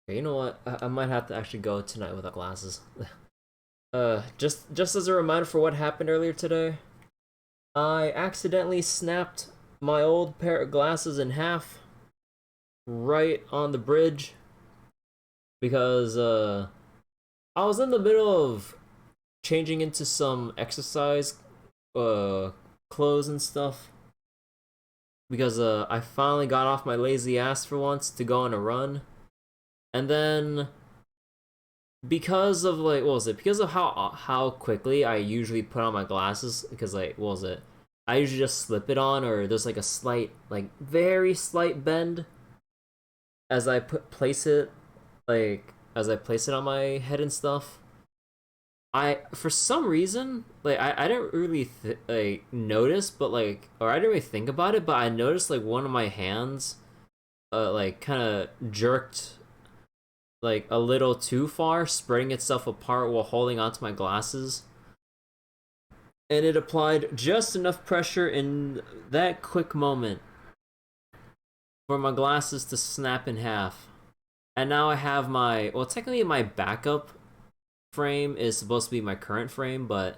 You know what? I might have to actually go tonight without glasses. Just as a reminder for what happened earlier today, I accidentally snapped my old pair of glasses in half right on the bridge because I was in the middle of changing into some exercise uh clothes and stuff because I finally got off my lazy ass for once to go on a run. And then because of like what was it? Because of how quickly I usually put on my glasses, because like what was it? I usually just slip it on, or there's like a slight, like very slight bend as I place it, like as I place it on my head and stuff. I for some reason like I didn't really like notice, but like or I didn't really think about it, but I noticed like one of my hands like kind of jerked like a little too far, spreading itself apart while holding onto my glasses. And it applied just enough pressure in that quick moment for my glasses to snap in half. And now I have my, well, technically my backup frame is supposed to be my current frame, but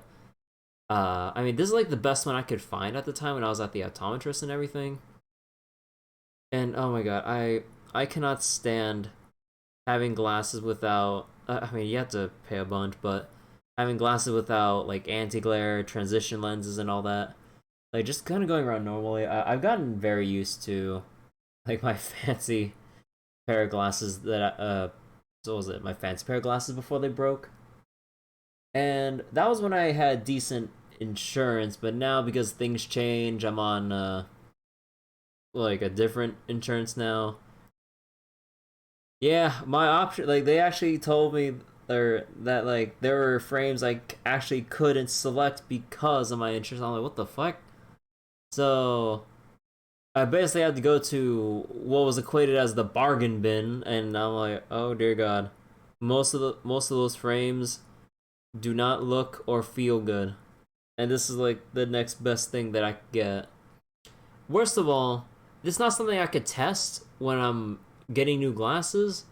I mean, this is like the best one I could find at the time when I was at the optometrist and everything. And oh my god, I cannot stand having glasses without. I mean, you have to pay a bunch, but having glasses without like anti-glare, transition lenses, and all that, like just kind of going around normally. I've gotten very used to like my fancy pair of glasses that what was it? My fancy pair of glasses before they broke, and that was when I had decent insurance. But now because things change, I'm on like a different insurance now. Yeah, my option, like they actually told me there that like there were frames I actually couldn't select because of my interest. I'm like, what the fuck? So I basically had to go to what was equated as the bargain bin, and I'm like, oh dear god, most of those frames do not look or feel good, and this is like the next best thing that I could get. Worst of all, it's not something I could test when I'm getting new glasses.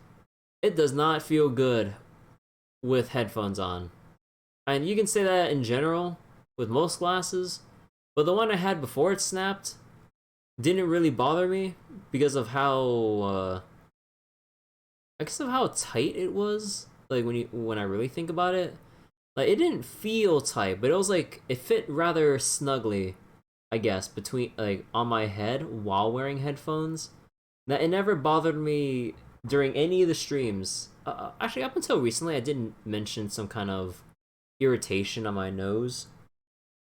It does not feel good with headphones on. And you can say that in general with most glasses, but the one I had before it snapped didn't really bother me because of how I guess of how tight it was. Like when I really think about it, like it didn't feel tight, but it was like it fit rather snugly, I guess, between like on my head while wearing headphones. That it never bothered me during any of the streams. Actually, up until recently, I didn't mention some kind of irritation on my nose.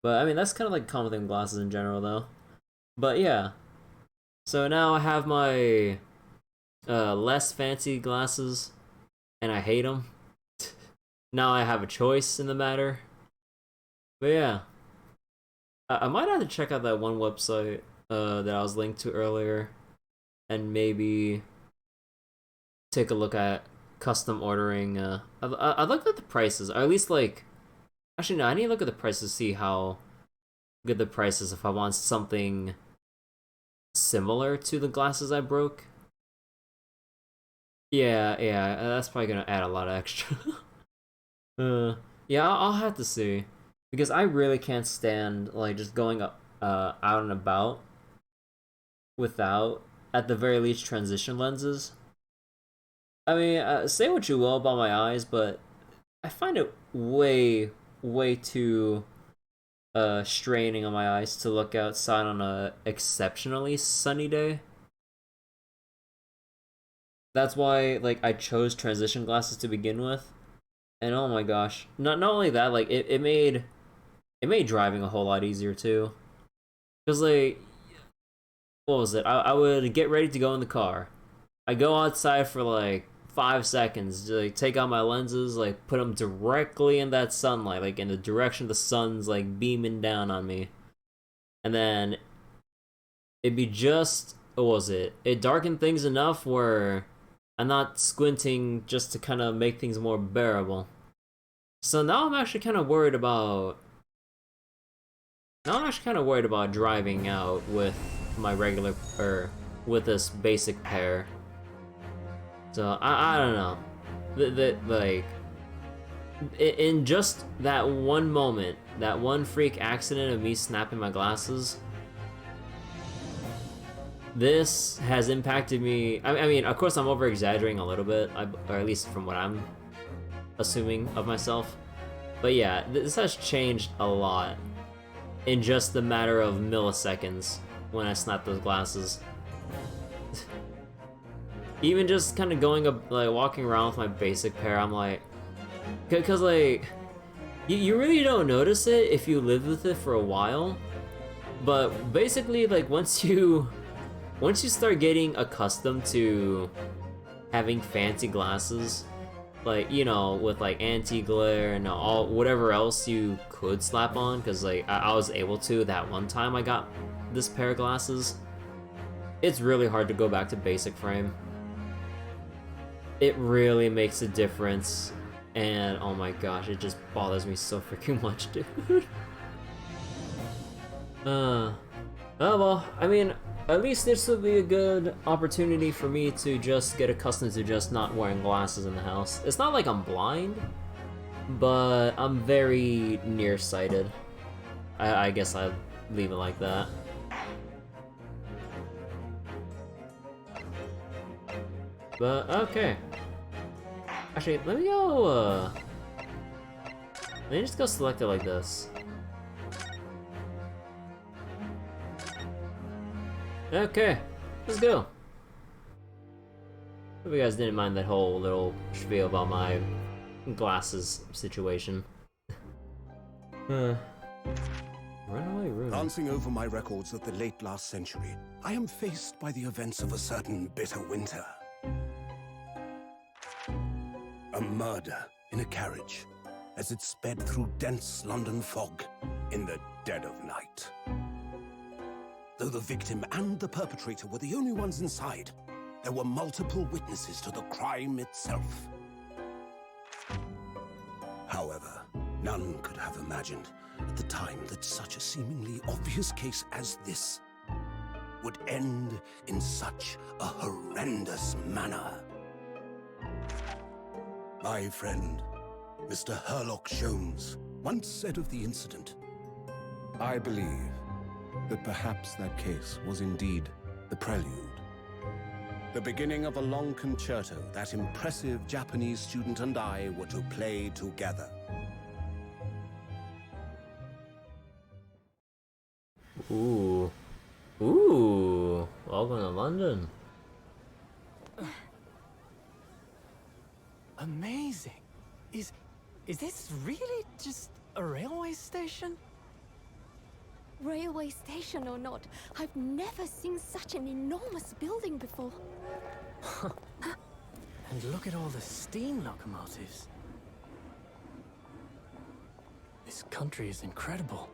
But I mean, that's kind of like common thing with glasses in general, though. But yeah, so now I have my less fancy glasses, and I hate them. Now I have a choice in the matter. But yeah, I might have to check out that one website that I was linked to earlier, and maybe take a look at custom ordering. I looked at the prices, or at least like, actually no, I need to look at the prices to see how good the price is if I want something similar to the glasses I broke. Yeah, that's probably gonna add a lot of extra. uh, yeah, I'll have to see because I really can't stand like just going up, out and about without, at the very least, transition lenses. I mean, say what you will about my eyes, but I find it way too straining on my eyes to look outside on a exceptionally sunny day. That's why like I chose transition glasses to begin with. And oh my gosh. Not only that, like it made driving a whole lot easier too. Cause like what was it? I would get ready to go in the car. I go outside for like 5 seconds to like take out my lenses, like put them directly in that sunlight, like in the direction the sun's like beaming down on me, and then it'd be just what was it? It darkened things enough where I'm not squinting just to kind of make things more bearable. So now I'm actually kind of worried about. Now I'm actually kind of worried about driving out with my regular or with this basic pair. So I don't know. Like in just that one moment, that one freak accident of me snapping my glasses, this has impacted me. I mean, of course, I'm over exaggerating a little bit, or at least from what I'm assuming of myself. But yeah, this has changed a lot in just a matter of milliseconds when I snap those glasses. Even just kind of going up, like walking around with my basic pair, I'm like, because like, you really don't notice it if you live with it for a while, but basically like once you start getting accustomed to having fancy glasses, like, you know, with like anti-glare and all whatever else you could slap on, because like I was able to that one time I got this pair of glasses, it's really hard to go back to basic frame. It really makes a difference, and oh my gosh, it just bothers me so freaking much, dude. Oh well, I mean, at least this will be a good opportunity for me to just get accustomed to just not wearing glasses in the house. It's not like I'm blind, but I'm very nearsighted. I guess I'd leave it like that. But, okay. Actually, let me go, let me just go select it like this. Okay, let's go. Hope you guys didn't mind that whole little spiel about my glasses situation. Runaway room. Glancing over my records of the late last century, I am faced by the events of a certain bitter winter. A murder in a carriage as it sped through dense London fog in the dead of night. Though the victim and the perpetrator were the only ones inside, there were multiple witnesses to the crime itself. However, none could have imagined at the time that such a seemingly obvious case as this would end in such a horrendous manner. My friend, Mr. Herlock Sholmes, once said of the incident, I believe that perhaps that case was indeed the prelude, the beginning of a long concerto that impressive Japanese student and I were to play together. Ooh. Ooh. Welcome to London. Amazing. Is this really just a railway station? Railway station or not, I've never seen such an enormous building before. And look at all the steam locomotives. This country is incredible.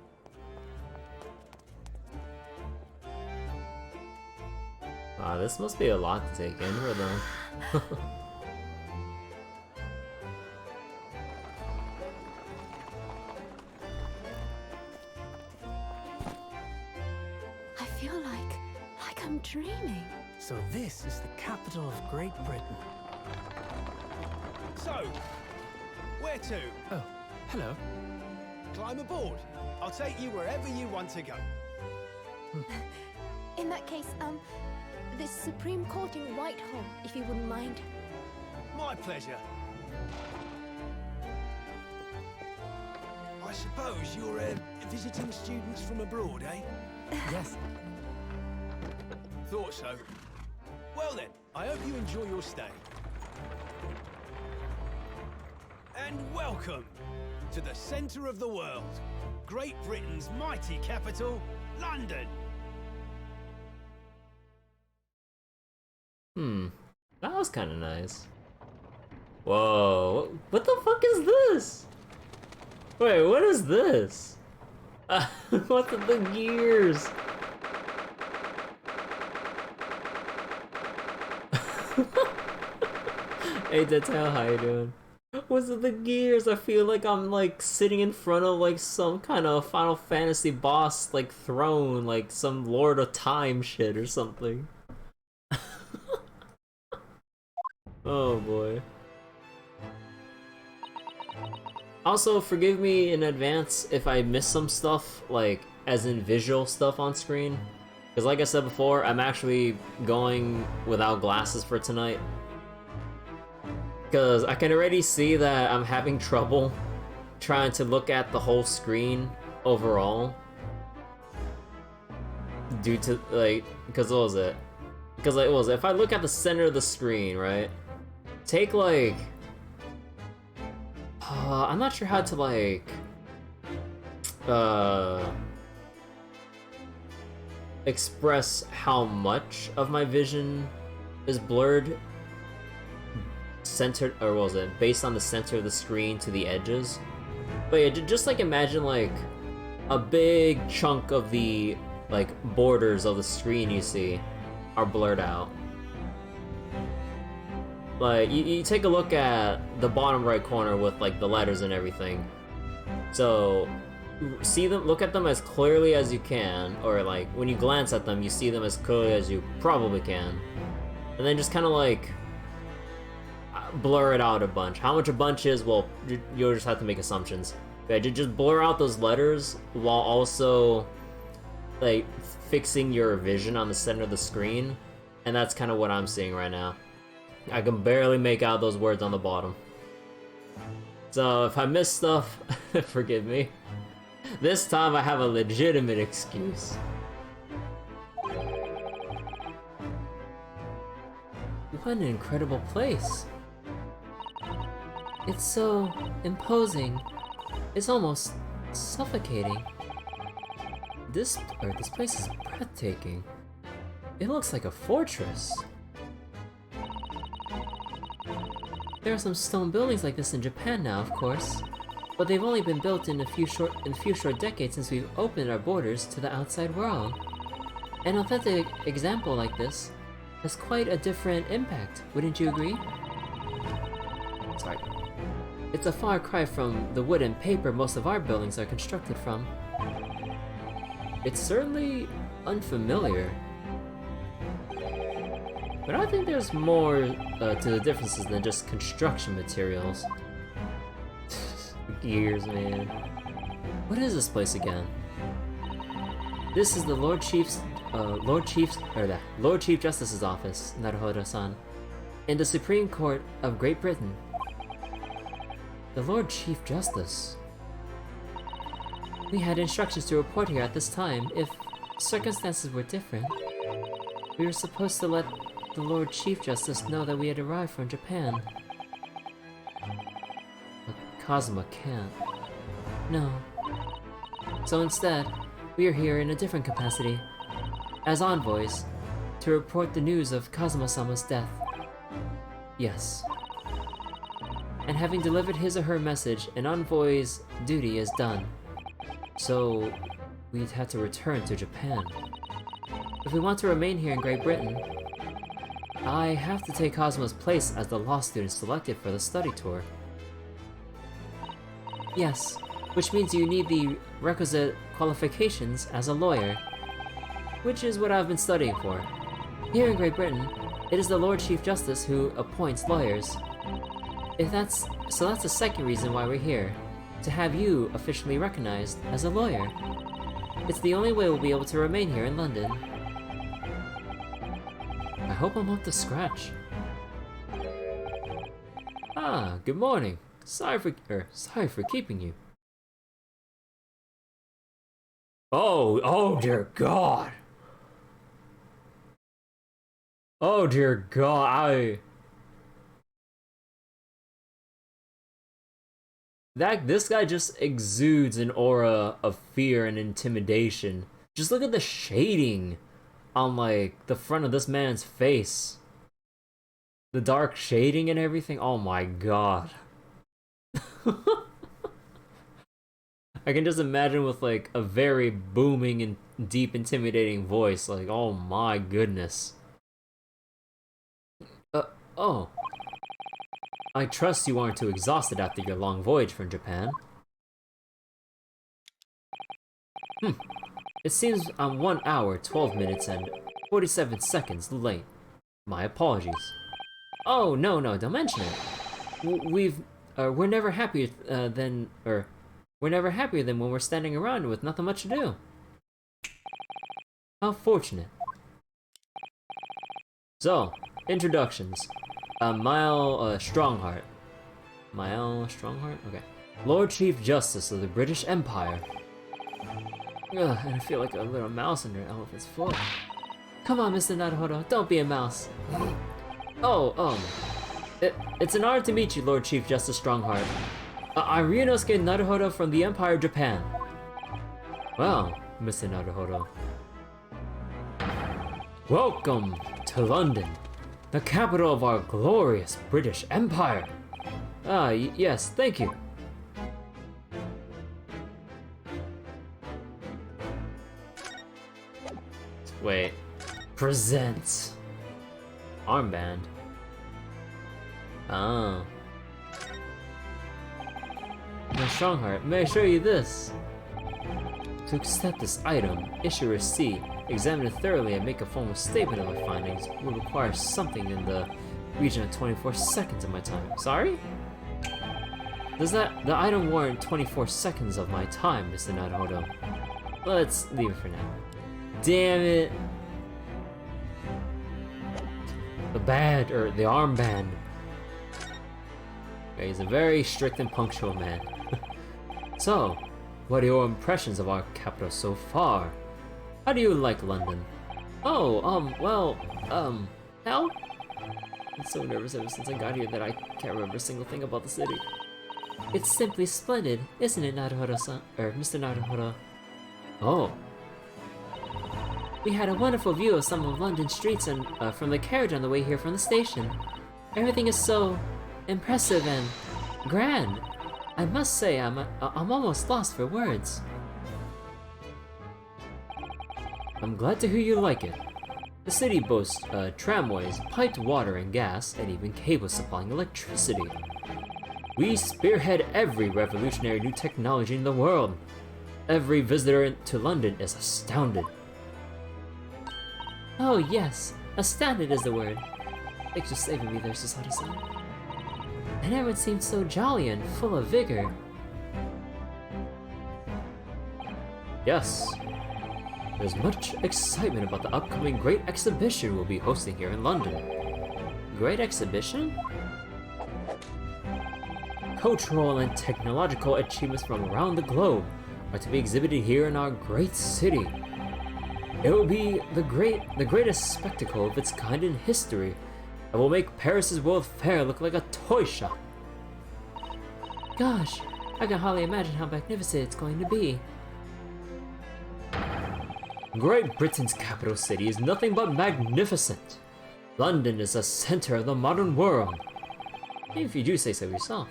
Wow, this must be a lot to take in for them. I feel like I'm dreaming. So this is the capital of Great Britain. So, where to? Oh, hello. Climb aboard. I'll take you wherever you want to go. In that case, the Supreme Court in Whitehall, if you wouldn't mind. My pleasure. I suppose you're visiting students from abroad, eh? Yes. Thought so. Well then, I hope you enjoy your stay. And welcome to the centre of the world, Great Britain's mighty capital, London. That was kind of nice. Whoa, what the fuck is this? Wait, what is this? What's the gears? Hey, Detel, how you doing? What's the gears? I feel like I'm like sitting in front of like some kind of Final Fantasy boss like throne, like some Lord of Time shit or something. Oh boy. Also, forgive me in advance if I miss some stuff, like, as in visual stuff on screen. Because like I said before, I'm actually going without glasses for tonight. Because I can already see that I'm having trouble trying to look at the whole screen overall. Due to, like, because what was it? Because, like, what was it? If I look at the center of the screen, right? Take, like... I'm not sure how to, like... express how much of my vision is blurred centered, or what was it, based on the center of the screen to the edges. But yeah, just like imagine like a big chunk of the like borders of the screen you see are blurred out. Like you take a look at the bottom right corner with like the letters and everything. So see them, look at them as clearly as you can, or like when you glance at them, you see them as clearly as you probably can, and then just kind of like blur it out a bunch. How much a bunch is, well, you'll just have to make assumptions. Yeah, just blur out those letters while also like fixing your vision on the center of the screen, and that's kind of what I'm seeing right now. I can barely make out those words on the bottom. So if I miss stuff, forgive me. This time I have a legitimate excuse. What an incredible place. It's so imposing. It's almost suffocating. This place is breathtaking. It looks like a fortress. There are some stone buildings like this in Japan now, of course. But they've only been built in a few short decades since we've opened our borders to the outside world. An authentic example like this has quite a different impact, wouldn't you agree? Sorry. It's a far cry from the wood and paper most of our buildings are constructed from. It's certainly unfamiliar. But I think there's more to the differences than just construction materials. Years, man. What is this place again? This is the Lord Chief Justice's office, Naruhodo-san, in the Supreme Court of Great Britain. The Lord Chief Justice. We had instructions to report here at this time if circumstances were different. We were supposed to let the Lord Chief Justice know that we had arrived from Japan. Kazuma can't. No. So instead, we are here in a different capacity, as envoys, to report the news of Kazuma-sama's death. Yes. And having delivered his or her message, an envoy's duty is done. So, we'd have to return to Japan. If we want to remain here in Great Britain, I have to take Kazuma's place as the law student selected for the study tour. Yes, which means you need the requisite qualifications as a lawyer, which is what I've been studying for. Here in Great Britain, it is the Lord Chief Justice who appoints lawyers. So that's the second reason why we're here, to have you officially recognized as a lawyer. It's the only way we'll be able to remain here in London. I hope I'm up to scratch. Ah, good morning. Sorry for keeping you. Oh dear God. Oh dear God, this guy just exudes an aura of fear and intimidation. Just look at the shading on like the front of this man's face. The dark shading and everything. Oh my God. I can just imagine with like a very booming and deep intimidating voice, like, oh my goodness. Oh. I trust you aren't too exhausted after your long voyage from Japan. It seems I'm 1 hour, 12 minutes, and 47 seconds late. My apologies. Oh, no, don't mention it. We're never happier we're never happier than when we're standing around with nothing much to do. How fortunate. So, introductions. Miles Strongheart. Miles Strongheart? Okay. Lord Chief Justice of the British Empire. Ugh, and I feel like a little mouse under an elephant's foot. Come on, Mr. Naruhodo, don't be a mouse. Oh, it's an honor to meet you, Lord Chief Justice Strongheart. I'm Ryunosuke Naruhodo from the Empire of Japan. Well, Mr. Naruhodo. Welcome to London, the capital of our glorious British Empire. Yes, thank you. Wait. Presents. Armband. Oh. Now, Strongheart, may I show you this? To accept this item, issue a receipt, examine it thoroughly, and make a formal statement of my findings will require something in the region of 24 seconds of my time. Sorry? Does the item warrant 24 seconds of my time, Mr. Naruhodo? Let's leave it for now. Damn it! The armband. Okay, he's a very strict and punctual man. So, what are your impressions of our capital so far? How do you like London? Oh, hell? I'm so nervous ever since I got here that I can't remember a single thing about the city. It's simply splendid, isn't it, Naruhodo-san? Mr. Naruhodo. Oh. We had a wonderful view of some of London's streets and from the carriage on the way here from the station. Everything is so impressive and grand. I must say, I'm almost lost for words. I'm glad to hear you like it. The city boasts tramways, piped water and gas, and even cables supplying electricity. We spearhead every revolutionary new technology in the world. Every visitor to London is astounded. Oh yes, astounded is the word. Thanks for saving me there, Susato-san. And everyone seems so jolly and full of vigor. Yes. There's much excitement about the upcoming Great Exhibition we'll be hosting here in London. Great Exhibition? Cultural and technological achievements from around the globe are to be exhibited here in our great city. It will be the greatest spectacle of its kind in history, and will make Paris's World Fair look like a toy shop. Gosh, I can hardly imagine how magnificent it's going to be. Great Britain's capital city is nothing but magnificent. London is the center of the modern world. If you do say so yourself.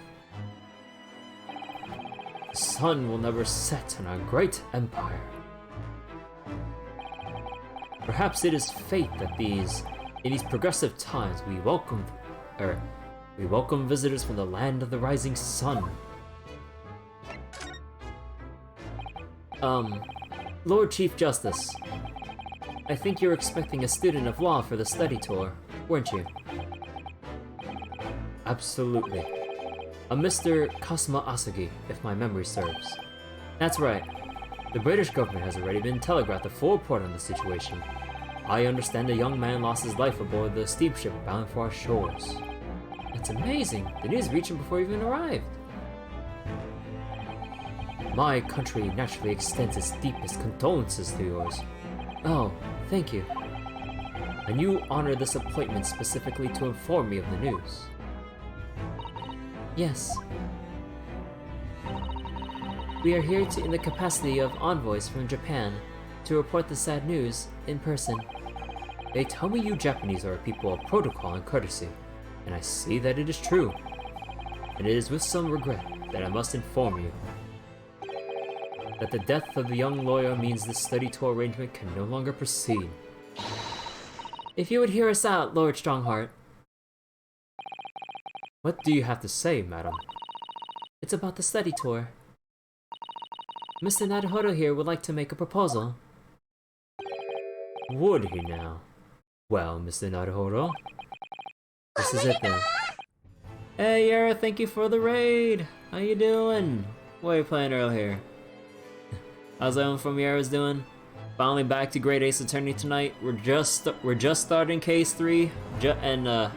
The sun will never set on our great empire. Perhaps it is fate that in these progressive times we welcome visitors from the land of the rising sun. Lord Chief Justice, I think you're expecting a student of law for the study tour, weren't you? Absolutely. A Mr. Kasuma Asagi, if my memory serves. That's right. The British government has already been telegraphed a full report on the situation. I understand a young man lost his life aboard the steamship bound for our shores. That's amazing. The news reached him before he even arrived. My country naturally extends its deepest condolences to yours. Oh, thank you. And you honor this appointment specifically to inform me of the news. Yes. We are here in the capacity of envoys from Japan to report the sad news in person. They tell me you Japanese are a people of protocol and courtesy, and I see that it is true. And it is with some regret that I must inform you that the death of the young lawyer means the study tour arrangement can no longer proceed. If you would hear us out, Lord Strongheart. What do you have to say, madam? It's about the study tour. Mr. Naruhodo here would like to make a proposal. Would he now? Well, Mr. Naruhodo, this This is it then. Hey Yara, thank you for the raid! How you doing? What are you playing earlier? How's everyone from Yara's doing? Finally back to Great Ace Attorney tonight. We're just starting case 3, and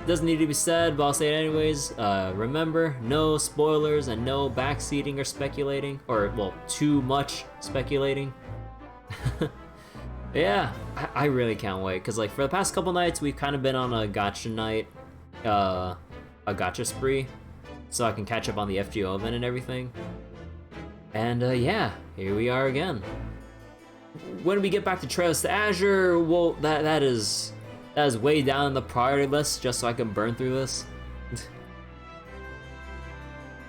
doesn't need to be said, but I'll say it anyways. Remember, no spoilers and no backseating or speculating, or well, too much speculating. Yeah, I really can't wait, because like for the past couple nights we've kind of been on a gotcha night, a gotcha spree, so I can catch up on the FGO event and everything. And yeah, here we are again. When we get back to Trails to Azure, well, that is way down in the priority list, just so I can burn through this.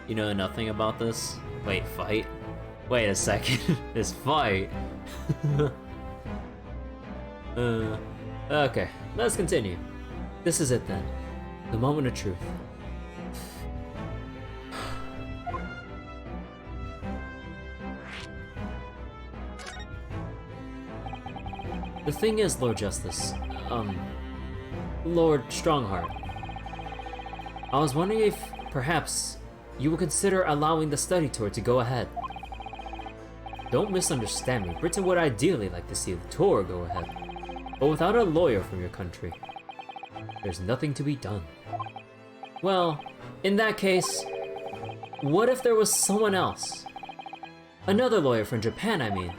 You know nothing about this? Wait, fight? Wait a second, this fight? Okay, let's continue. This is it then. The moment of truth. The thing is, Lord Justice, Lord Strongheart, I was wondering if, perhaps, you would consider allowing the study tour to go ahead. Don't misunderstand me, Britain would ideally like to see the tour go ahead, but without a lawyer from your country, there's nothing to be done. Well, in that case, what if there was someone else? Another lawyer from Japan, I mean.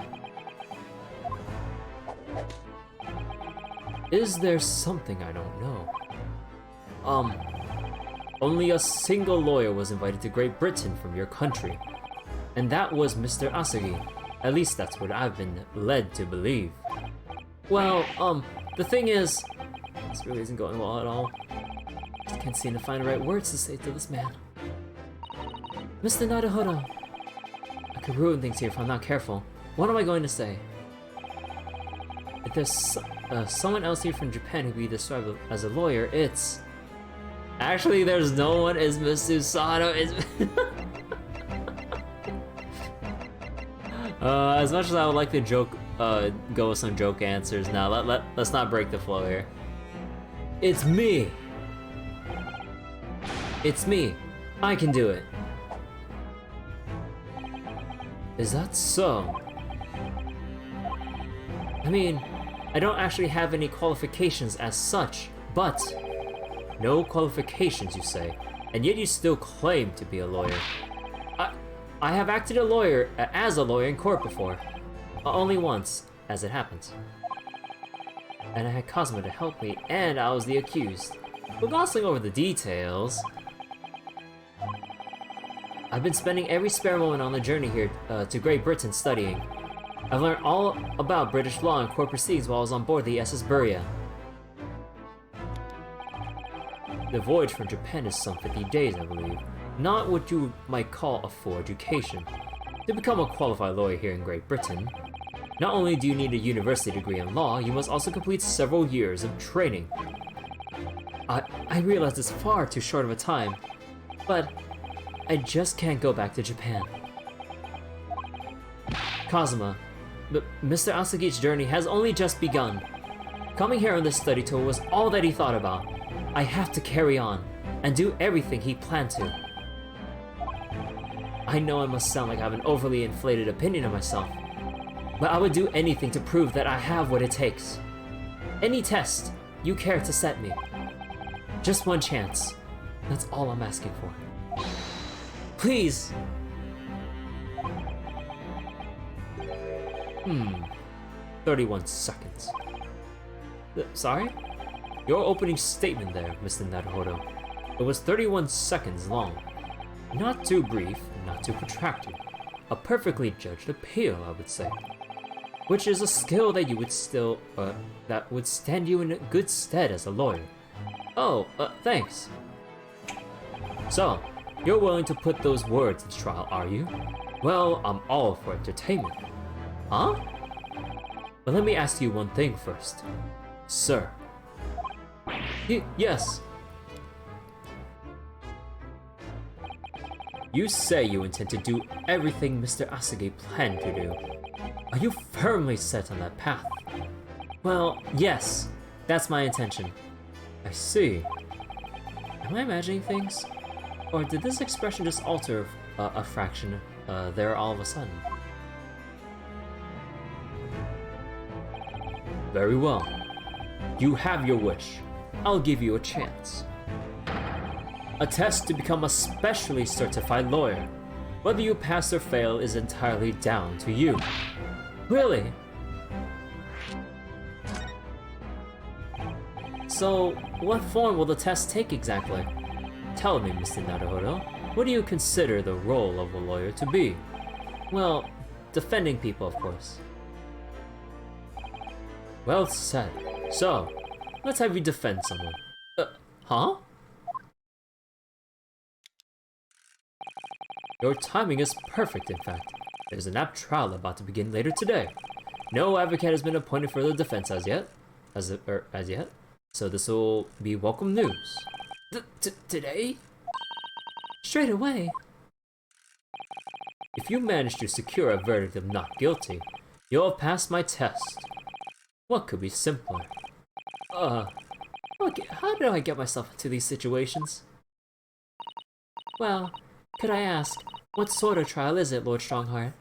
Is there something I don't know? Only a single lawyer was invited to Great Britain from your country, and that was Mr. Asagi. At least that's what I've been led to believe. Well, the thing is, this really isn't going well at all. I can't seem to find the right words to say to this man. Mr. Naruhodo, I could ruin things here if I'm not careful. What am I going to say? If there's someone else here from Japan who could be described as a lawyer, it's... Actually, there's no one as Mr. Sato is... as much as I would like to joke, go with some joke answers now, let's not break the flow here. It's me! It's me! I can do it! Is that so? I mean, I don't actually have any qualifications as such, but... No qualifications, you say, and yet you still claim to be a lawyer. I have acted as a lawyer in court before. Only once, as it happens. And I had Cosmo to help me, and I was the accused. But glossing over the details... I've been spending every spare moment on the journey here to Great Britain studying. I've learned all about British law and court proceedings while I was on board the SS Buria. The voyage from Japan is some 50 days, I believe. Not what you might call a full education. To become a qualified lawyer here in Great Britain, not only do you need a university degree in law, you must also complete several years of training. I realize it's far too short of a time, but I just can't go back to Japan. Kazuma, Mr. Asagi's journey has only just begun. Coming here on this study tour was all that he thought about. I have to carry on, and do everything he planned to. I know I must sound like I have an overly inflated opinion of myself, but I would do anything to prove that I have what it takes. Any test you care to set me. Just one chance. That's all I'm asking for. Please! 31 seconds. Sorry? Your opening statement there, Mr. Naruhodo. It was 31 seconds long. Not too brief, not too protracted. A perfectly judged appeal, I would say. Which is a skill that you would that would stand you in good stead as a lawyer. Oh, thanks. So, you're willing to put those words to trial, are you? Well, I'm all for entertainment. Huh? But let me ask you one thing first. Sir. Yes. You say you intend to do everything Mr. Asagi planned to do. Are you firmly set on that path? Well, yes. That's my intention. I see. Am I imagining things? Or did this expression just alter a fraction there all of a sudden? Very well. You have your wish. I'll give you a chance. A test to become a specially certified lawyer. Whether you pass or fail is entirely down to you. Really? So, what form will the test take exactly? Tell me, Mr. Naruhodo, what do you consider the role of a lawyer to be? Well, defending people, of course. Well said. So, let's have you defend someone. Huh? Your timing is perfect, in fact. There's an apt trial about to begin later today. No advocate has been appointed for the defense as yet. As yet. So this will be welcome news. Today? Straight away. If you manage to secure a verdict of not guilty, you'll have passed my test. What could be simpler? Okay, how do I get myself into these situations? Well, could I ask, what sort of trial is it, Lord Strongheart?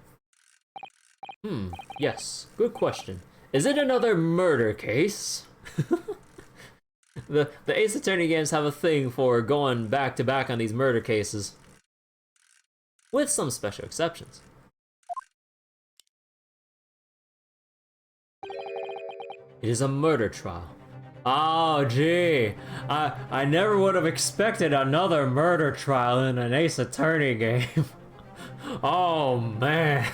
Yes, good question. Is it another murder case? The Ace Attorney games have a thing for going back to back on these murder cases. With some special exceptions. It is a murder trial. Oh gee, I never would have expected another murder trial in an Ace Attorney game. Oh man.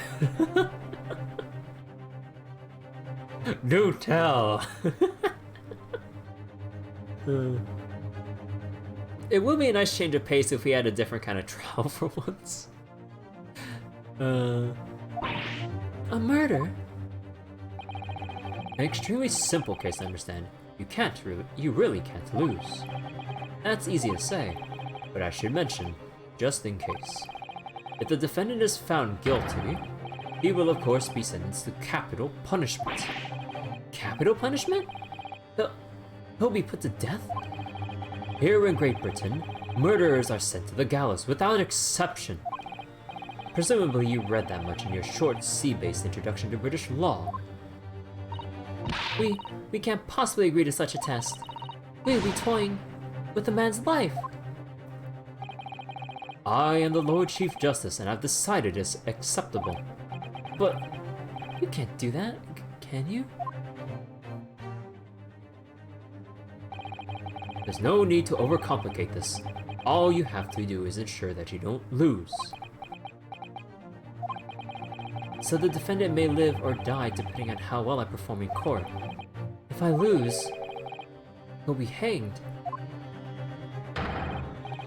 Do tell. It would be a nice change of pace if we had a different kind of trial for once. A murder? An extremely simple case, I understand. You really can't lose. That's easy to say, but I should mention, just in case. If the defendant is found guilty, he will of course be sentenced to capital punishment. Capital punishment? He'll be put to death? Here in Great Britain, murderers are sent to the gallows without exception. Presumably you read that much in your short C-based introduction to British law. We can't possibly agree to such a test. We would be toying with a man's life. I am the Lord Chief Justice and I've decided it's acceptable. But you can't do that, can you? There's no need to overcomplicate this. All you have to do is ensure that you don't lose. So the defendant may live or die depending on how well I perform in court. If I lose, he'll be hanged.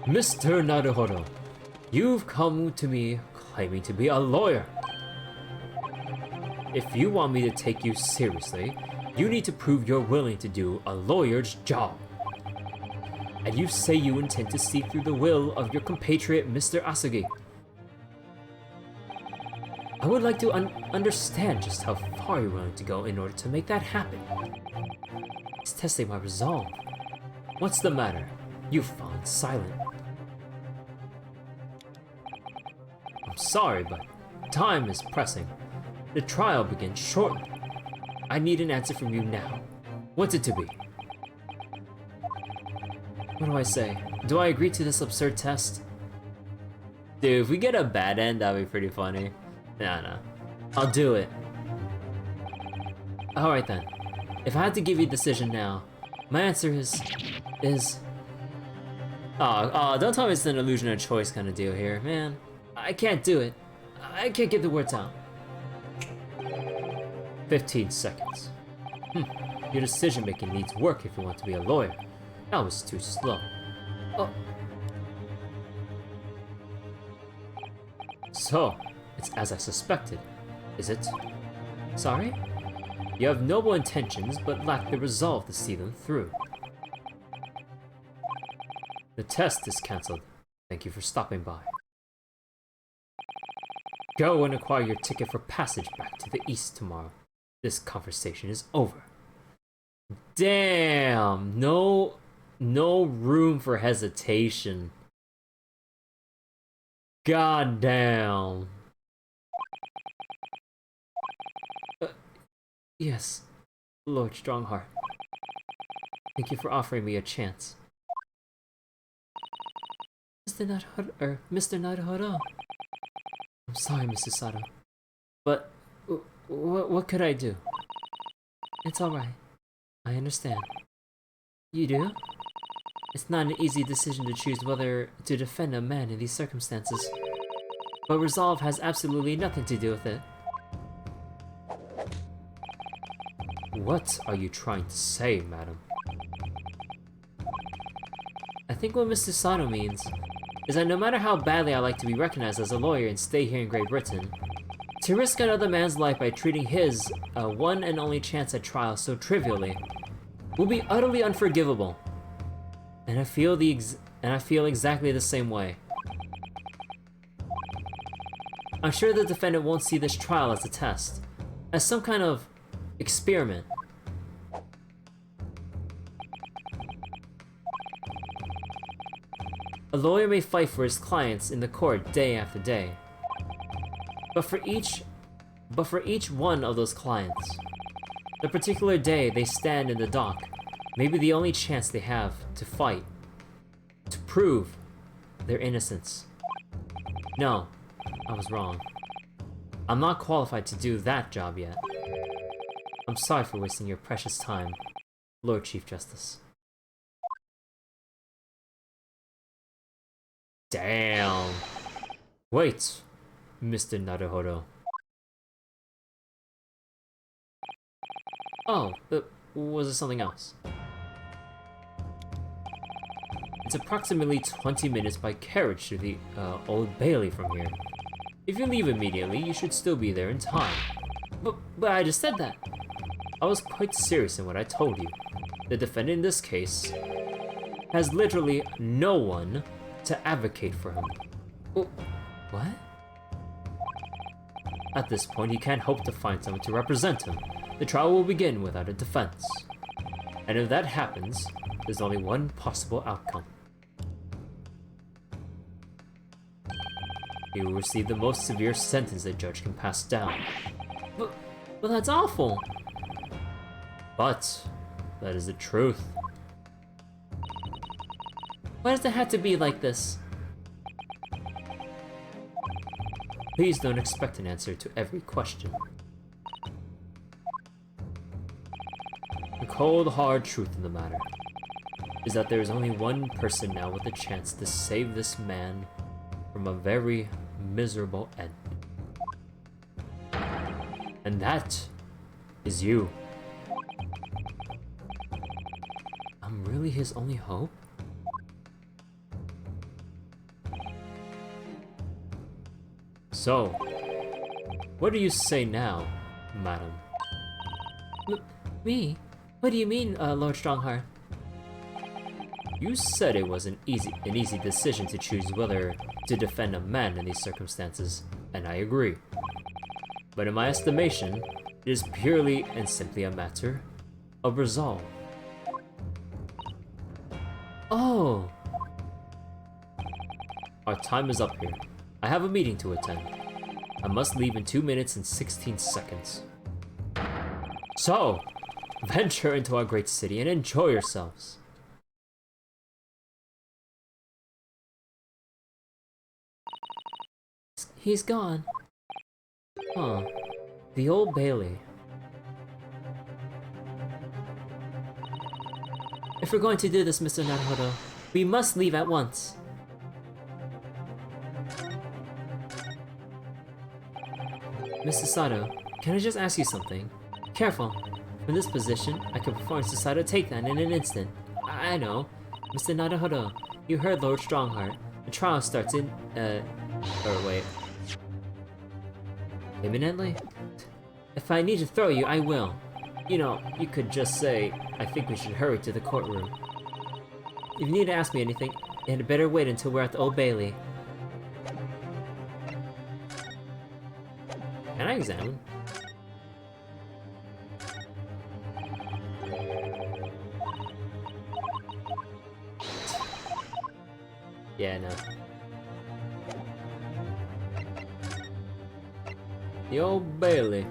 Mr. Naruhodo, you've come to me claiming to be a lawyer. If you want me to take you seriously, you need to prove you're willing to do a lawyer's job. And you say you intend to see through the will of your compatriot, Mr. Asagi. I would like to understand just how far you're willing to go in order to make that happen. It's testing my resolve. What's the matter? You've fallen silent. I'm sorry, but time is pressing. The trial begins shortly. I need an answer from you now. What's it to be? What do I say? Do I agree to this absurd test? Dude, if we get a bad end, that'd be pretty funny. Nah. I'll do it. Alright then. If I had to give you a decision now, my answer is... Oh, don't tell me it's an illusion of choice kind of deal here, man. I can't do it. I can't get the words out. 15 seconds. Your decision making needs work if you want to be a lawyer. That was too slow. Oh. So, it's as I suspected, is it? Sorry? You have noble intentions, but lack the resolve to see them through. The test is cancelled. Thank you for stopping by. Go and acquire your ticket for passage back to the east tomorrow. This conversation is over. Damn, no No room for hesitation. God damn. Yes, Lord Strongheart. Thank you for offering me a chance. Mr. Naruhodo. I'm sorry, Mr. Sato. But what could I do? It's alright. I understand. You do? It's not an easy decision to choose whether to defend a man in these circumstances. But resolve has absolutely nothing to do with it. What are you trying to say, madam? I think what Mr. Sato means is that no matter how badly I like to be recognized as a lawyer and stay here in Great Britain, to risk another man's life by treating his one and only chance at trial so trivially will be utterly unforgivable. And I feel exactly the same way. I'm sure the defendant won't see this trial as a test, as some kind of experiment. A lawyer may fight for his clients in the court day after day, but for each one of those clients, the particular day they stand in the dock may be the only chance they have to fight, to prove their innocence. No, I was wrong. I'm not qualified to do that job yet. I'm sorry for wasting your precious time, Lord Chief Justice. Damn. Wait, Mr. Naruhodo. Oh, was it something else? It's approximately 20 minutes by carriage to the Old Bailey from here. If you leave immediately, you should still be there in time. But I just said that. I was quite serious in what I told you. The defendant in this case has literally no one to advocate for him. Oh, what? At this point, he can't hope to find someone to represent him. The trial will begin without a defense. And if that happens, there's only one possible outcome. He will receive the most severe sentence a judge can pass down. But that's awful! But that is the truth. Why does it have to be like this? Please don't expect an answer to every question. The cold, hard truth in the matter is that there is only one person now with a chance to save this man from a very miserable end. And that is you. I'm really his only hope? So, what do you say now, madam? Me? What do you mean, Lord Strongheart? You said it was an easy decision to choose whether to defend a man in these circumstances, and I agree. But in my estimation, it is purely and simply a matter of resolve. Oh! Our time is up here. I have a meeting to attend. I must leave in 2 minutes and 16 seconds. So, venture into our great city and enjoy yourselves. He's gone. Huh. The Old Bailey. If we're going to do this, Mr. Naruhodo, we must leave at once. Mr. Sato, can I just ask you something? Careful. From this position, I can perform Sato takedown in an instant. I know. Mr. Naruhodo, you heard Lord Strongheart. The trial starts in, wait. Imminently? If I need to throw you, I will. You know, you could just say, I think we should hurry to the courtroom. If you need to ask me anything, you had better wait until we're at the Old Bailey. Can I examine? Yeah, no. The Old Bailey.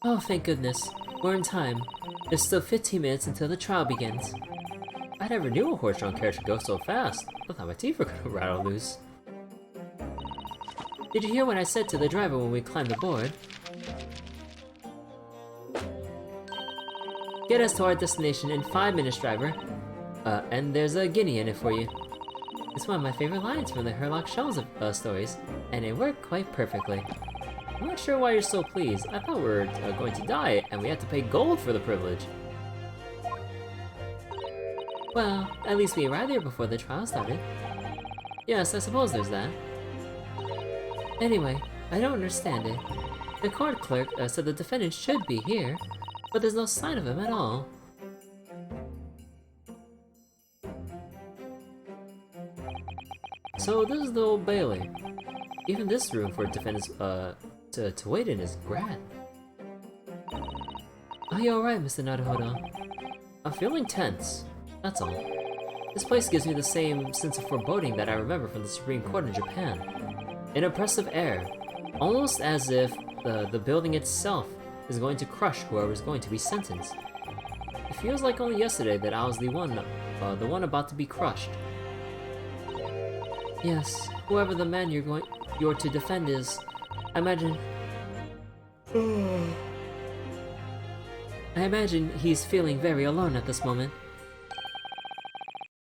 Oh, thank goodness. We're in time. There's still 15 minutes until the trial begins. I never knew a horse-drawn carriage could go so fast. I thought my teeth were gonna rattle loose. Did you hear what I said to the driver when we climbed aboard? Get us to our destination in 5 minutes, driver. And there's a guinea in it for you. It's one of my favorite lines from the Herlock Shells stories, and it worked quite perfectly. I'm not sure why you're so pleased. I thought we were going to die, and we had to pay gold for the privilege. Well, at least we arrived here before the trial started. Yes, I suppose there's that. Anyway, I don't understand it. The court clerk said the defendant should be here, but there's no sign of him at all. So this is the Old Bailey. Even this room for defendants to wait in is grand. Are you alright, Mr. Naruhodo? I'm feeling tense, that's all. This place gives me the same sense of foreboding that I remember from the Supreme Court in Japan. An oppressive air, almost as if the building itself is going to crush whoever is going to be sentenced. It feels like only yesterday that I was the one about to be crushed. Yes, whoever the man you're to defend is, I imagine he's feeling very alone at this moment.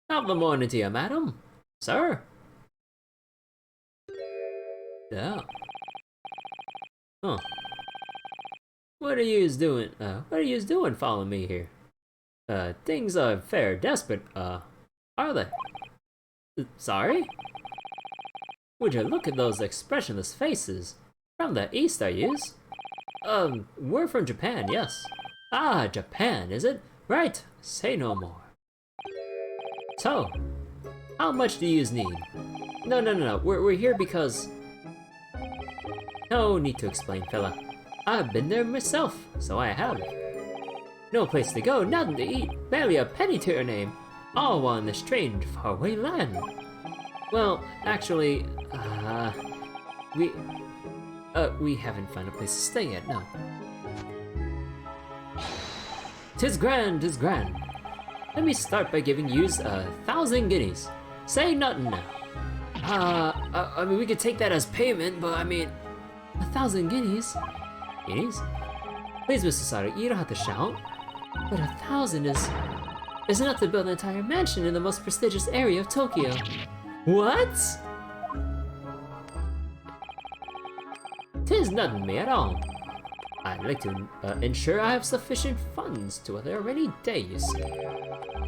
Top of the morning to you, madam. Sir. Yeah. Huh. What are yous doing? What are yous doing following me here? Things are fair desperate, are they? Sorry? Would you look at those expressionless faces? From the east, are yous? We're from Japan, yes. Ah, Japan, is it? Right, say no more. So, how much do yous need? No, we're here because... No need to explain, fella. I've been there myself, so I have. No place to go, nothing to eat, barely a penny to your name. All while in this strange, faraway land. Well, actually, we haven't found a place to stay yet, no. 'Tis grand, 'tis grand. Let me start by giving yous 1,000 guineas. Say nothing now. I mean, we could take that as payment, but I mean... 1,000 guineas? Guineas? Please, Mr. Sato, you don't have to shout. But 1,000 is enough to build an entire mansion in the most prestigious area of Tokyo. What? 'Tis nothing to me at all. I'd like to ensure I have sufficient funds to weather a rainy day, you see.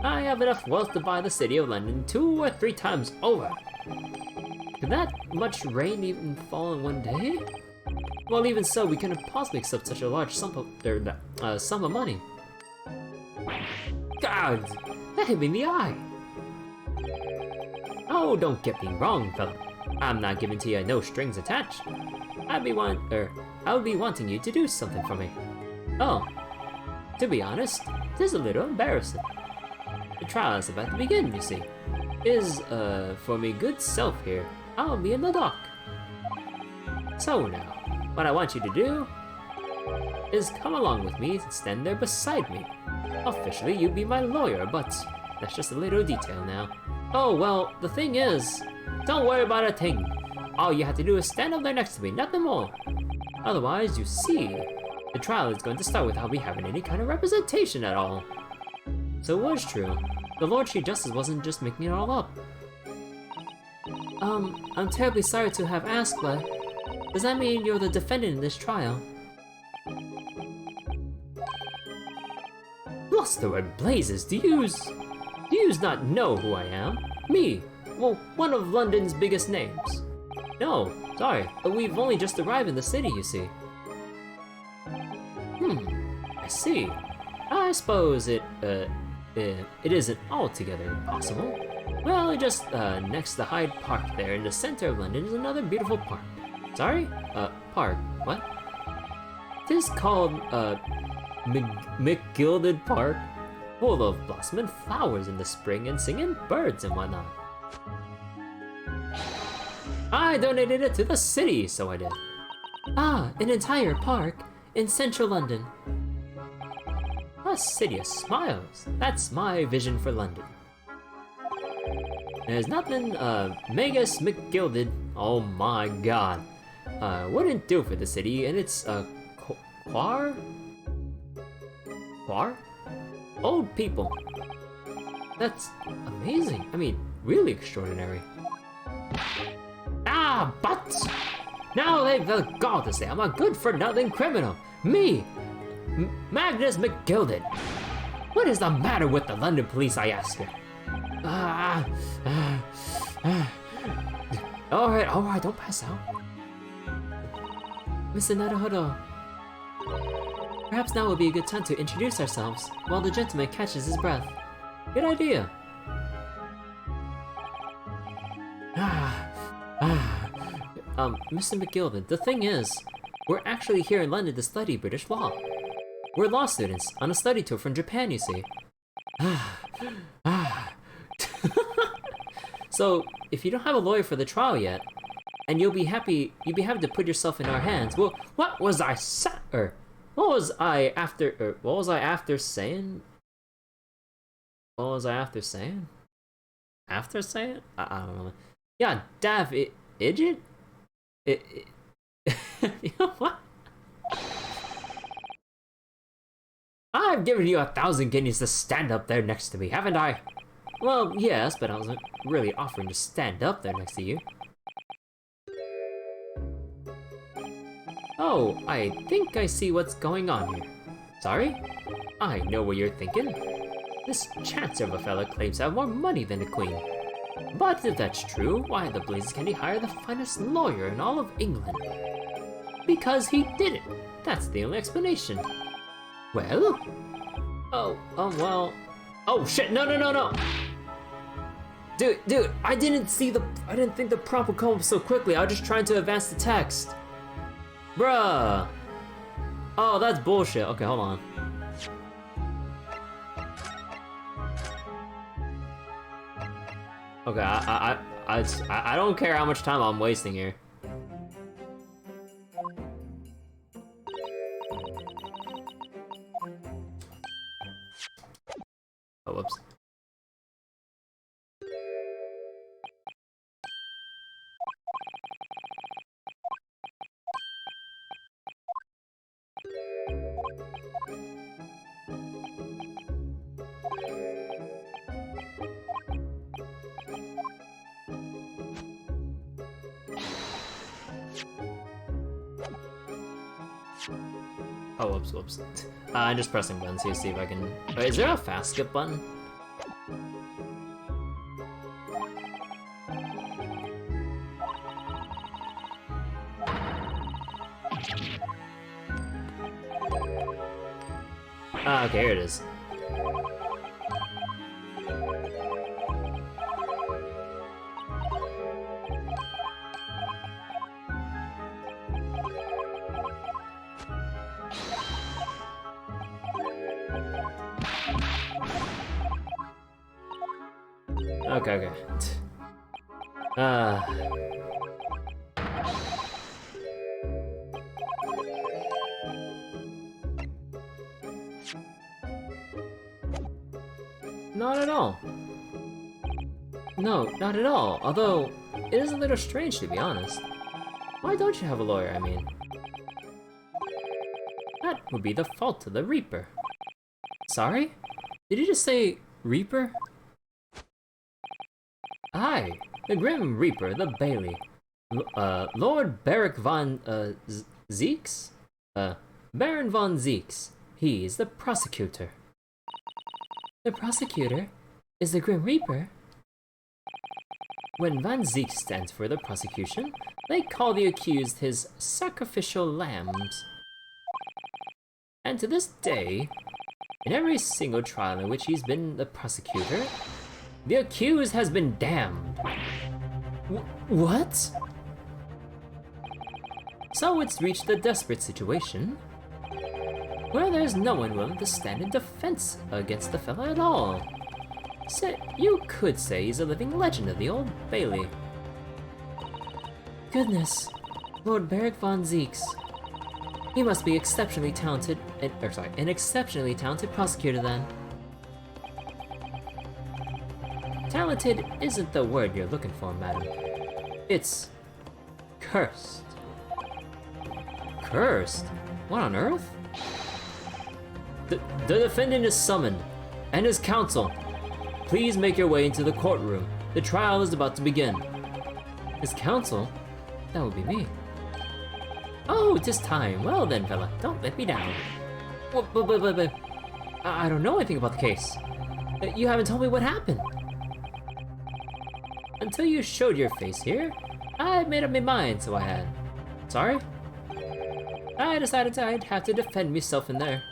I have enough wealth to buy the city of London 2 or 3 times over. Could that much rain even fall in one day? Well, even so, we couldn't possibly accept such a large sum of money. God, that hit me in the eye. Oh, don't get me wrong, fella. I'm not giving to you no strings attached. I would be wanting you to do something for me. Oh, to be honest, it is a little embarrassing. The trial is about to begin, you see. For me good self here, I'll be in the dock. So now, what I want you to do is come along with me and stand there beside me. Officially, you'd be my lawyer, but that's just a little detail now. Oh, well, the thing is, don't worry about a thing. All you have to do is stand up there next to me, nothing more. Otherwise, you see, the trial is going to start without me having any kind of representation at all. So it was true. The Lord Chief Justice wasn't just making it all up. I'm terribly sorry to have asked, but does that mean you're the defendant in this trial? Bluster and blazes, do yous not know who I am? Me, well, one of London's biggest names. No, sorry, but we've only just arrived in the city, you see. I see. I suppose it isn't altogether impossible. Well, just next to Hyde Park there in the center of London is another beautiful park. Sorry? Park. What? This is called, McGilded Park, full of blossoming flowers in the spring and singing birds and whatnot. I donated it to the city, so I did. Ah, an entire park in central London. A city of smiles. That's my vision for London. There's nothing, Magus McGilded, oh my god, wouldn't do for the city, and it's, Quar? Old people. That's amazing. I mean, really extraordinary. Ah, but now they've the gall to say I'm a good-for-nothing criminal. Me, Magnus McGilded. What is the matter with the London police, I ask her? Alright, don't pass out. Mr. Naruhodo. Perhaps now would be a good time to introduce ourselves while the gentleman catches his breath. Good idea. Mr. McGilded, the thing is, we're actually here in London to study British law. We're law students on a study tour from Japan, you see. So, if you don't have a lawyer for the trial yet, and you'd be happy to put yourself in our hands. Well, what was I after saying? After saying? I don't know. Yeah, Dav, Idjit? You know what? I've given you 1,000 guineas to stand up there next to me, haven't I? Well, yes, but I wasn't really offering to stand up there next to you. Oh, I think I see what's going on here. Sorry? I know what you're thinking. This chancer of a fella claims to have more money than the Queen. But if that's true, why the blazes can he hire the finest lawyer in all of England? Because he did it. That's the only explanation. Well? Well... Oh shit, no! Dude, I didn't think the prompt would come up so quickly. I was just trying to advance the text. Bruh. Oh, that's bullshit. Okay, hold on. Okay, I don't care how much time I'm wasting here. Oh, whoops. Oh, whoops. I'm just pressing buttons here to see if I can... Wait, is there a fast skip button? Ah, okay, here it is. Okay. Not at all. No, not at all. Although, it is a little strange to be honest. Why don't you have a lawyer, I mean? That would be the fault of the Reaper. Sorry? Did you just say Reaper? Aye, the Grim Reaper, the Bailey. Lord Beric von, Zeeks? Baron von Zeeks. He is the prosecutor. The prosecutor is the Grim Reaper? When Von Zeeks stands for the prosecution, they call the accused his sacrificial lambs. And to this day, In every single trial in which he's been the prosecutor, the accused has been damned. What? So it's reached a desperate situation where there's no one willing to stand in defense against the fella at all. So you could say he's a living legend of the Old Bailey. Goodness, Lord Beric von Zeeks. He must be exceptionally talented, an exceptionally talented prosecutor then. Talented isn't the word you're looking for, madam. It's cursed. Cursed? What on earth? The defendant is summoned, and his counsel. Please make your way into the courtroom. The trial is about to begin. His counsel? That would be me. Oh, 'tis time. Well then, fella, don't let me down. But, I don't know anything about the case. You haven't told me what happened. Until you showed your face here, I made up my mind, so I had. Sorry? I decided I'd have to defend myself in there.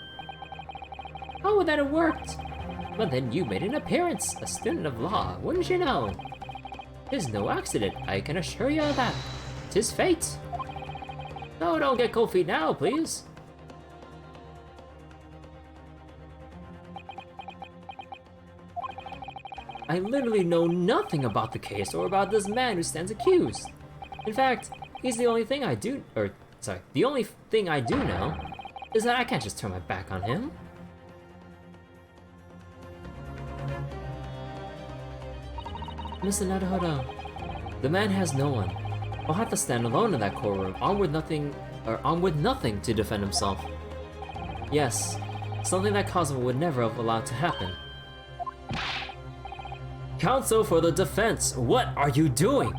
Oh, that it worked. But then you made an appearance, a student of law, wouldn't you know? 'Tis no accident, I can assure you of that. 'Tis fate. No, don't get cold feet now, please. I literally know nothing about the case or about this man who stands accused. In fact, he's the only thing I do, the only thing I do know is that I can't just turn my back on him. Mr. Naruhodo, the man has no one. I'll have to stand alone in that courtroom, armed with nothing to defend himself. Yes, something that Cosmo would never have allowed to happen. Counsel for the defense, what are you doing?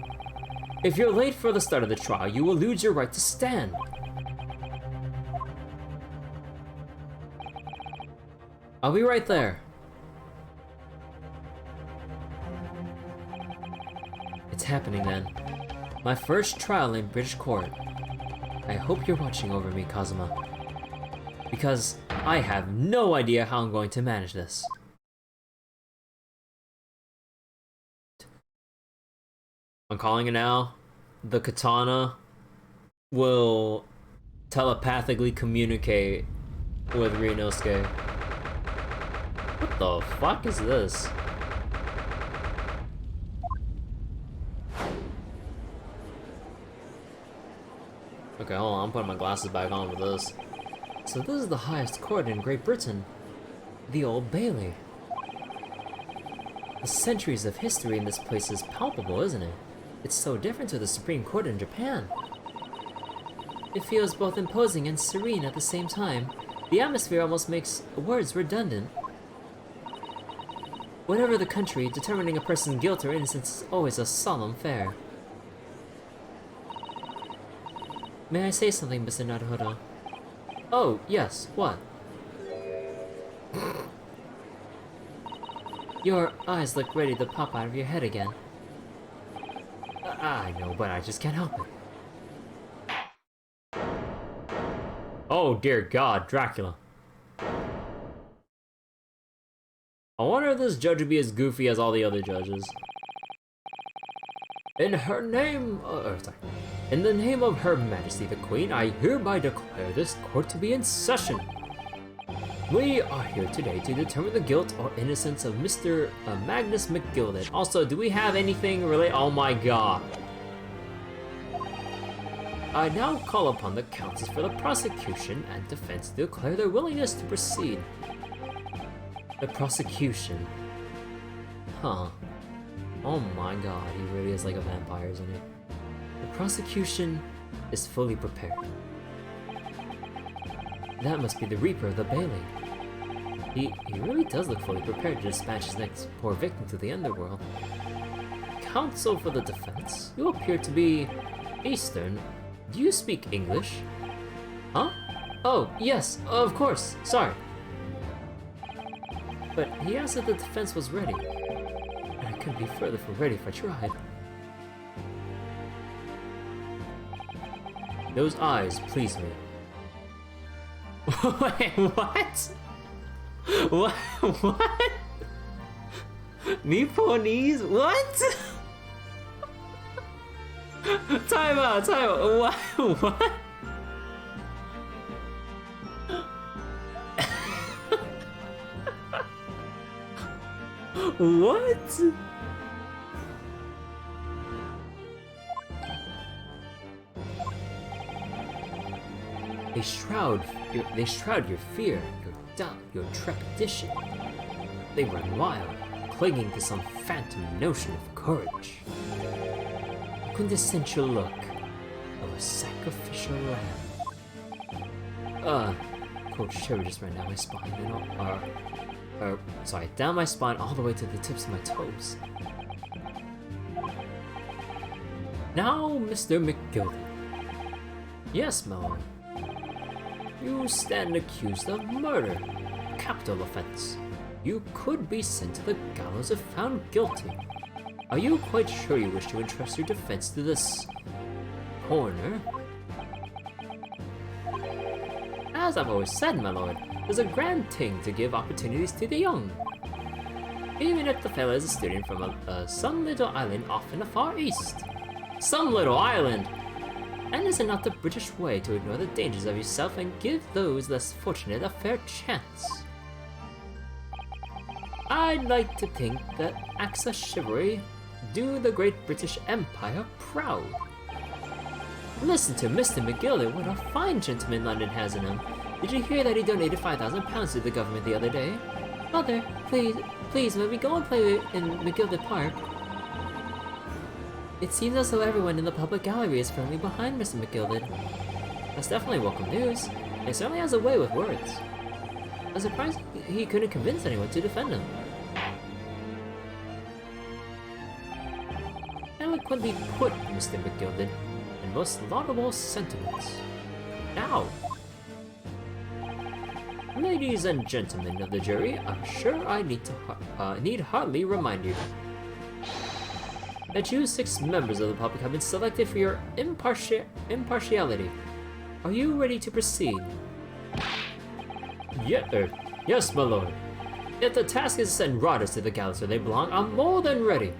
If you're late for the start of the trial, you will lose your right to stand. I'll be right there. It's happening then. My first trial in British court. I hope you're watching over me, Kazuma. Because I have no idea how I'm going to manage this. I'm calling it now. The katana will telepathically communicate with Ryunosuke. What the fuck is this? Okay, hold on, I'm putting my glasses back on for this. So this is the highest court in Great Britain. The Old Bailey. The centuries of history in this place is palpable, isn't it? It's so different to the Supreme Court in Japan. It feels both imposing and serene at the same time. The atmosphere almost makes words redundant. Whatever the country, determining a person's guilt or innocence is always a solemn affair. May I say something, Mr. Naruhodo? Oh, yes, what? Your eyes look ready to pop out of your head again. I know, but I just can't help it. Oh dear God, Dracula. I wonder if this judge would be as goofy as all the other judges. In her name, in the name of Her Majesty the Queen, I hereby declare this court to be in session. We are here today to determine the guilt or innocence of Mr. Magnus McGilden. Also, do we have anything related? Oh my God. I now call upon the counsels for the prosecution and defense to declare their willingness to proceed. The prosecution. Huh. Oh my God, he really is like a vampire, isn't he? The prosecution is fully prepared. That must be the Reaper of the Bailey. He really does look fully prepared to dispatch his next poor victim to the underworld. Counsel for the defense, you appear to be Eastern. Do you speak English? Huh? Oh, yes, of course, sorry. But he asked if the defense was ready. And I couldn't be further from ready if I tried. Those eyes please me. Wait, what? What? What? Nipponese? What? Time out, time out. What? What? What? They shroud your fear, your doubt, your trepidation. They run wild, clinging to some phantom notion of courage. The quintessential look of a sacrificial lamb. Cold shiver just ran down my spine and down my spine all the way to the tips of my toes. Now, Mr. McGilden. Yes, Malone. You stand accused of murder, capital offense. You could be sent to the gallows if found guilty. Are you quite sure you wish to entrust your defense to this coroner? As I've always said, my lord, there's a grand thing to give opportunities to the young. Even if the fellow is a student from some little island off in the far east. Some little island! And is it not the British way to ignore the dangers of yourself and give those less fortunate a fair chance? I'd like to think that acts of chivalry do the great British Empire proud. Listen to Mr. McGilder, what a fine gentleman London has in him. Did you hear that he donated £5,000 to the government the other day? Mother, please, may we go and play in McGilder Park? It seems as though everyone in the public gallery is firmly behind Mr. McGilded. That's definitely welcome news. He certainly has a way with words. I'm surprised he couldn't convince anyone to defend him. Eloquently put, Mr. McGilded, and most laudable sentiments. Now, ladies and gentlemen of the jury, I'm sure I need hardly remind you that you 6 members of the public have been selected for your impartiality. Are you ready to proceed? Yes, my lord. If the task is to send rotters to the gallows where they belong, I'm more than ready.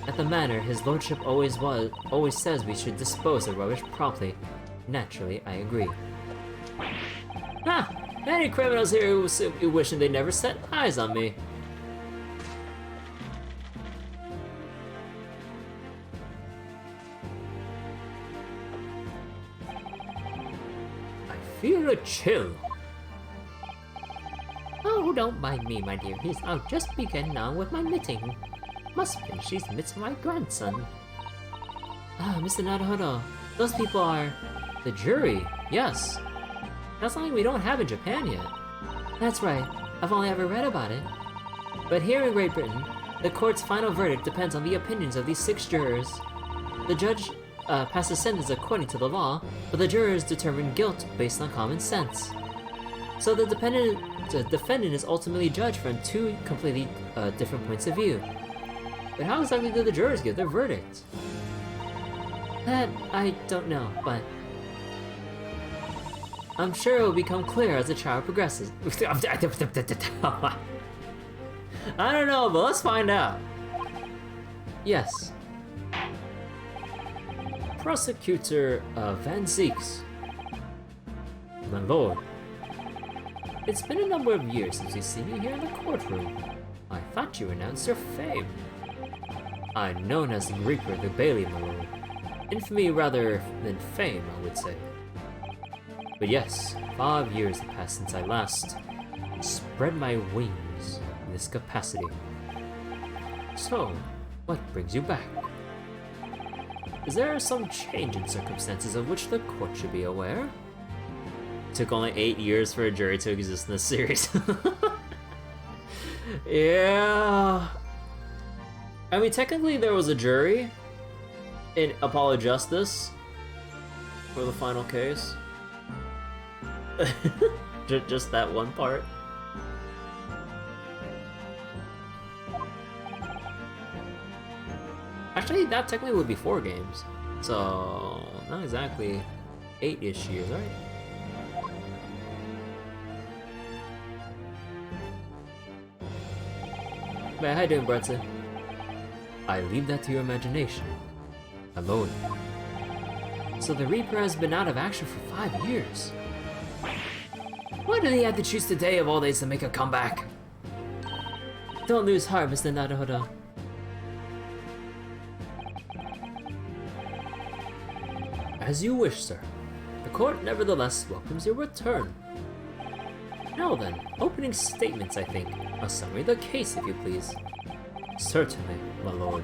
At the manor, his lordship always says we should dispose of rubbish promptly. Naturally, I agree. Any criminals here who wishing they never set eyes on me. Feel a chill. Oh, don't mind me, my dearies. I'll just begin now with my knitting. Must finish these mitts for my grandson. Mr. Naruhodo, those people are the jury. Yes. That's something we don't have in Japan yet. That's right. I've only ever read about it. But here in Great Britain, the court's final verdict depends on the opinions of these 6 jurors. The judge passes sentence according to the law, but the jurors determine guilt based on common sense. So the defendant is ultimately judged from 2 completely different points of view. But how exactly do the jurors give their verdict? That I don't know, but I'm sure it will become clear as the trial progresses. I don't know, but let's find out. Yes. Prosecutor Van Zeeks. My lord, it's been a number of years since we've seen you here in the courtroom. I thought you announced your fame. I'm known as the Reaper, the Bailey, my lord. Infamy rather than fame, I would say. But yes, 5 years have passed since I last spread my wings in this capacity. So, what brings you back? Is there some change in circumstances of which the court should be aware? It took only 8 years for a jury to exist in this series. Yeah. I mean, technically there was a jury in Apollo Justice for the final case. Just that one part. Actually, that technically would be 4 games. So, not exactly 8-ish years, right? Man, how you doing, Bretson? I leave that to your imagination. Alone. So the Reaper has been out of action for 5 years. Why did he have to choose today of all days to make a comeback? Don't lose heart, Mr. Naruhodo. As you wish, sir. The court nevertheless welcomes your return. Now then, opening statements, I think. A summary of the case, if you please. Certainly, my lord.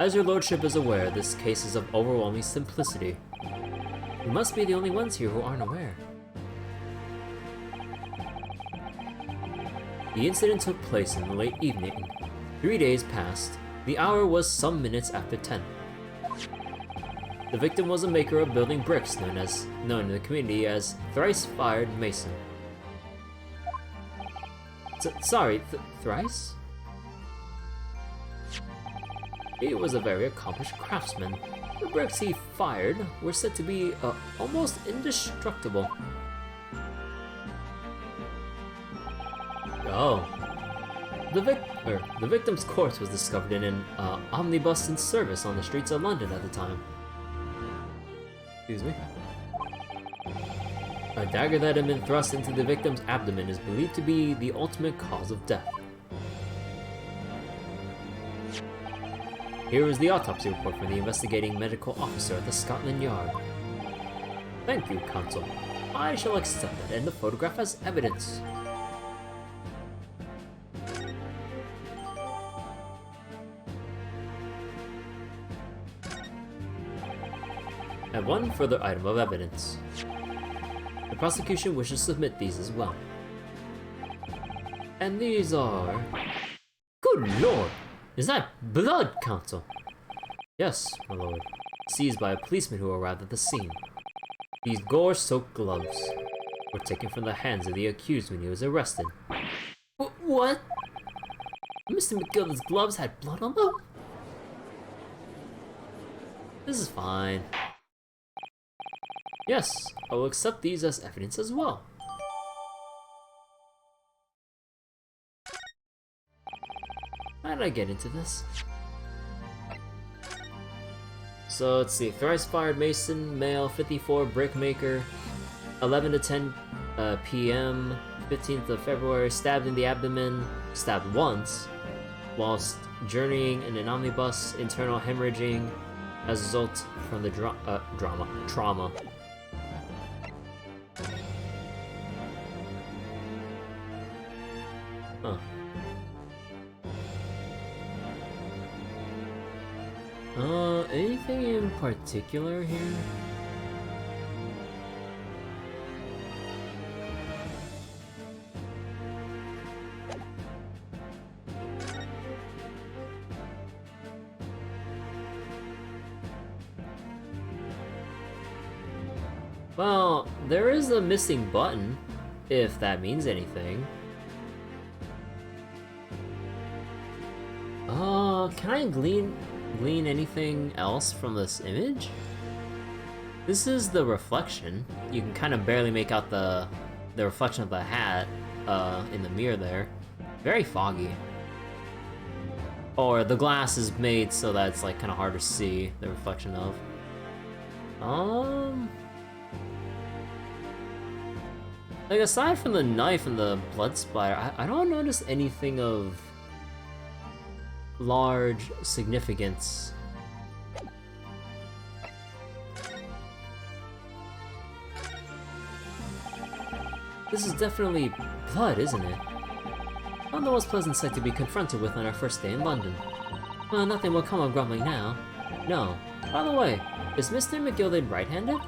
As your lordship is aware, this case is of overwhelming simplicity. You must be the only ones here who aren't aware. The incident took place in the late evening. 3 days passed. The hour was some minutes after 10. The victim was a maker of building bricks known in the community as Thrice-Fired Mason. Sorry, Thrice? He was a very accomplished craftsman. The bricks he fired were said to be almost indestructible. Oh. The victim's corpse was discovered in an omnibus in service on the streets of London at the time. Excuse me. A dagger that had been thrust into the victim's abdomen is believed to be the ultimate cause of death. Here is the autopsy report from the investigating medical officer at the Scotland Yard. Thank you, Counsel. I shall accept that and the photograph as evidence. And one further item of evidence. The prosecution wishes to submit these as well. And these are... Good lord! Is that blood, Counsel? Yes, my lord. Seized by a policeman who arrived at the scene. These gore-soaked gloves were taken from the hands of the accused when he was arrested. What? Mr. McGilden's gloves had blood on them? This is fine. Yes, I will accept these as evidence as well. How did I get into this? So let's see, Thrice-Fired Mason, male, 54, brickmaker, 11 to 10 p.m., 15th of February, stabbed in the abdomen, stabbed once, whilst journeying in an omnibus, internal hemorrhaging as a result from the trauma. Huh. Anything in particular here? Well, there is a missing button, if that means anything. Can I glean anything else from this image? This is the reflection. You can kind of barely make out the reflection of the hat in the mirror there. Very foggy. Or the glass is made so that it's like kind of hard to see the reflection of. Like aside from the knife and the blood splatter, I don't notice anything of large significance. This is definitely blood, isn't it? Not the most pleasant sight to be confronted with on our first day in London. Well, nothing will come of grumbling now. No. By the way, is Mr. McGilden right-handed?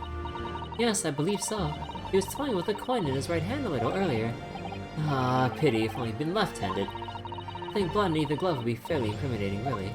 Yes, I believe so. He was toying with a coin in his right hand a little earlier. Ah, pity if only he'd been left-handed. I think blood in either glove would be fairly incriminating, really.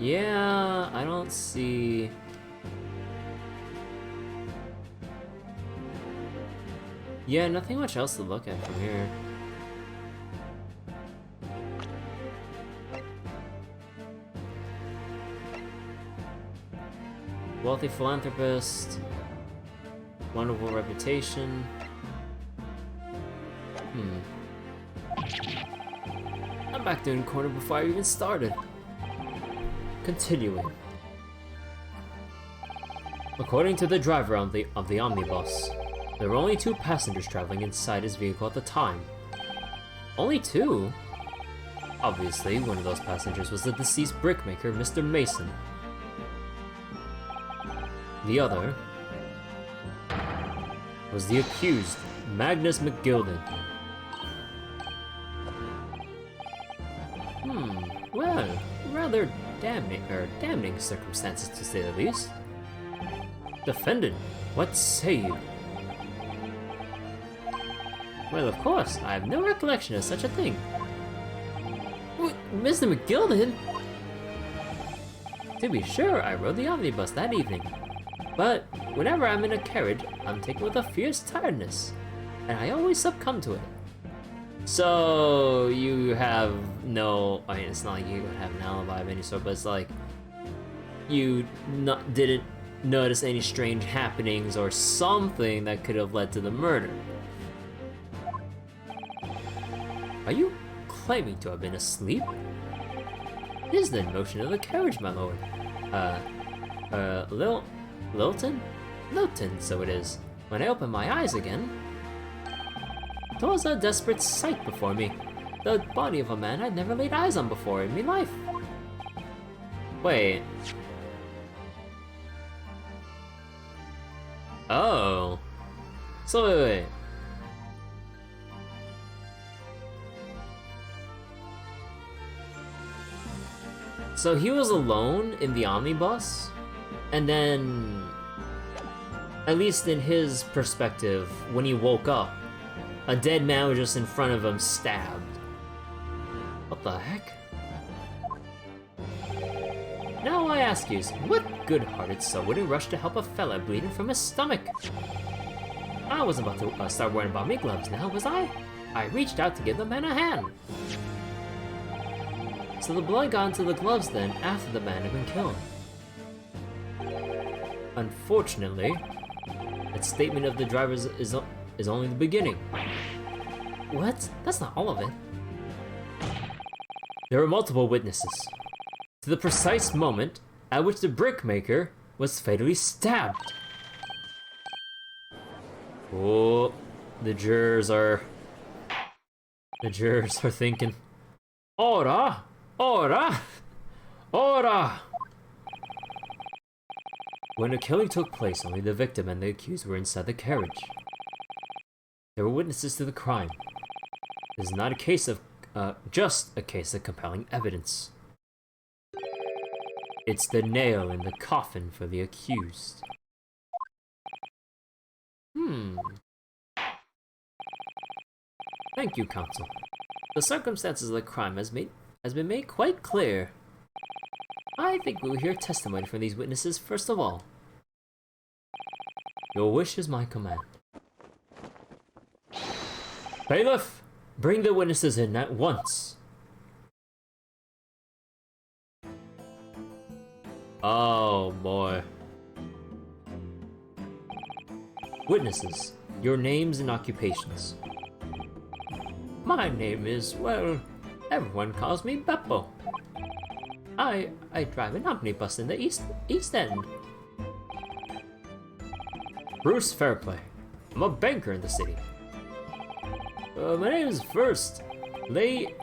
Yeah, I don't see Yeah, nothing much else to look at from here. Wealthy philanthropist. Wonderful reputation. I'm back there in the corner before I even started. Continuing. According to the driver of the omnibus, there were only 2 passengers traveling inside his vehicle at the time. Only 2? Obviously, one of those passengers was the deceased brickmaker, Mr. Mason. The other was the accused, Magnus McGilden. Well, rather damning circumstances to say the least. Defendant, what say you? Well, of course, I have no recollection of such a thing. What, Mr. McGilden? To be sure, I rode the omnibus that evening. But whenever I'm in a carriage, I'm taken with a fierce tiredness, and I always succumb to it. So you have no, I mean, it's not like you would have an alibi of any sort, but it's like you didn't notice any strange happenings or something that could have led to the murder. Are you claiming to have been asleep? It is the motion of the carriage, my lord. Lilton? Lilton, so it is. When I opened my eyes again, there was a desperate sight before me. The body of a man I'd never laid eyes on before in me life. Wait. Oh. So wait. So he was alone in the omnibus, and then, at least in his perspective, when he woke up, a dead man was just in front of him, stabbed. What the heck? Now I ask you, what good-hearted soul wouldn't rush to help a fella bleeding from his stomach? I wasn't about to start worrying about me gloves now, was I? I reached out to give the man a hand. So the blood got into the gloves then, after the man had been killed. Unfortunately, that statement of the driver's is only the beginning. What? That's not all of it. There were multiple witnesses to the precise moment at which the brickmaker was fatally stabbed. Oh, the jurors are thinking, ora, ora, ora. When the killing took place, only the victim and the accused were inside the carriage. There were witnesses to the crime. It is not a case of, just a case of compelling evidence. It's the nail in the coffin for the accused. Thank you, counsel. The circumstances of the crime has been made quite clear. I think we will hear testimony from these witnesses first of all. Your wish is my command. Bailiff, bring the witnesses in at once. Oh boy. Witnesses, your names and occupations. My name is, well, everyone calls me Beppo. I drive an omnibus in the East End. Bruce Fairplay. I'm a banker in the city. My name is First. I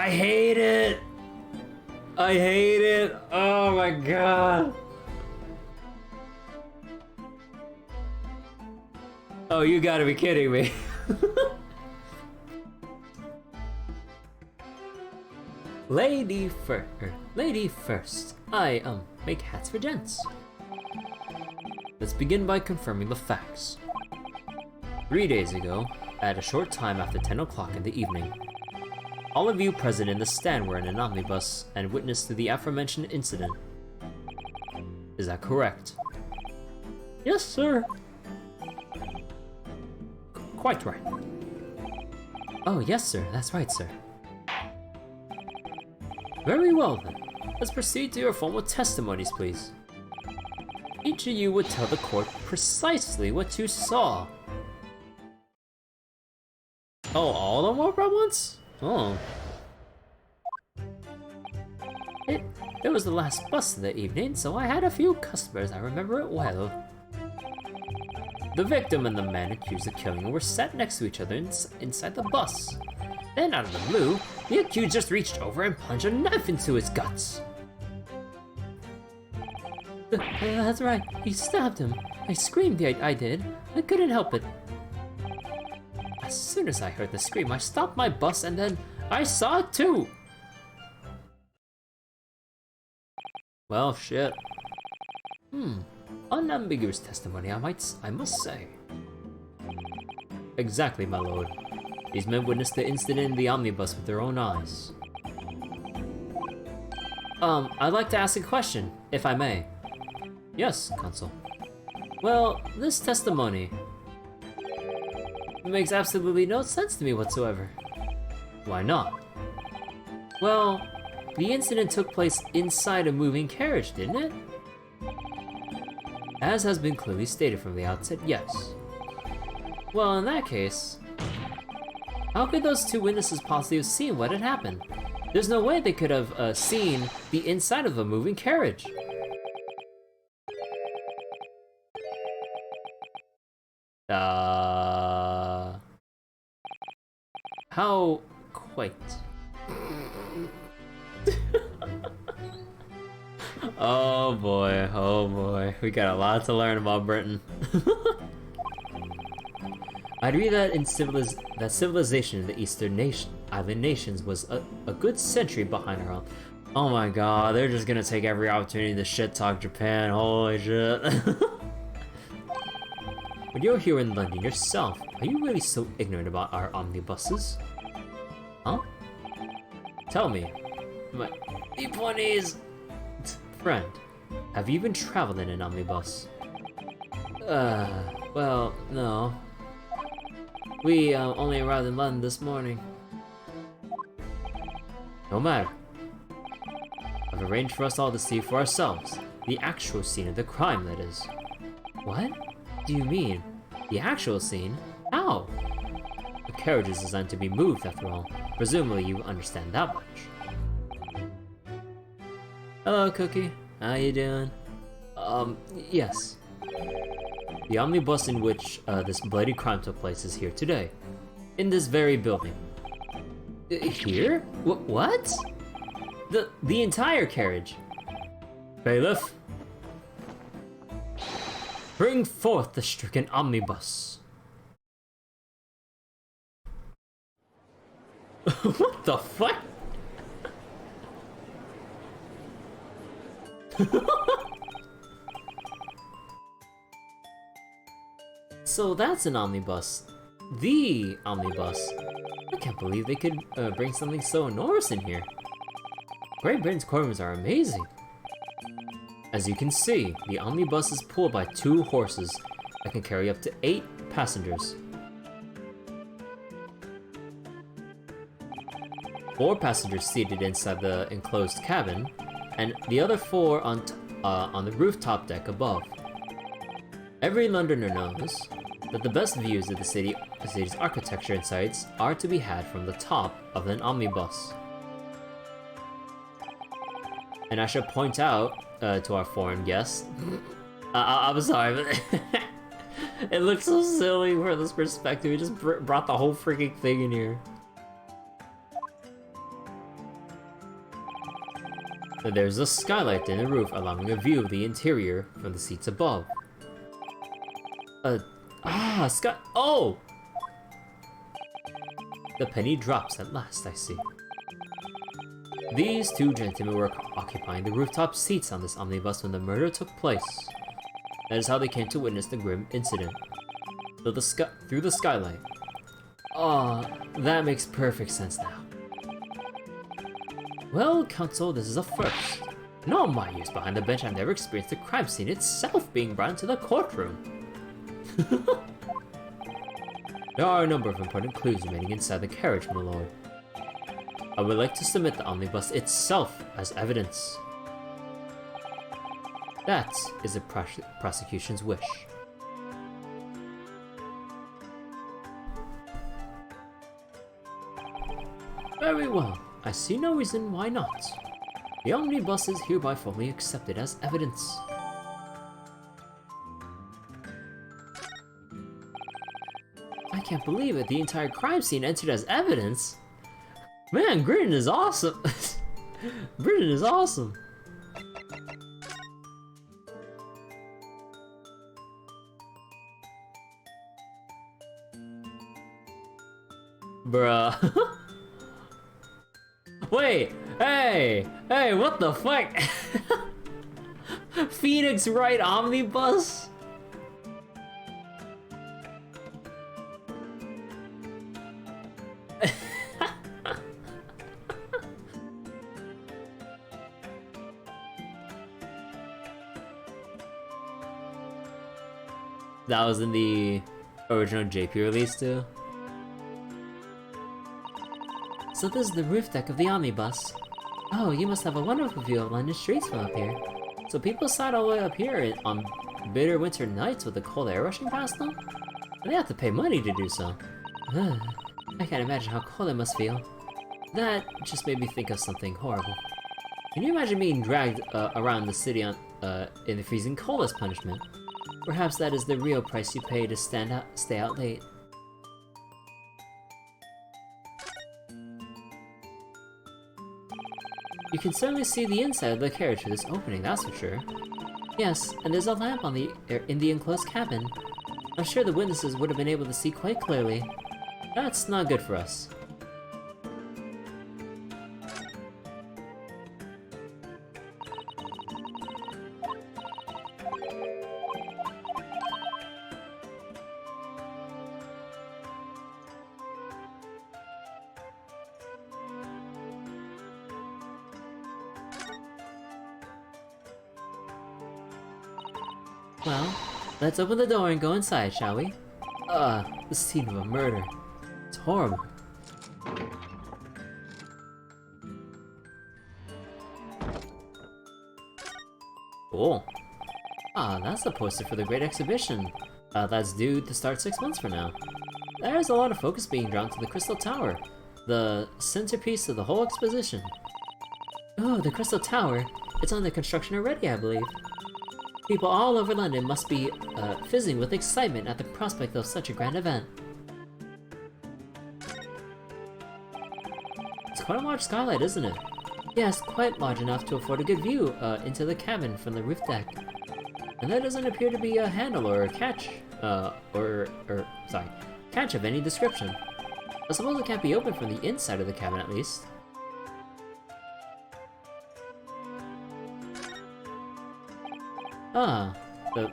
hate it. I hate it. Oh my god. Oh, you gotta be kidding me. Lady first. I make hats for gents. Let's begin by confirming the facts. 3 days ago, at a short time after 10 o'clock in the evening, all of you present in the stand were in an omnibus and witnessed to the aforementioned incident. Is that correct? Yes, sir. quite right. Oh, yes, sir. That's right, sir. Very well, then. Let's proceed to your formal testimonies, please. Each of you would tell the court precisely what you saw. Oh, all of them were at once? Oh. It was the last bus of the evening, so I had a few customers. I remember it well. The victim and the man accused of killing her were sat next to each other inside the bus. Then, out of the blue, the accused just reached over and plunged a knife into his guts. That's right, he stabbed him. I screamed, I did. I couldn't help it. As soon as I heard the scream, I stopped my bus and then I saw it too. Well, shit. Unambiguous testimony, I must say. Exactly, my lord. These men witnessed the incident in the omnibus with their own eyes. I'd like to ask a question, if I may. Yes, Consul. Well, this testimony makes absolutely no sense to me whatsoever. Why not? Well, the incident took place inside a moving carriage, didn't it? As has been clearly stated from the outset, yes. Well, in that case, how could those two witnesses possibly have seen what had happened? There's no way they could have seen the inside of a moving carriage. How quaint. Oh boy, we got a lot to learn about Britain. I'd read that that civilization in the Eastern island nations was a good century behind our own. Oh my god, they're just gonna take every opportunity to shit talk Japan, holy shit. When you're here in London yourself, are you really so ignorant about our omnibuses? Huh? Tell me. My Japanese friend, have you even traveled in an omnibus? Well, no. We only arrived in London this morning. No matter. I've arranged for us all to see for ourselves. The actual scene of the crime, that is. What? Do you mean? The actual scene? How? The carriage is designed to be moved, after all. Presumably you understand that much. Hello, Cookie. How you doing? Yes. The omnibus in which this bloody crime took place is here today. In this very building. Here? What? The entire carriage? Bailiff? Bring forth the stricken omnibus. What the fuck? So that's an omnibus. The omnibus. I can't believe they could bring something so enormous in here. Great Britain's courtrooms are amazing. As you can see, the omnibus is pulled by 2 horses that can carry up to 8 passengers. 4 passengers seated inside the enclosed cabin, and the other 4 on the rooftop deck above. Every Londoner knows that the best views of the city's architecture and sights are to be had from the top of an omnibus. And I should point out to our foreign guests, I'm sorry, but it looks so silly from this perspective. We just brought the whole freaking thing in here. There's a skylight in the roof, allowing a view of the interior from the seats above. Oh! The penny drops at last, I see. These 2 gentlemen were occupying the rooftop seats on this omnibus when the murder took place. That is how they came to witness the grim incident. Through the skylight. Ah, that makes perfect sense now. Well, Counsel, this is a first. In all my years behind the bench, I've never experienced the crime scene itself being brought into the courtroom. There are a number of important clues remaining inside the carriage, my lord. I would like to submit the omnibus itself as evidence. That is the prosecution's wish. Very well. I see no reason why not. The omnibus is hereby formally accepted as evidence. I can't believe it. The entire crime scene entered as evidence? Man, Britain is awesome. Britain is awesome. Bruh. Wait, hey, what the fuck? Phoenix Wright Omnibus? That was in the original JP release too. So this is the roof deck of the omnibus. Oh, you must have a wonderful view of London streets from up here. So people sat all the way up here on bitter winter nights with the cold air rushing past them? And they have to pay money to do so. I can't imagine how cold it must feel. That just made me think of something horrible. Can you imagine being dragged around the city in the freezing cold as punishment? Perhaps that is the real price you pay to stay out late. You can certainly see the inside of the carriage through this opening, that's for sure. Yes, and there's a lamp in the enclosed cabin. I'm sure the witnesses would have been able to see quite clearly. That's not good for us. Well, let's open the door and go inside, shall we? The scene of a murder. It's horrible. Cool. That's the poster for the Great Exhibition. That's due to start 6 months from now. There's a lot of focus being drawn to the Crystal Tower, the centerpiece of the whole exposition. Oh, the Crystal Tower. It's under construction already, I believe. People all over London must be fizzing with excitement at the prospect of such a grand event. It's quite a large skylight, isn't it? Yes, quite large enough to afford a good view into the cabin from the roof deck. And there doesn't appear to be a handle or a catch, catch of any description. I suppose it can't be opened from the inside of the cabin at least.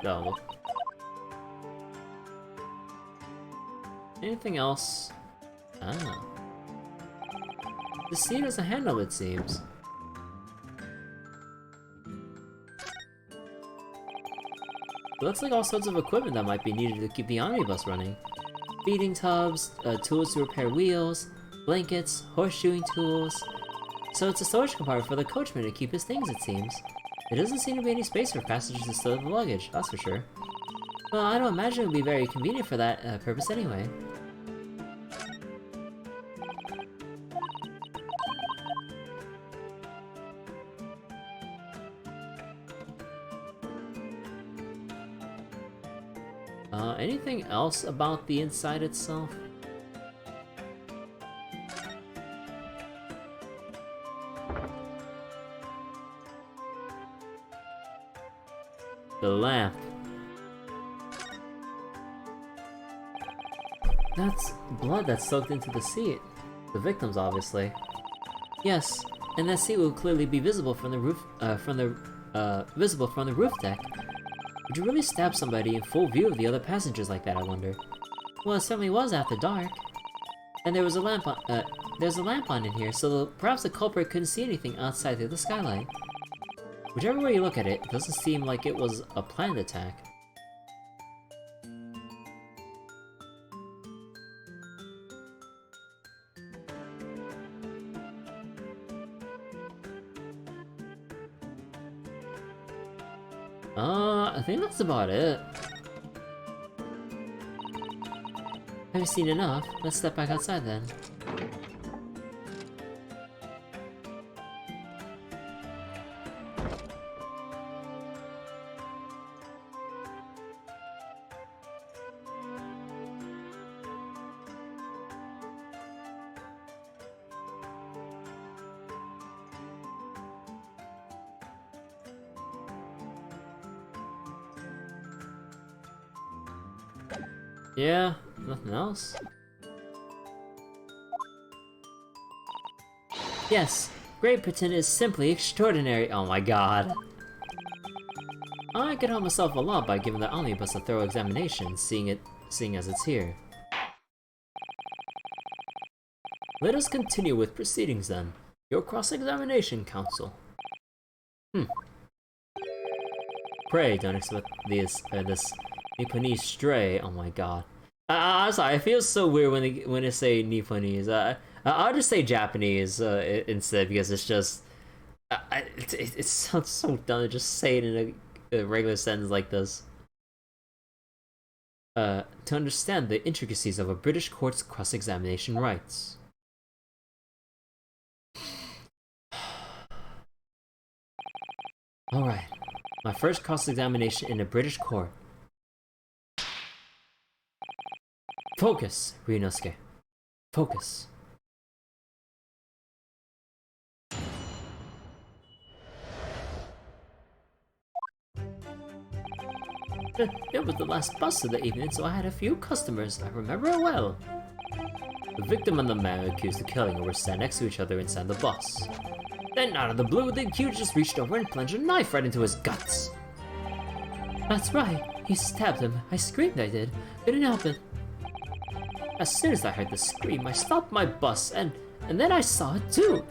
No. Anything else? The seat has a handle, it seems. It looks like all sorts of equipment that might be needed to keep the omnibus running. Feeding tubs, tools to repair wheels, blankets, horseshoeing tools. So it's a storage compartment for the coachman to keep his things, it seems. There doesn't seem to be any space for passengers to store the luggage, that's for sure. Well, I don't imagine it would be very convenient for that purpose anyway. Anything else about the inside itself? The lamp. That's blood that's soaked into the seat. The victim's, obviously. Yes, and that seat will clearly be visible from the roof. Visible from the roof deck. Would you really stab somebody in full view of the other passengers like that, I wonder? Well, it certainly was after dark. And there was a lamp on. There's a lamp on in here, so perhaps the culprit couldn't see anything outside through the skylight. Whichever way you look at it, it doesn't seem like it was a planned attack. I think that's about it. I've seen enough. Let's step back outside then. Yeah, nothing else? Yes, Great Britain is simply extraordinary. Oh my god. I could help myself a lot by giving the omnibus a thorough examination, seeing as it's here. Let us continue with proceedings then. Your cross-examination, Counsel. Pray don't expect this Nipponese stray. Oh my god. I'm sorry, it feels so weird when they say Nipponese. I'll just say Japanese instead, because it's just it sounds so dumb to just say it in a regular sentence like this. To understand the intricacies of a British court's cross-examination rights. Alright, my first cross-examination in a British court. Focus, Ryunosuke. Focus. It was the last bus of the evening, so I had a few customers. I remember it well. The victim and the man accused of killing her were sat next to each other inside the bus. Then, out of the blue, the accused just reached over and plunged a knife right into his guts. That's right. He stabbed him. I screamed, I did. Couldn't help it. As soon as I heard the scream, I stopped my bus, and then I saw it too.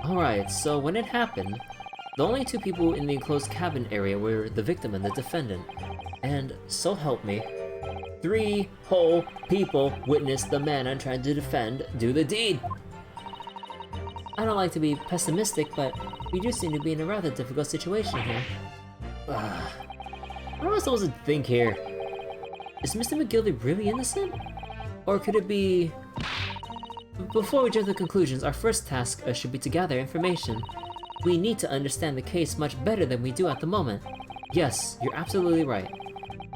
Alright, so when it happened, the only two people in the enclosed cabin area were the victim and the defendant. And, so help me, 3 whole people witnessed the man I'm trying to defend do the deed. I don't like to be pessimistic, but we do seem to be in a rather difficult situation here. What am I supposed to think here? Is Mr. McGildy really innocent? Or could it be... Before we jump to conclusions, our first task should be to gather information. We need to understand the case much better than we do at the moment. Yes, you're absolutely right.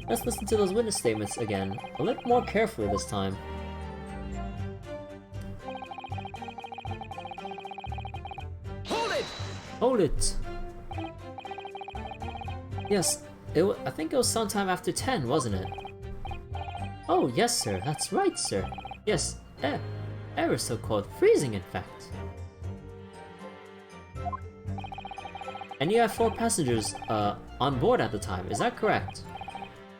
Let's listen to those witness statements again, a little more carefully this time. Hold it! Hold it! Yes, I think it was sometime after 10, wasn't it? Oh, yes, sir. That's right, sir. Yes, ever so cold. Freezing, in fact. And you have 4 passengers, on board at the time, is that correct?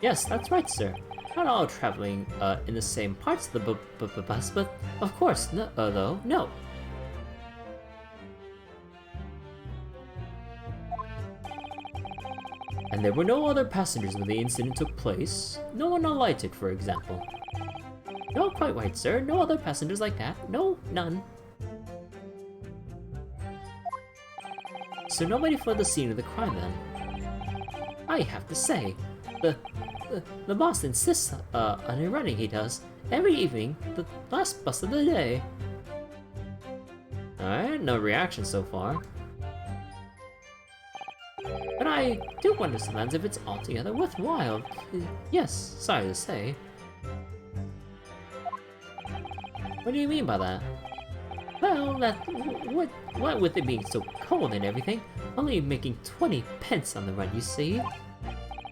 Yes, that's right, sir. Not all traveling, in the same parts of the bus, but of course, though, no. And there were no other passengers when the incident took place. No one alighted, for example. No, quite right, sir. No other passengers like that. No, none. So nobody fled the scene of the crime then. I have to say, the boss insists on a running, he does, every evening, the last bus of the day. Alright, no reaction so far. But I do wonder sometimes if it's altogether worthwhile. Yes, sorry to say. What do you mean by that? Well, what with it being so cold and everything, only making 20 pence on the run, you see.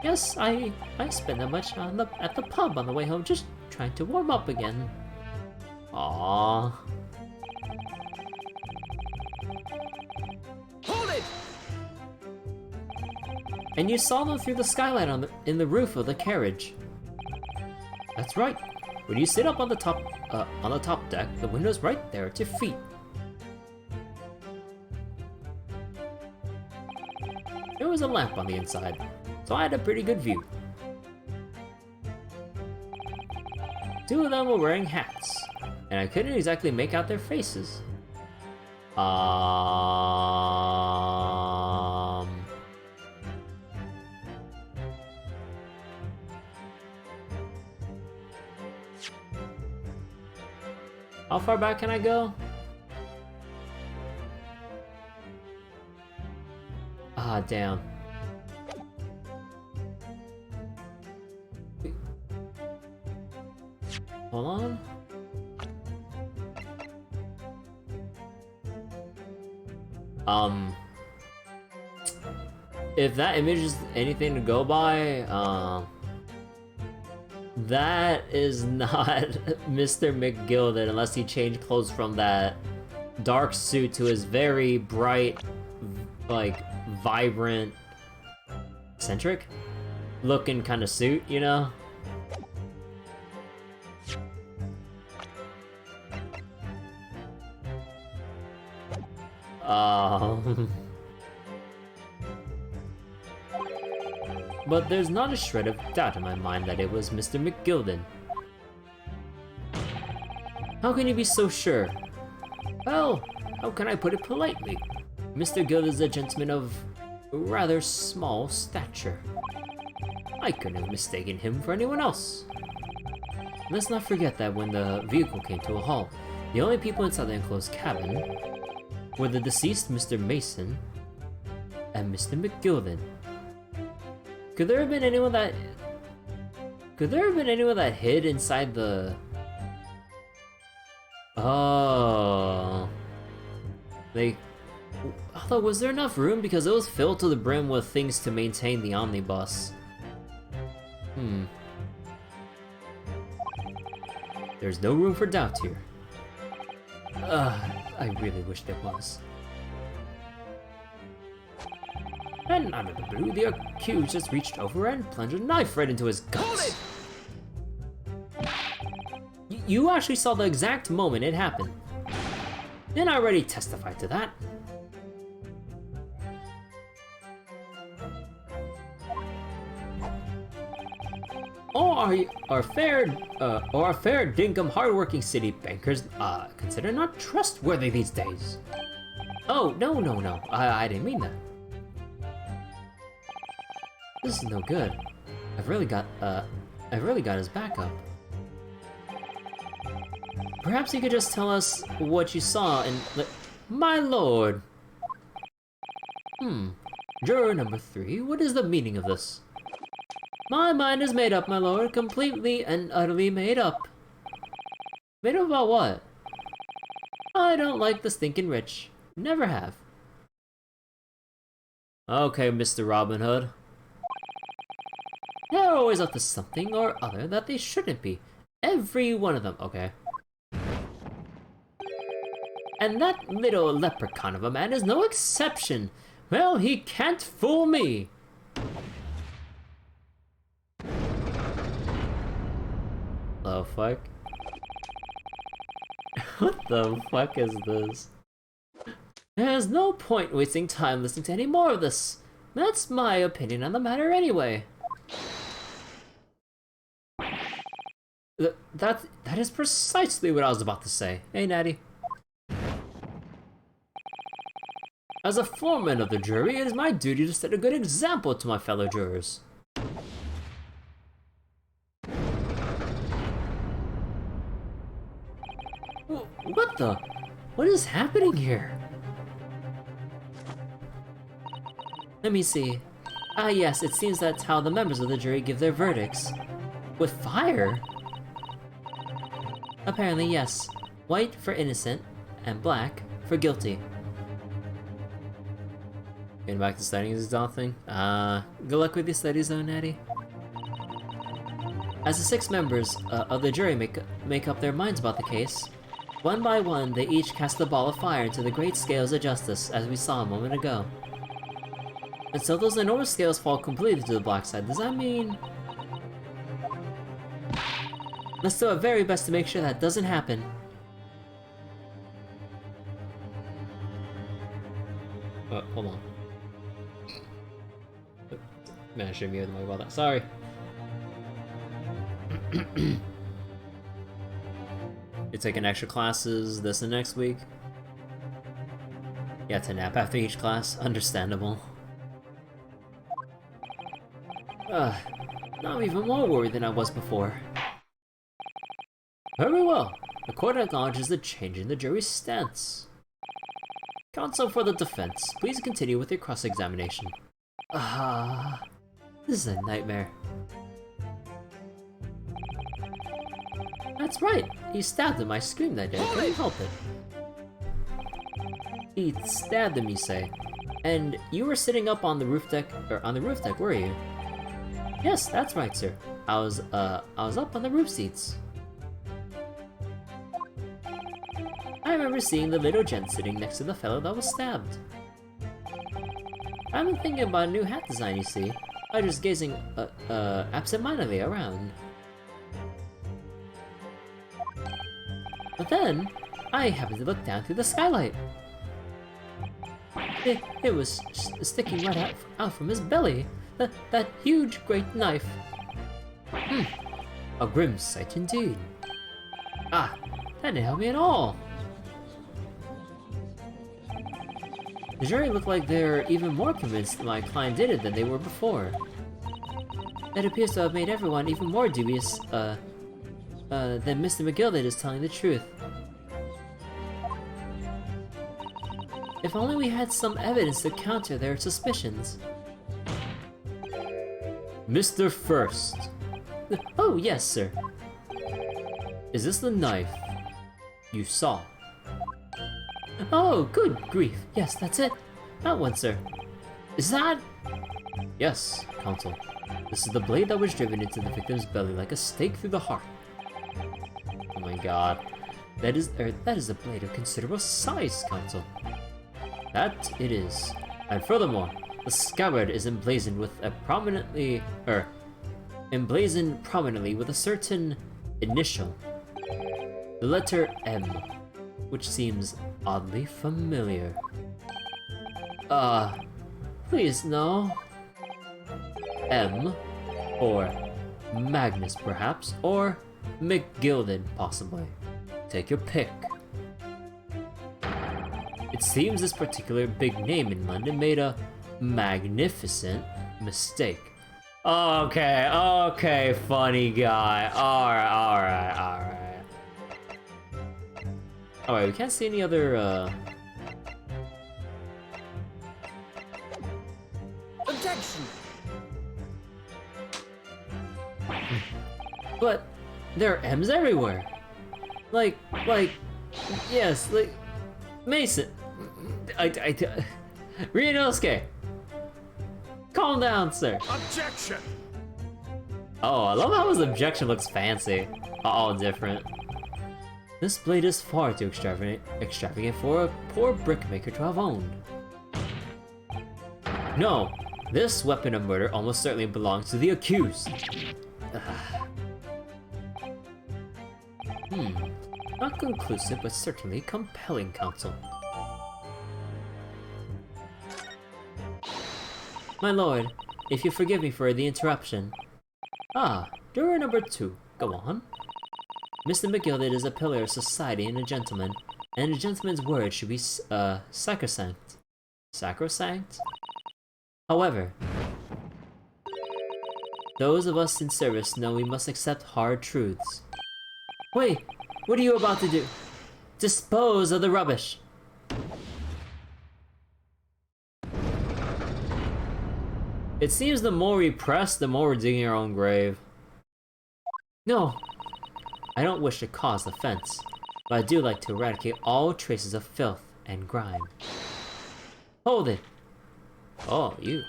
Yes, I spend that much at the pub on the way home, just trying to warm up again. Aww. Hold it! And you saw them through the skylight in the roof of the carriage. That's right. When you sit up on the top deck, the window's right there at your feet. There was a lamp on the inside, so I had a pretty good view. 2 of them were wearing hats, and I couldn't exactly make out their faces. How far back can I go? Ah, damn. Hold on. If that image is anything to go by, that is not Mr. McGilden unless he changed clothes from that dark suit to his very bright, like, vibrant, eccentric looking kind of suit, you know? But there's not a shred of doubt in my mind that it was Mr. McGilden. How can you be so sure? Well, how can I put it politely? Mr. Gilden is a gentleman of rather small stature. I couldn't have mistaken him for anyone else. Let's not forget that when the vehicle came to a halt, the only people inside the enclosed cabin were the deceased Mr. Mason and Mr. McGilden. Could there have been anyone that hid inside the... Oh... Although, was there enough room? Because it was filled to the brim with things to maintain the omnibus. There's no room for doubt here. I really wish there was. And out of the blue, the accused just reached over and plunged a knife right into his guts. You actually saw the exact moment it happened. And I already testified to that. Our fair dinkum hardworking city bankers consider not trustworthy these days. Oh, no, I didn't mean that. This is no good. I've really got his back up. Perhaps you could just tell us what you saw and my lord! Juror number 3, what is the meaning of this? My mind is made up, my lord, completely and utterly made up. Made up about what? I don't like the stinking rich. Never have. Okay, Mr. Robin Hood. They're always up to something or other that they shouldn't be. Every one of them, okay. And that little leprechaun of a man is no exception. Well, he can't fool me. The fuck? What the fuck is this? There's no point wasting time listening to any more of this. That's my opinion on the matter anyway. That is precisely what I was about to say. Hey, Natty. As a foreman of the jury, it is my duty to set a good example to my fellow jurors. What the? What is happening here? Let me see. Ah yes, it seems that's how the members of the jury give their verdicts. With fire? Apparently, yes. White for innocent, and black for guilty. Getting back to studying is exhausting. Good luck with your studies though, Natty. As the 6 members of the jury make up their minds about the case, one by one they each cast the ball of fire into the great scales of justice, as we saw a moment ago. And so those enormous scales fall completely to the black side. Does that mean... Let's do our very best to make sure that doesn't happen. Hold on. Man, I shouldn't be able to know about that. Sorry. You're taking extra classes this and next week? You have to nap after each class? Understandable. Now I'm even more worried than I was before. Very well. The court acknowledges the change in the jury's stance. Counsel for the defense, please continue with your cross-examination. This is a nightmare. That's right, he stabbed him. I screamed that day. I couldn't help it. He stabbed him, you say? And you were sitting up on the roof deck, were you? Yes, that's right, sir. I was up on the roof seats. I remember seeing the little gent sitting next to the fellow that was stabbed. I've been thinking about a new hat design, you see. I was just gazing, absent-mindedly around. But then, I happened to look down through the skylight. It was sticking right out from his belly. That huge, great knife. A grim sight indeed. That didn't help me at all. The jury looked like they're even more convinced that my client did it than they were before. That appears to have made everyone even more dubious, that Mr. McGilded is telling the truth. If only we had some evidence to counter their suspicions. Mr. First. Oh, yes, sir. Is this the knife you saw? Oh, good grief. Yes, that's it. That one, sir. Is that? Yes, counsel. This is the blade that was driven into the victim's belly like a stake through the heart. Oh my god. That is a blade of considerable size, counsel. That it is. And furthermore, the scabbard is emblazoned with a emblazoned prominently with a certain initial. The letter M, which seems oddly familiar. Please no. M, or Magnus perhaps, or McGilded possibly. Take your pick. It seems this particular big name in London made a magnificent mistake. Okay, funny guy. Alright. Alright, we can't see any other, Objection! But there are M's everywhere. Like, yes, like, Mason. Ryunosuke. Calm down, sir. Objection! Oh, I love how his objection looks fancy. All different. This blade is far too extravagant for a poor brickmaker to have owned. No, this weapon of murder almost certainly belongs to the accused. Not conclusive, but certainly compelling, counsel. My lord, if you forgive me for the interruption. Juror number 2, go on. Mr. McGilded is a pillar of society and a gentleman's word should be, sacrosanct. Sacrosanct? However, those of us in service know we must accept hard truths. Wait, what are you about to do? Dispose of the rubbish! It seems the more we press, the more we're digging our own grave. No, I don't wish to cause offense, but I do like to eradicate all traces of filth and grime. Hold it! Oh, you.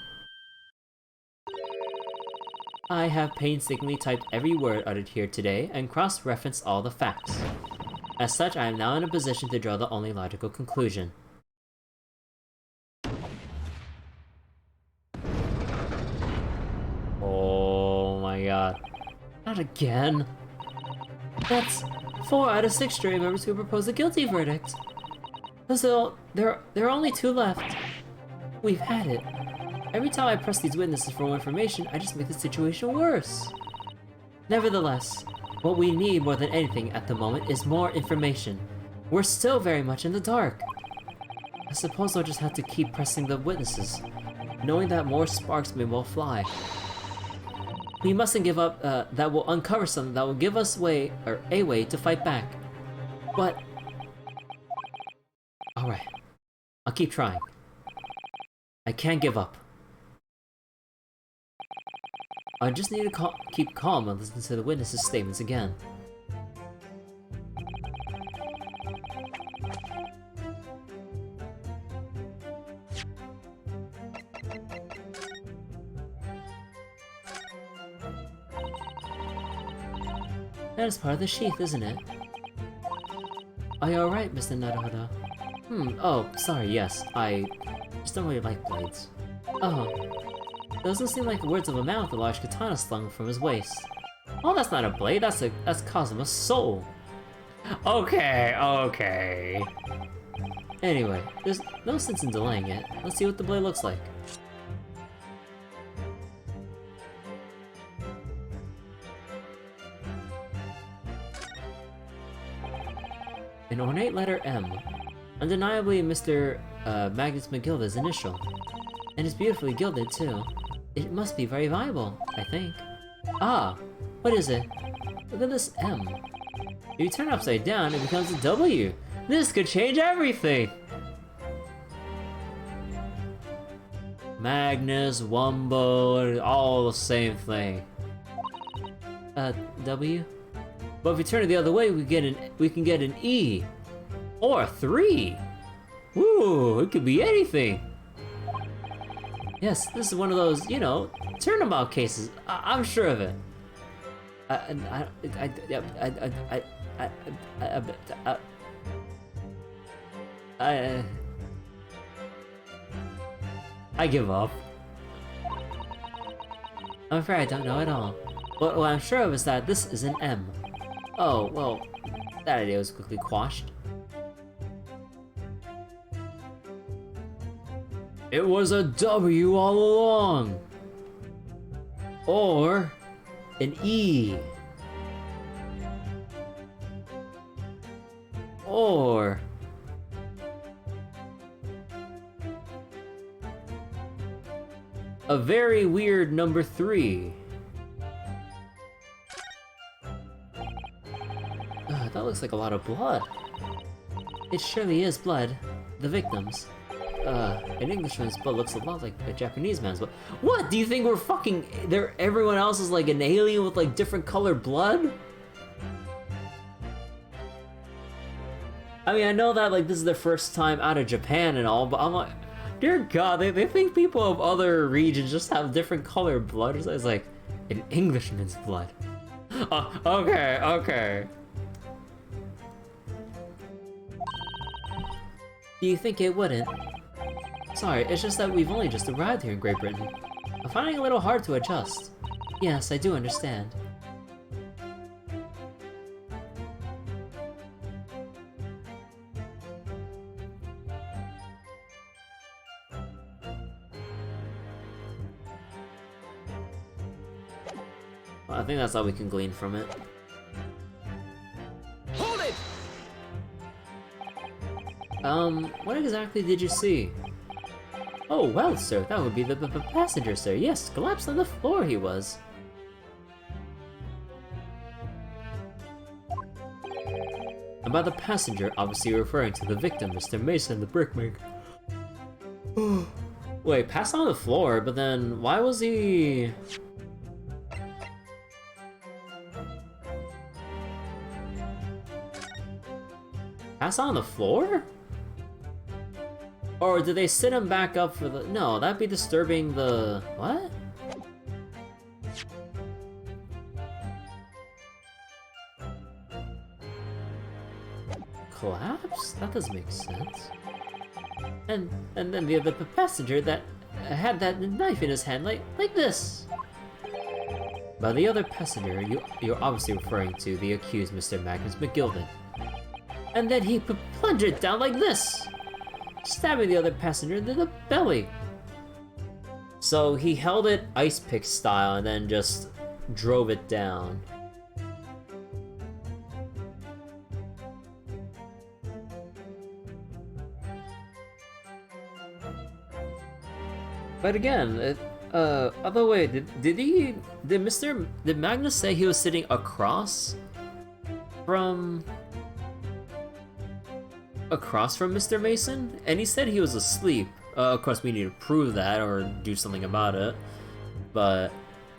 I have painstakingly typed every word uttered here today and cross-referenced all the facts. As such, I am now in a position to draw the only logical conclusion. Oh my god. Not again. That's 4 out of 6 jury members who propose a guilty verdict. So, there are only 2 left. We've had it. Every time I press these witnesses for more information, I just make the situation worse. Nevertheless, what we need more than anything at the moment is more information. We're still very much in the dark. I suppose I'll just have to keep pressing the witnesses, knowing that more sparks may well fly. We mustn't give up, that will uncover something that will give us a way to fight back. What? Alright. I'll keep trying. I can't give up. I just need to keep calm and listen to the witnesses' statements again. That is part of the sheath, isn't it? Are you alright, Mr. Naruhodo? Oh, sorry, yes. I just don't really like blades. Oh. Doesn't seem like the words of a man with a large katana slung from his waist. Oh, that's not a blade, that's Kazuma's soul. Okay, okay. Anyway, there's no sense in delaying it. Let's see what the blade looks like. An ornate letter M. Undeniably Mr. Magnus McGilda's initial. And it's beautifully gilded, too. It must be very valuable, I think. Ah, what is it? Look at this M. If you turn it upside down, it becomes a W. This could change everything! Magnus, Wumbo, all the same thing. W? But if we turn it the other way, we can get an E. Or a 3! Woo, it could be anything! Yes, this is one of those, you know, turnabout cases. I'm sure of it. I give up. I'm afraid I don't know at all. But what I'm sure of is that this is an M. Oh, well, that idea was quickly quashed. It was a W all along! Or an E. Or a very weird number 3. That looks like a lot of blood. It surely is blood. The victims. An Englishman's blood looks a lot like a Japanese man's blood. What? Do you think we're fucking... everyone else is like an alien with like different colored blood? I mean, I know that like this is their first time out of Japan and all, but I'm like, dear God, they think people of other regions just have different colored blood. It's like an Englishman's blood. Okay, okay. Do you think it wouldn't? Sorry, it's just that we've only just arrived here in Great Britain. I'm finding it a little hard to adjust. Yes, I do understand. Well, I think that's all we can glean from it. Hold it! What exactly did you see? Oh, well, sir, that would be the passenger, sir. Yes, collapsed on the floor he was. And by the passenger, obviously referring to the victim, Mr. Mason, the brickmaker. Wait, passed on the floor, but then why was he... Pass on the floor? Or did they sit him back up for the... No, that'd be disturbing the... What? Collapse? That doesn't make sense. And then the other passenger that had that knife in his hand like this. By the other passenger, you're obviously referring to the accused Mr. Magnus McGilden. And then he plunged it down like this, stabbing the other passenger in the belly. So he held it ice pick style and then just drove it down. But again, other way, did Magnus say he was sitting across from across from Mr. Mason, and he said he was asleep. Of course, we need to prove that or do something about it. But,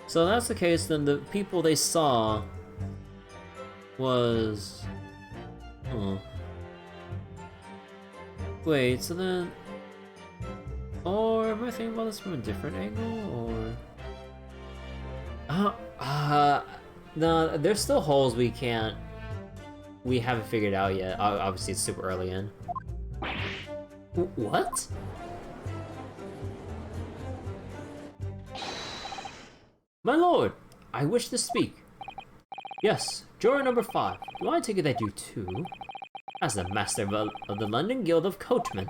so if that's the case, then the people they saw was... Wait, so then... Or am I thinking about this from a different angle, or... no, there's still holes we haven't figured out yet. Obviously, it's super early in. What? My lord, I wish to speak. Yes, juror number 5. Do I take it that you too? As the master of the London Guild of Coachmen,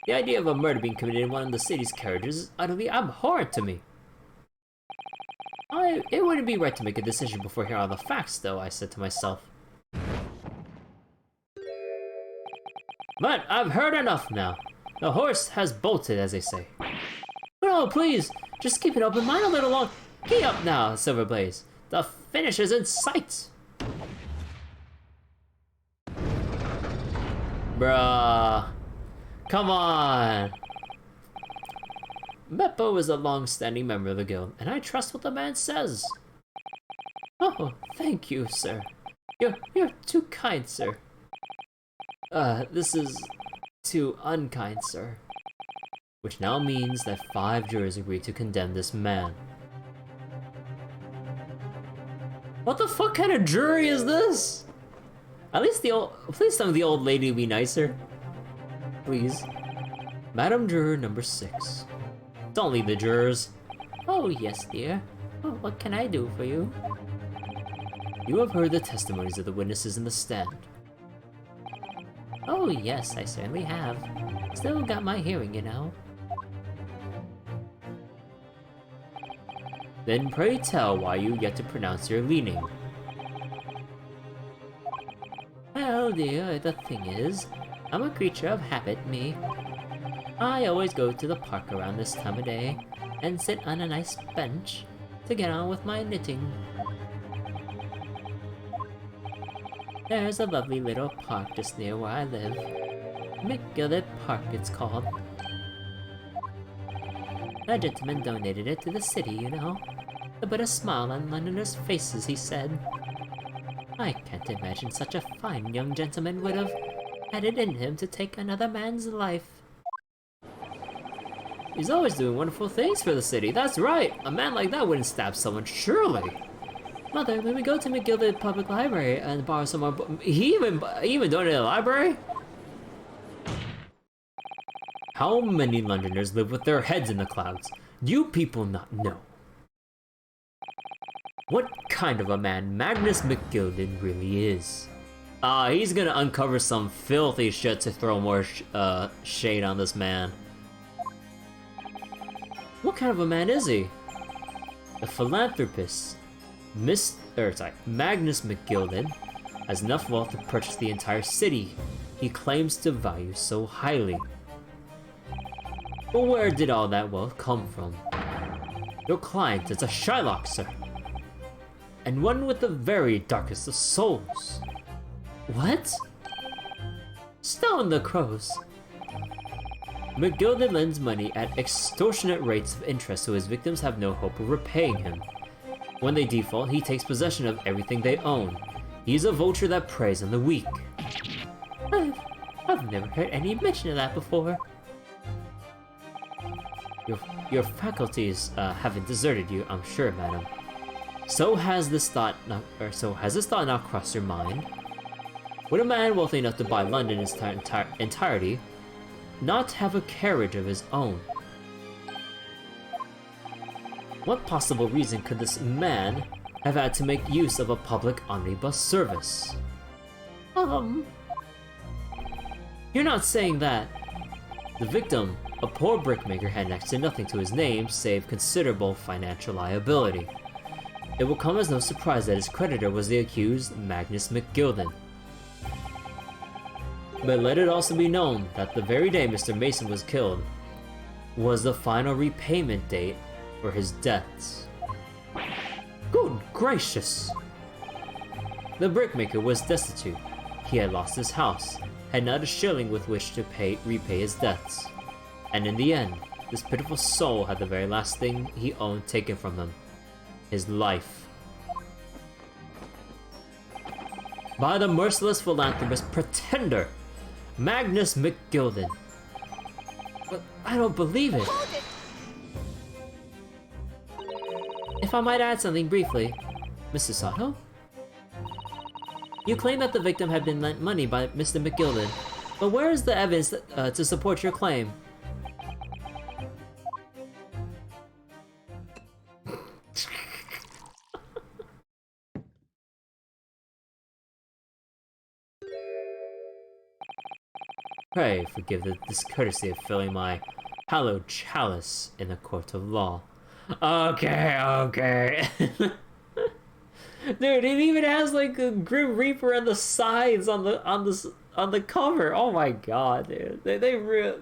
the idea of a murder being committed in one of the city's carriages is utterly abhorrent to me. It wouldn't be right to make a decision before hearing all the facts, though, I said to myself. But I've heard enough now. The horse has bolted, as they say. No, please, just keep an open mind a little long. Gee up now, Silverblaze. The finish is in sight. Bruh. Come on. Beppo is a long-standing member of the guild, and I trust what the man says. Oh, thank you, sir. You're too kind, sir. This is too unkind, sir. Which now means that 5 jurors agreed to condemn this man. What the fuck kind of jury is this? At least please tell the old lady be nicer. Please. Madam Juror number 6. Don't leave the jurors. Oh, yes, dear. Oh, what can I do for you? You have heard the testimonies of the witnesses in the stand. Oh, yes, I certainly have. Still got my hearing, you know. Then pray tell why you get to pronounce your leaning. Well, dear, the thing is, I'm a creature of habit, me. I always go to the park around this time of day and sit on a nice bench to get on with my knitting. There's a lovely little park just near where I live. McGillet Park, it's called. A gentleman donated it to the city, you know. To put a smile on Londoners' faces, he said. I can't imagine such a fine young gentleman would have had it in him to take another man's life. He's always doing wonderful things for the city, that's right! A man like that wouldn't stab someone, surely! Mother, when we go to McGildet Public Library and borrow some more he even donated a library? How many Londoners live with their heads in the clouds? Do you people not know? What kind of a man Magnus McGilden really is? He's gonna uncover some filthy shit to throw more shade on this man. What kind of a man is he? A philanthropist. Magnus McGilden has enough wealth to purchase the entire city he claims to value so highly. But where did all that wealth come from? Your client is a Shylock, sir. And one with the very darkest of souls. What? Stone the crows. McGilden lends money at extortionate rates of interest so his victims have no hope of repaying him. When they default, he takes possession of everything they own. He's a vulture that preys on the weak. I've never heard any mention of that before. Your faculties haven't deserted you, I'm sure, madam. So has this thought not crossed your mind? Would a man wealthy enough to buy London in its entirety not have a carriage of his own? What possible reason could this man have had to make use of a public omnibus service? You're not saying that the victim, a poor brickmaker, had next to nothing to his name save considerable financial liability. It will come as no surprise that his creditor was the accused Magnus McGilden. But let it also be known that the very day Mr. Mason was killed was the final repayment date for his debts. Good gracious! The brickmaker was destitute. He had lost his house, had not a shilling with which to repay his debts. And in the end, this pitiful soul had the very last thing he owned taken from him. His life. By the merciless philanthropist pretender, Magnus McGilden. But I don't believe it. If I might add something briefly, Mr. Sato? You claim that the victim had been lent money by Mr. McGilden, but where is the evidence to support your claim? Pray forgive the discourtesy of filling my hallowed chalice in the court of law. Okay. Dude, it even has like a Grim Reaper on the sides on the cover. Oh my god, dude. They really.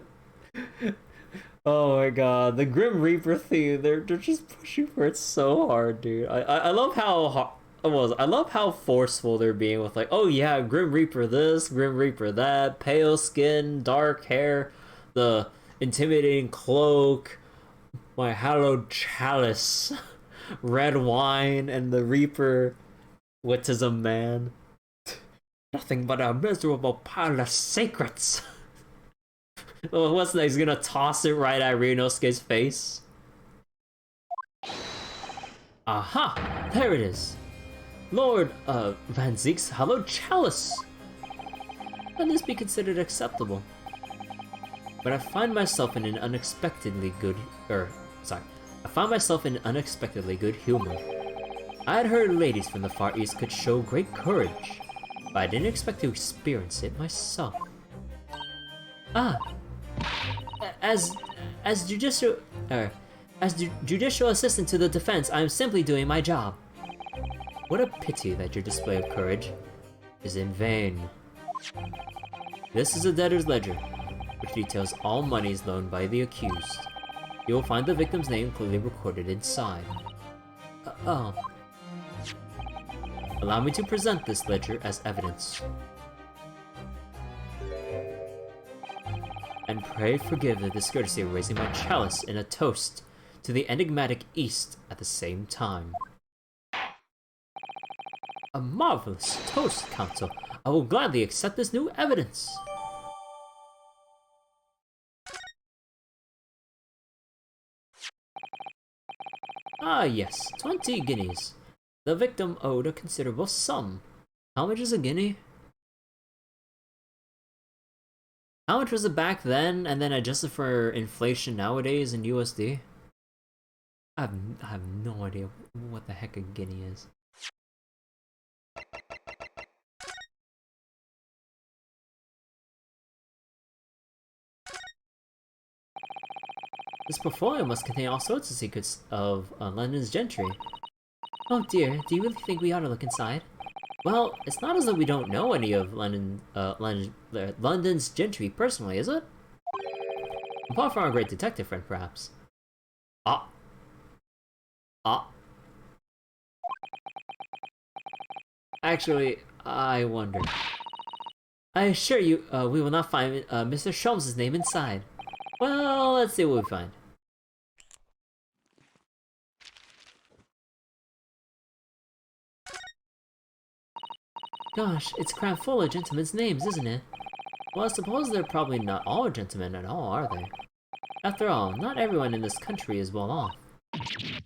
Oh my god, the Grim Reaper theme. They're just pushing for it so hard, dude. I love how I love how forceful they're being with like, oh yeah, Grim Reaper this, Grim Reaper that, pale skin, dark hair, the intimidating cloak, my hallowed chalice, red wine, and the Reaper, which is a man. Nothing but a miserable pile of secrets. Oh, what's that? He's gonna toss it right at Ryunosuke's face. Aha! There it is. Lord, Van Zeek's hallowed chalice. Let this be considered acceptable. But I find myself in an unexpectedly good humor. I had heard ladies from the Far East could show great courage, but I didn't expect to experience it myself. As judicial assistant to the defense, I am simply doing my job. What a pity that your display of courage is in vain. This is a debtor's ledger, which details all monies loaned by the accused. You will find the victim's name clearly recorded inside. Allow me to present this ledger as evidence. And pray forgive the discourtesy of raising my chalice in a toast to the enigmatic East at the same time. A marvelous toast, Counsel. I will gladly accept this new evidence. Ah yes, 20 guineas. The victim owed a considerable sum. How much is a guinea? How much was it back then, and then adjusted for inflation nowadays in USD? I have no idea what the heck a guinea is. This portfolio must contain all sorts of secrets of London's gentry. Oh dear, do you really think we ought to look inside? Well, it's not as though we don't know any of London's gentry personally, is it? Apart from our great detective friend, perhaps. Actually, I wonder. I assure you, we will not find Mr. Sholmes' name inside. Well, let's see what we find. Gosh, it's crammed full of gentlemen's names, isn't it? Well, I suppose they're probably not all gentlemen at all, are they? After all, not everyone in this country is well off.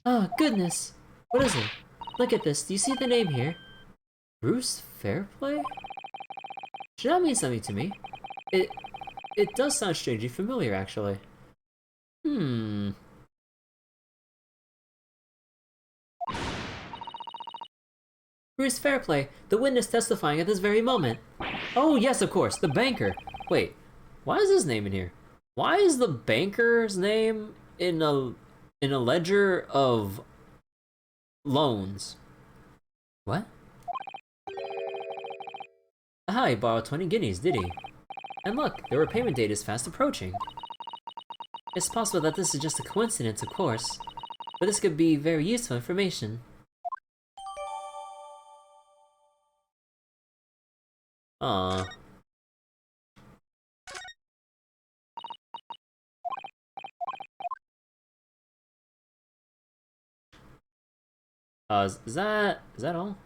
Oh, goodness! What is it? Look at this, do you see the name here? Bruce Fairplay? Should that mean something to me? It does sound strangely familiar, actually. Bruce Fairplay, the witness testifying at this very moment. Oh, yes, of course, the banker. Wait, why is his name in here? Why is the banker's name in a ledger of loans? What? Aha, he borrowed 20 guineas, did he? And look, the repayment date is fast approaching. It's possible that this is just a coincidence, of course, but this could be very useful information. Aww. Is that all?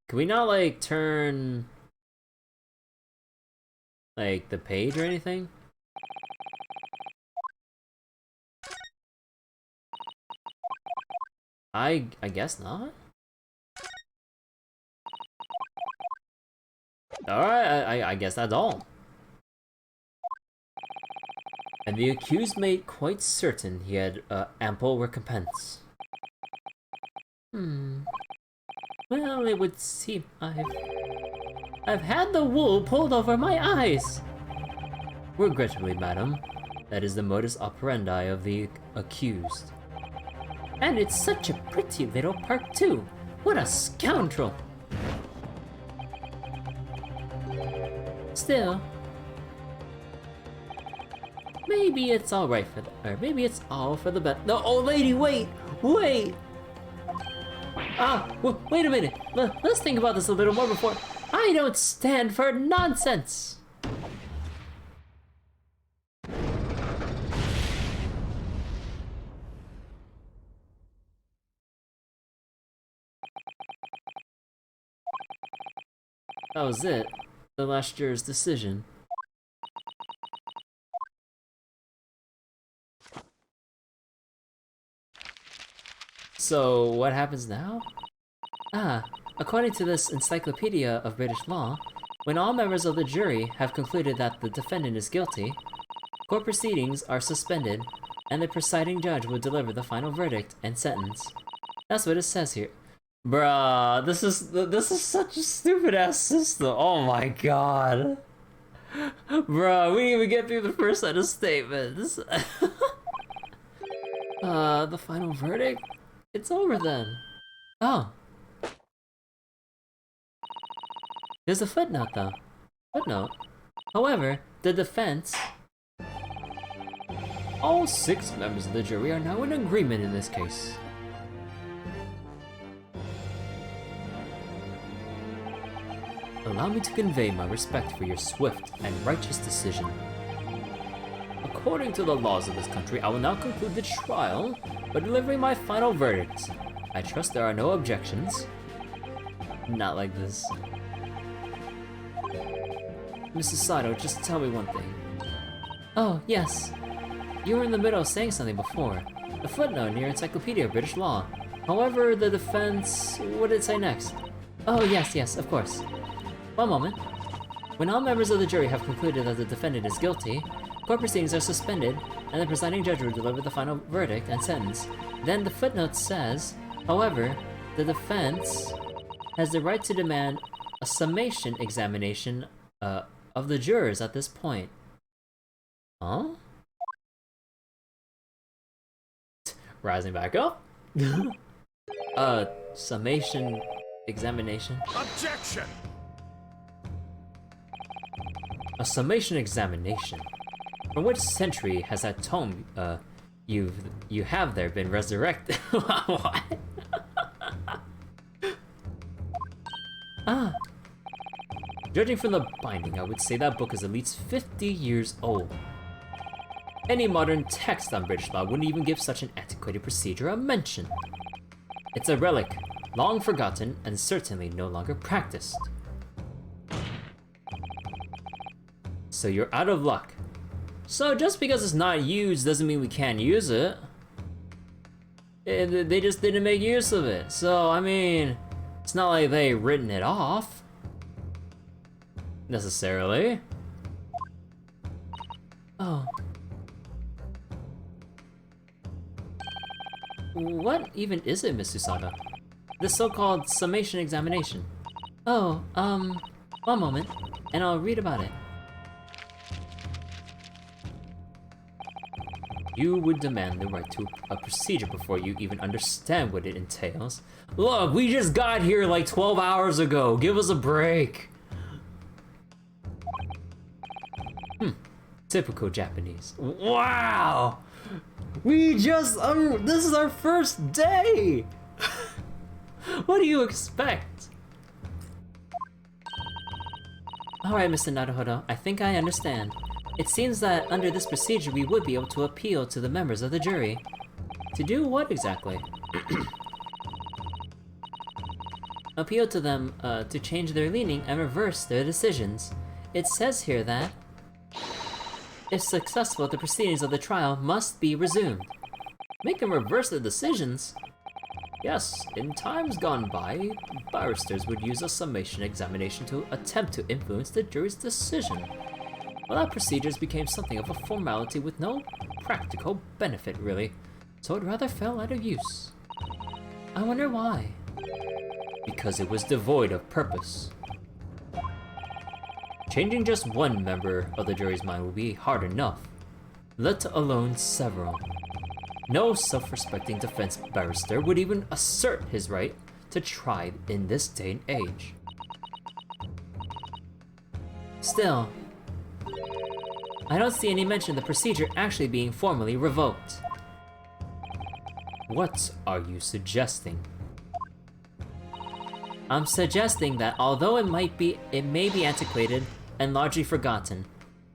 Can we not, like, turn, like, the page or anything? I guess not? Alright, I guess that's all. And the accused made quite certain he had ample recompense. Well, it would seem I've had the wool pulled over my eyes! Regrettably, madam, that is the modus operandi of the accused. And it's such a pretty little park too! What a scoundrel! Still, maybe it's alright for or maybe it's all for the best. No, old lady, wait! Wait! Wait a minute! Let's think about this a little more before. I don't stand for nonsense! That was it. The last juror's decision. So, what happens now? According to this Encyclopedia of British Law, when all members of the jury have concluded that the defendant is guilty, court proceedings are suspended, and the presiding judge will deliver the final verdict and sentence. That's what it says here. Bruh, this is such a stupid ass system. Oh my god. Bruh, we didn't even get through the first set of statements. The final verdict? It's over then. Oh. There's a footnote though. Footnote. However, the defense... All 6 members of the jury are now in agreement in this case. Allow me to convey my respect for your swift and righteous decision. According to the laws of this country, I will now conclude the trial by delivering my final verdict. I trust there are no objections. Not like this. Mrs. Sato, just tell me one thing. Oh, yes. You were in the middle of saying something before. A footnote near Encyclopedia of British Law. However, the defense... What did it say next? Oh, yes, of course. One moment. When all members of the jury have concluded that the defendant is guilty, court proceedings are suspended, and the presiding judge will deliver the final verdict and sentence. Then the footnote says, however, the defense has the right to demand a summation examination of the jurors at this point. Huh? Rising back up? Summation examination? Objection! A summation examination? From which century has that tome, you have there been resurrected? What? Judging from the binding, I would say that book is at least 50 years old. Any modern text on British law wouldn't even give such an antiquated procedure a mention. It's a relic, long forgotten, and certainly no longer practiced. So you're out of luck. So just because it's not used doesn't mean we can't use it. They just didn't make use of it. So, I mean, it's not like they written it off. Necessarily. Oh. What even is it, Miss Susada? This so-called summation examination. Oh, one moment, and I'll read about it. You would demand the right to a procedure before you even understand what it entails. Look, we just got here like 12 hours ago. Give us a break. Typical Japanese. Wow! We just, this is our first day! What do you expect? Alright, Mr. Naruhodo, I think I understand. It seems that under this procedure we would be able to appeal to the members of the jury. To do what exactly? Appeal to them to change their leaning and reverse their decisions. It says here that, if successful, the proceedings of the trial must be resumed. Make them reverse their decisions? Yes, in times gone by, barristers would use a summation examination to attempt to influence the jury's decision. Well, that procedures became something of a formality with no practical benefit, really, so it rather fell out of use. I wonder why. Because it was devoid of purpose. Changing just one member of the jury's mind would be hard enough, let alone several. No self-respecting defense barrister would even assert his right to try in this day and age. Still, I don't see any mention of the procedure actually being formally revoked. What are you suggesting? I'm suggesting that although it may be antiquated and largely forgotten,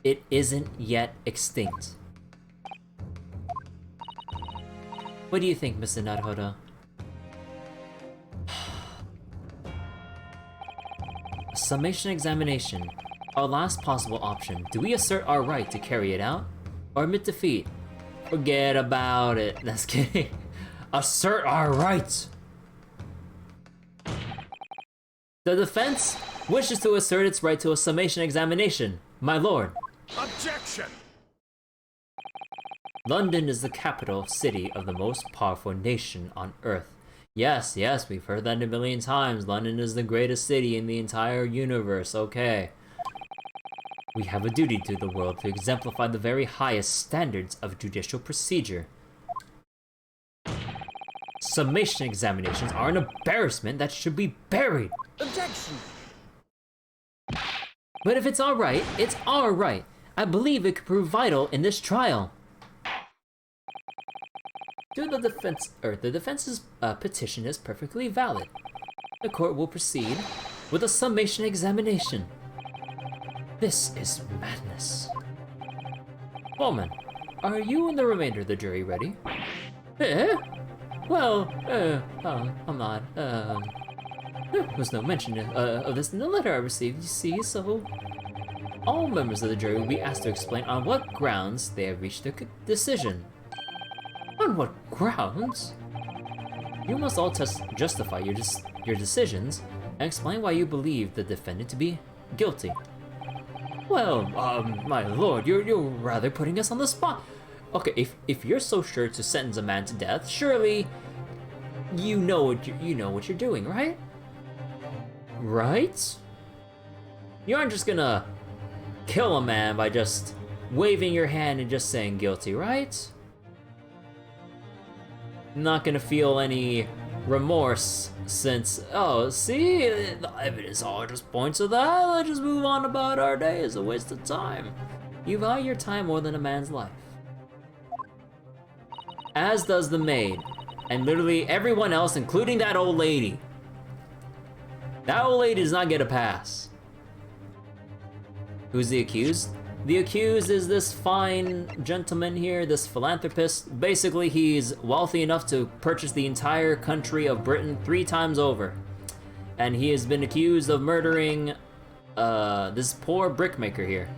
it isn't yet extinct. What do you think, Mr. Naruhodo? Summation examination. Our last possible option. Do we assert our right to carry it out? Or admit defeat? Forget about it. That's kidding. Assert our rights! The defense wishes to assert its right to a summation examination, my lord. Objection! London is the capital city of the most powerful nation on Earth. Yes, we've heard that a million times. London is the greatest city in the entire universe, okay. We have a duty to the world to exemplify the very highest standards of judicial procedure. Summation examinations are an embarrassment that should be buried. Objection! But if it's alright, it's alright. I believe it could prove vital in this trial. The defense's petition is perfectly valid. The court will proceed with a summation examination. This is madness. Woman, are you and the remainder of the jury ready? Well, I'm not. There was no mention of this in the letter I received, you see, so... All members of the jury will be asked to explain on what grounds they have reached their decision. On what grounds? You must all justify your decisions and explain why you believe the defendant to be guilty. Well, my lord, you're rather putting us on the spot. Okay, if you're so sure to sentence a man to death, surely you know what you're doing, right? Right? You aren't just gonna kill a man by just waving your hand and just saying guilty, right? Not gonna feel any remorse since, oh, see, the evidence all just points to that. Let's just move on about our day. It's a waste of time. You value your time more than a man's life. As does the maid, and literally everyone else, including that old lady. That old lady does not get a pass. Who's the accused? The accused is this fine gentleman here, this philanthropist. Basically, he's wealthy enough to purchase the entire country of Britain 3 times over. And he has been accused of murdering this poor brickmaker here.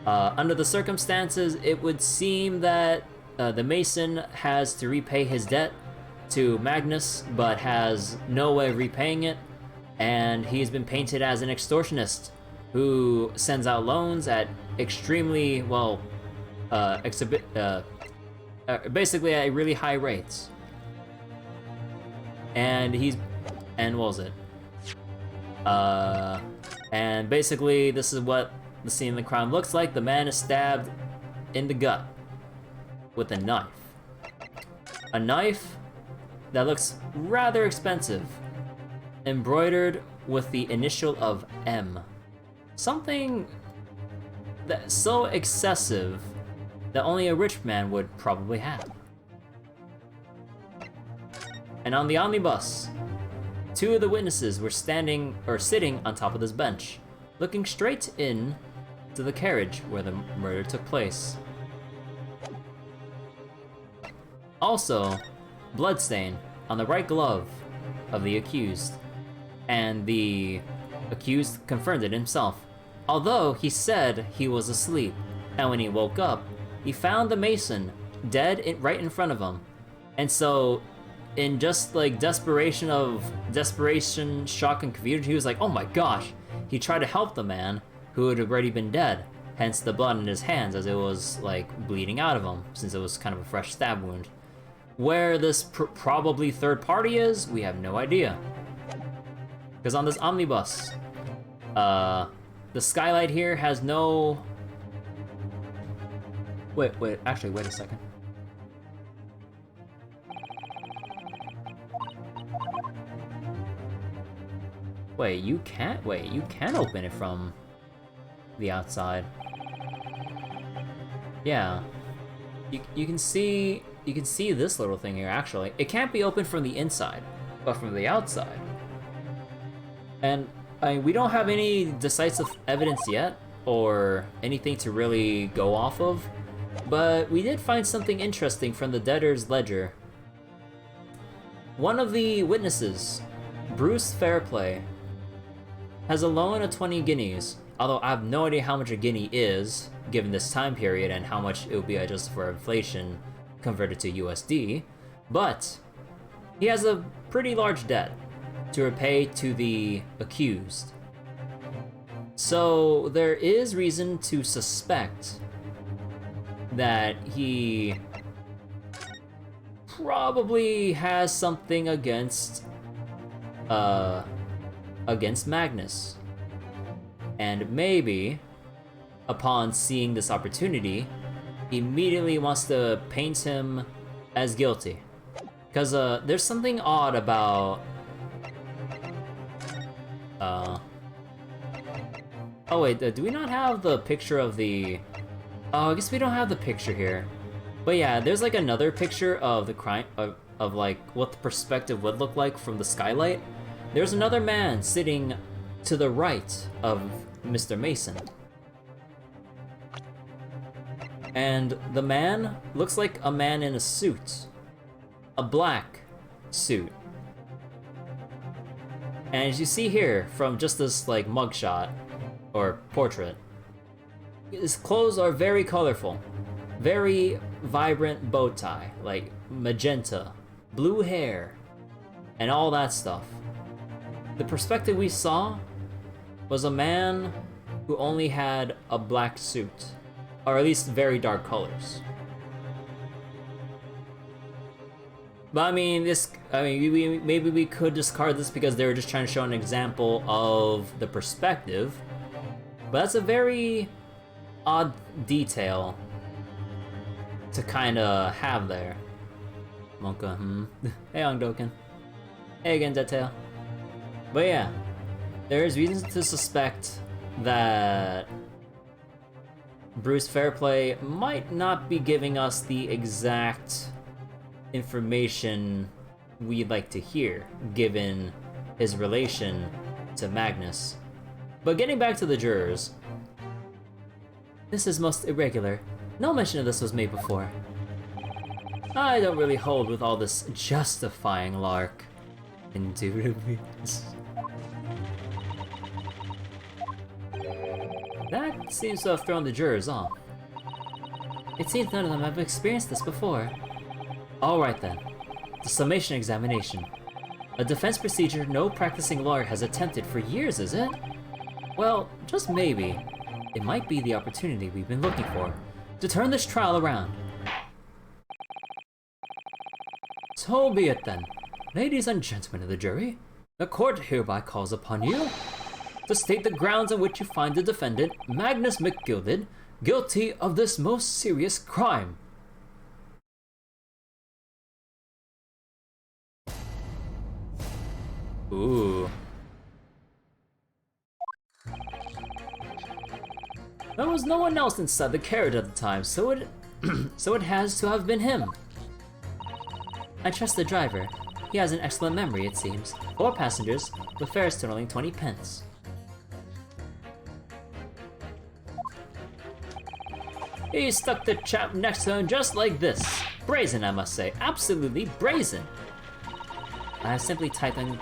Under the circumstances, it would seem that the Mason has to repay his debt to Magnus, but has no way of repaying it. And he's been painted as an extortionist who sends out loans at extremely, well, basically at really high rates. And what was it? And basically this is what the scene of the crime looks like. The man is stabbed in the gut with a knife. A knife that looks rather expensive, embroidered with the initial of M. Something that's so excessive that only a rich man would probably have. And on the omnibus, 2 of the witnesses were sitting on top of this bench, looking straight in to the carriage where the murder took place. Also, bloodstain on the right glove of the accused, and the accused confirmed it himself, although he said he was asleep, and when he woke up, he found the Mason dead right in front of him. And so, in just like desperation, shock, and confusion, he was like, oh my gosh! He tried to help the man who had already been dead, hence the blood in his hands as it was like bleeding out of him, since it was kind of a fresh stab wound. Where this probably third party is, we have no idea. Because on this omnibus, the skylight here has no... Wait a second. Wait, you can open it from the outside. Yeah. You can see this little thing here, actually. It can't be opened from the inside, but from the outside. And I mean, we don't have any decisive evidence yet, or anything to really go off of, but we did find something interesting from the debtor's ledger. One of the witnesses, Bruce Fairplay, has a loan of 20 guineas, although I have no idea how much a guinea is, given this time period and how much it would be adjusted for inflation converted to USD, but he has a pretty large debt to repay to the accused. So there is reason to suspect that he probably has something against Magnus. And maybe, upon seeing this opportunity, immediately wants to paint him as guilty. Because there's something odd about... Oh wait, do we not have the picture of the... Oh, I guess we don't have the picture here. But yeah, there's like another picture of the crime, of like what the perspective would look like from the skylight. There's another man sitting to the right of Mr. Mason. And the man looks like a man in a suit. A black suit. And as you see here, from just this like mugshot, or portrait, his clothes are very colorful. Very vibrant bow tie, like magenta, blue hair, and all that stuff. The perspective we saw was a man who only had a black suit, or at least very dark colors. But I mean, maybe we could discard this because they were just trying to show an example of the perspective. But that's a very odd detail to kind of have there. Monka, Hey, Ongdoken. Hey again, Deadtail. But yeah, there is reason to suspect that Bruce Fairplay might not be giving us the exact information we'd like to hear, given his relation to Magnus. But getting back to the jurors, this is most irregular. No mention of this was made before. I don't really hold with all this justifying lark. Indubitably. That seems to have thrown the jurors off. It seems none of them have experienced this before. Alright then. The summation examination. A defense procedure no practicing lawyer has attempted for years, is it? Well, just maybe. It might be the opportunity we've been looking for to turn this trial around. So be it then. Ladies and gentlemen of the jury, the court hereby calls upon you to state the grounds on which you find the defendant, Magnus McGilded, guilty of this most serious crime. Ooh. There was no one else inside the carriage at the time, so it has to have been him. I trust the driver. He has an excellent memory, it seems. 4 passengers, with fares totaling 20 pence. He stuck the chap next to him just like this. Brazen, I must say. Absolutely brazen. I have simply typed and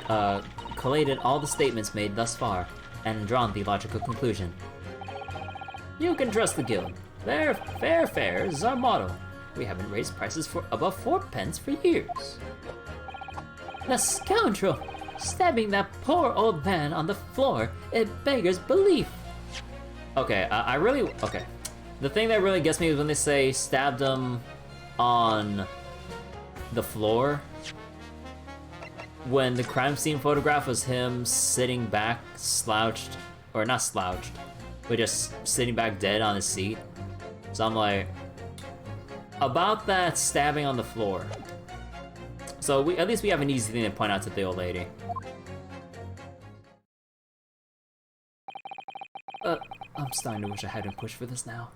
collated all the statements made thus far, and drawn the logical conclusion. You can trust the guild. Fair fare is our motto. We haven't raised prices for above 4 pence for years. The scoundrel! Stabbing that poor old man on the floor, it beggars belief. Okay, okay. The thing that really gets me is when they say stabbed him on the floor. When the crime scene photograph was him sitting back, slouched, or not slouched, but just sitting back dead on his seat. So I'm like, about that stabbing on the floor. So at least we have an easy thing to point out to the old lady. I'm starting to wish I hadn't pushed for this now.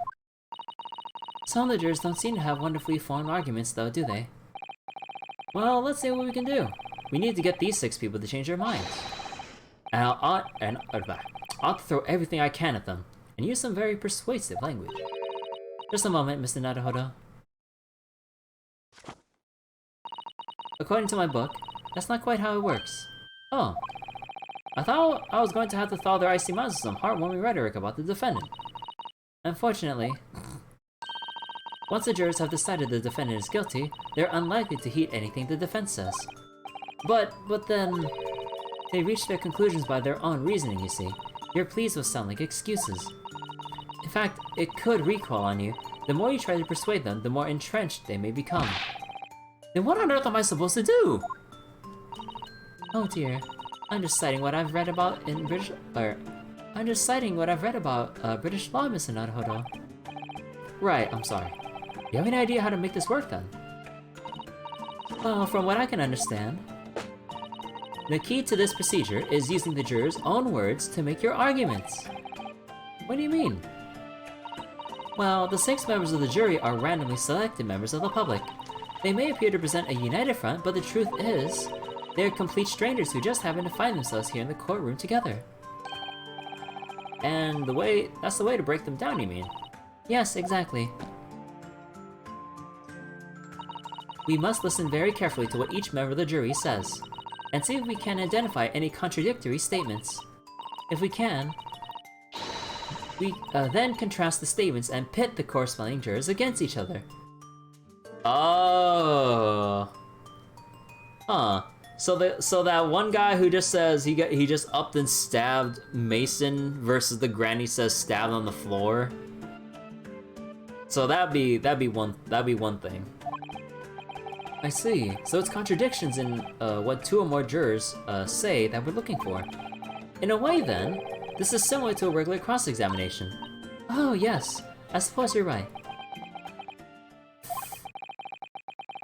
Some of the jurors don't seem to have wonderfully formed arguments though, do they? Well, let's see what we can do. We need to get these 6 people to change their minds. And I ought to throw everything I can at them, and use some very persuasive language. Just a moment, Mr. Naruhodo. According to my book, that's not quite how it works. Oh. I thought I was going to have to thaw their icy minds with some heartwarming rhetoric about the defendant. Unfortunately, once the jurors have decided the defendant is guilty, they're unlikely to heed anything the defense says. But then, they reach their conclusions by their own reasoning, you see. Your pleas will sound like excuses. In fact, it could recoil on you. The more you try to persuade them, the more entrenched they may become. Then what on earth am I supposed to do? Oh dear. I'm just citing what I've read about in British... I'm just citing what I've read about British law, Mr. Naruhodo. Right, I'm sorry. You have any idea how to make this work, then? Well, from what I can understand, the key to this procedure is using the jurors' own words to make your arguments. What do you mean? Well, the 6 members of the jury are randomly selected members of the public. They may appear to present a united front, but the truth is, they're complete strangers who just happen to find themselves here in the courtroom together. And that's the way to break them down, you mean? Yes, exactly. We must listen very carefully to what each member of the jury says, and see if we can identify any contradictory statements. If we can, we then contrast the statements and pit the corresponding jurors against each other. Oh. Huh. So that one guy who just says he just upped and stabbed Mason versus the granny says stabbed on the floor. So that'd be one thing. I see. So it's contradictions in what 2 or more jurors say that we're looking for. In a way, then, this is similar to a regular cross-examination. Oh yes, I suppose you're right.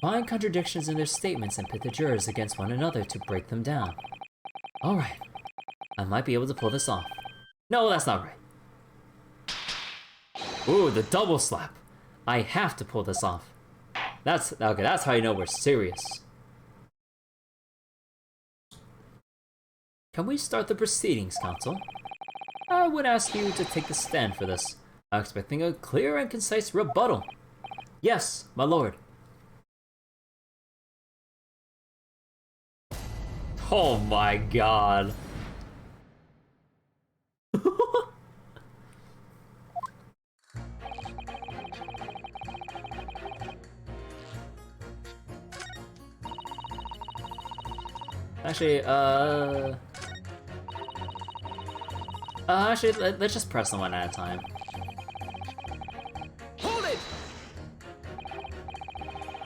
Find contradictions in their statements and pit the jurors against one another to break them down. Alright, I might be able to pull this off. No, that's not right. Ooh, the double slap. I have to pull this off. That's how you know we're serious. Can we start the proceedings, Counsel? I would ask you to take the stand for this. I'm expecting a clear and concise rebuttal. Yes, my lord. Oh my god. Actually, let's just press them one at a time. Hold it!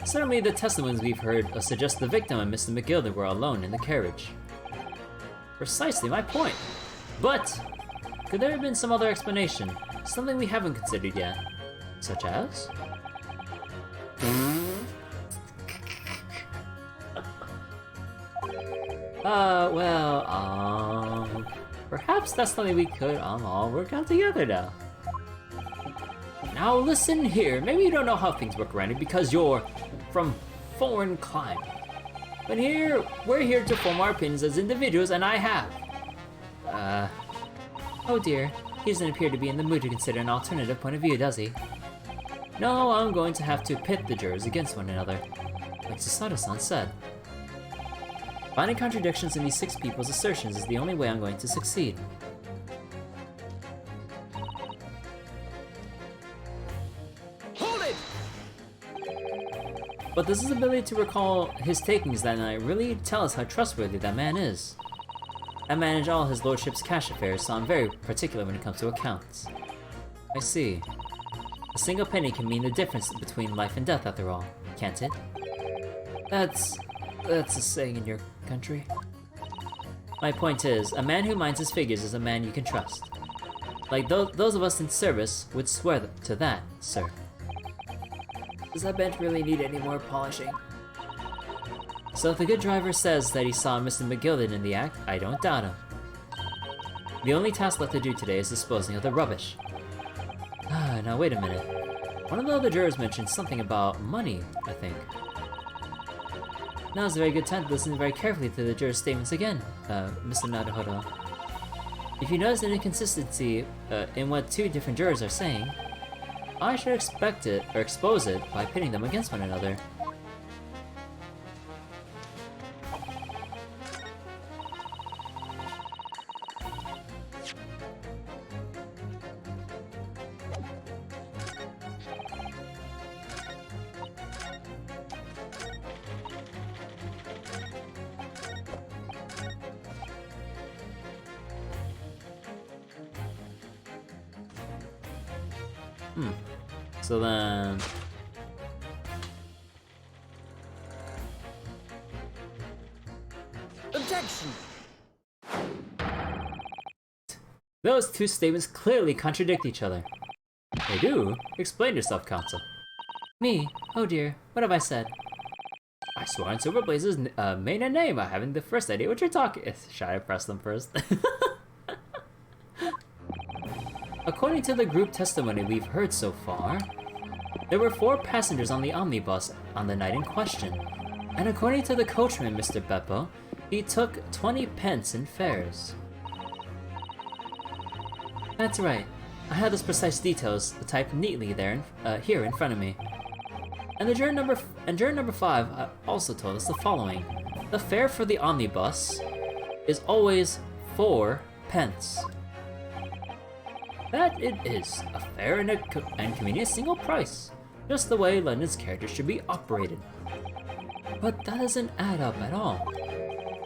Certainly the testimonies we've heard suggest the victim and Mr. McGilder were alone in the carriage. Precisely my point. But, could there have been some other explanation? Something we haven't considered yet? Such as? Perhaps that's something we could all work out together now. Now listen here, maybe you don't know how things work around here because you're from foreign clime. But here, we're here to form our opinions as individuals, and I have. Oh dear, he doesn't appear to be in the mood to consider an alternative point of view, does he? No, I'm going to have to pit the jurors against one another, like Susato-san said. Finding contradictions in these 6 people's assertions is the only way I'm going to succeed. Hold it! But does his ability to recall his takings that night really tell us how trustworthy that man is? I manage all his lordship's cash affairs, so I'm very particular when it comes to accounts. I see. A single penny can mean the difference between life and death after all, can't it? That's a saying in your country. My point is, a man who minds his figures is a man you can trust. Like those of us in service would swear to that, sir. Does that bench really need any more polishing? So if the good driver says that he saw Mr. McGilden in the act, I don't doubt him. The only task left to do today is disposing of the rubbish. Now wait a minute. One of the other jurors mentioned something about money, I think. Now's a very good time to listen very carefully to the jurors' statements again, Mr. Naruhodo. If you notice an inconsistency in what 2 different jurors are saying, I should expect it, or expose it, by pitting them against one another. So then... Objection! Those 2 statements clearly contradict each other. They do? Explain yourself, counsel. Me? Oh dear, what have I said? I swore on Silver Blaze's maiden name. I haven't the first idea what you're talking. Should I press them first? According to the group testimony we've heard so far, there were 4 passengers on the omnibus on the night in question, and according to the coachman, Mr. Beppo, he took 20 pence in fares. That's right. I have those precise details typed neatly there, here in front of me. And juror number 5 also told us the following: the fare for the omnibus is always 4 pence. That it is a fair and convenient single price, just the way London's carriages should be operated. But that doesn't add up at all.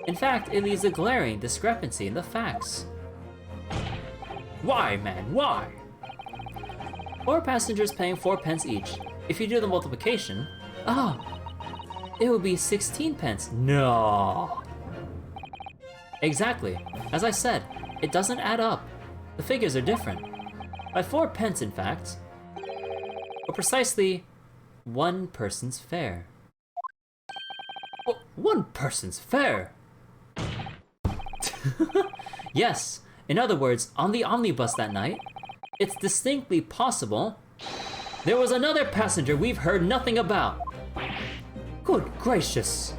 In fact, it leaves a glaring discrepancy in the facts. Why, man, why? 4 passengers paying 4 pence each. If you do the multiplication, it would be 16 pence. No! Exactly. As I said, it doesn't add up. The figures are different. By 4 pence, in fact. Or precisely, 1 person's fare. Oh, 1 person's fare? Yes. In other words, on the omnibus that night, it's distinctly possible there was another passenger we've heard nothing about. Good gracious.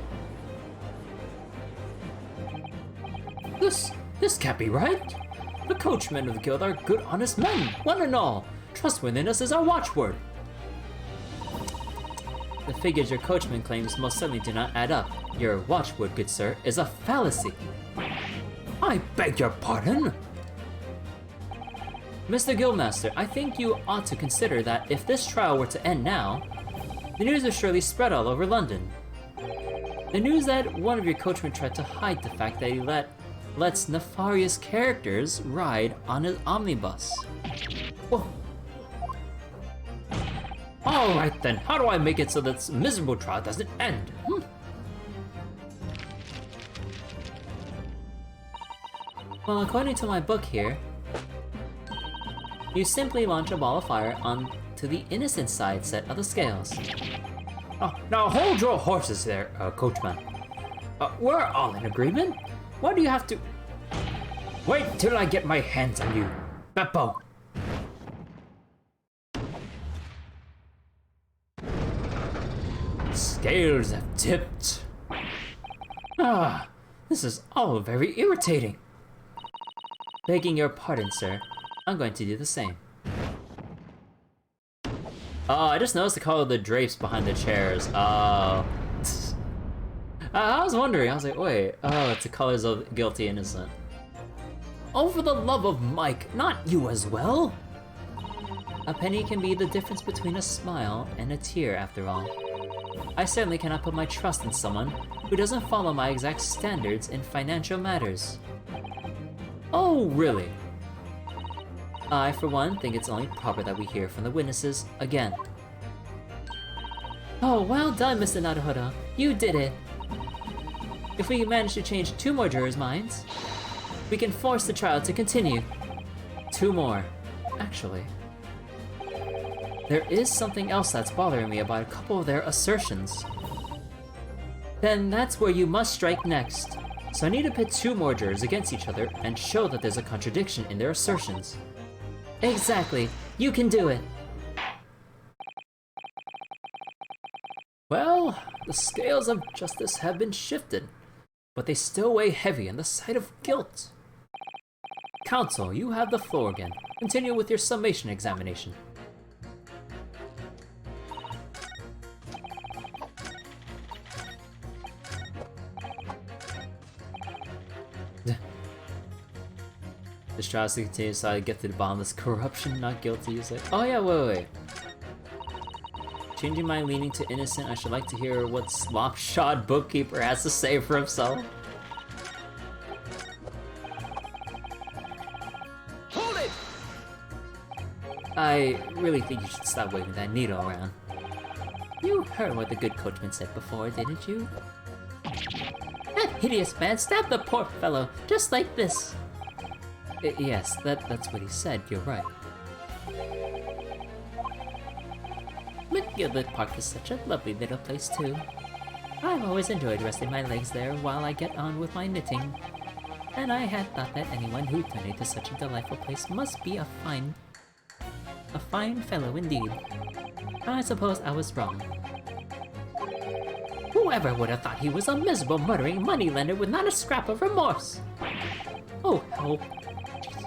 This can't be right. The coachmen of the guild are good, honest men, one and all. Trustworthiness is our watchword. The figures your coachman claims most certainly do not add up. Your watchword, good sir, is a fallacy. I beg your pardon? Mr. Guildmaster, I think you ought to consider that if this trial were to end now, the news would surely spread all over London. The news that one of your coachmen tried to hide the fact that he lets nefarious characters ride on his omnibus. Whoa. Alright then, how do I make it so that this miserable trial doesn't end? Well, according to my book here, you simply launch a ball of fire onto the innocent side set of the scales. Oh, now hold your horses there, coachman. We're all in agreement. Why do you have to... Wait till I get my hands on you, Beppo. Scales have tipped. This is all very irritating. Begging your pardon, sir. I'm going to do the same. Oh, I just noticed the color of the drapes behind the chairs. Oh. I was wondering, I was like, wait, oh, it's the colors of guilty innocent. Oh, for the love of Mike, not you as well! A penny can be the difference between a smile and a tear, after all. I certainly cannot put my trust in someone who doesn't follow my exact standards in financial matters. Oh, really? I, for one, think it's only proper that we hear from the witnesses again. Oh, well done, Mr. Naruhodo. You did it! If we manage to change 2 more jurors' minds, we can force the trial to continue. 2 more, actually. There is something else that's bothering me about a couple of their assertions. Then that's where you must strike next. So I need to pit 2 more jurors against each other and show that there's a contradiction in their assertions. Exactly, you can do it! Well, the scales of justice have been shifted, but they still weigh heavy on the side of guilt. Counsel, you have the floor again. Continue with your summation examination. This trial is to continue, so I get to the bottom of this corruption, not guilty. He's like, oh yeah, wait. Changing my leaning to innocent, I should like to hear what Slopshod Bookkeeper has to say for himself. Hold it! I really think you should stop waving that needle around. You heard what the good coachman said before, didn't you? That hideous man stabbed the poor fellow, just like this. Yes, that's what he said, you're right. McGilbert Park is such a lovely little place too. I've always enjoyed resting my legs there while I get on with my knitting. And I had thought that anyone who donated such a delightful place must be a fine fellow indeed. I suppose I was wrong. Whoever would have thought he was a miserable, murdering moneylender with not a scrap of remorse? Oh, hell.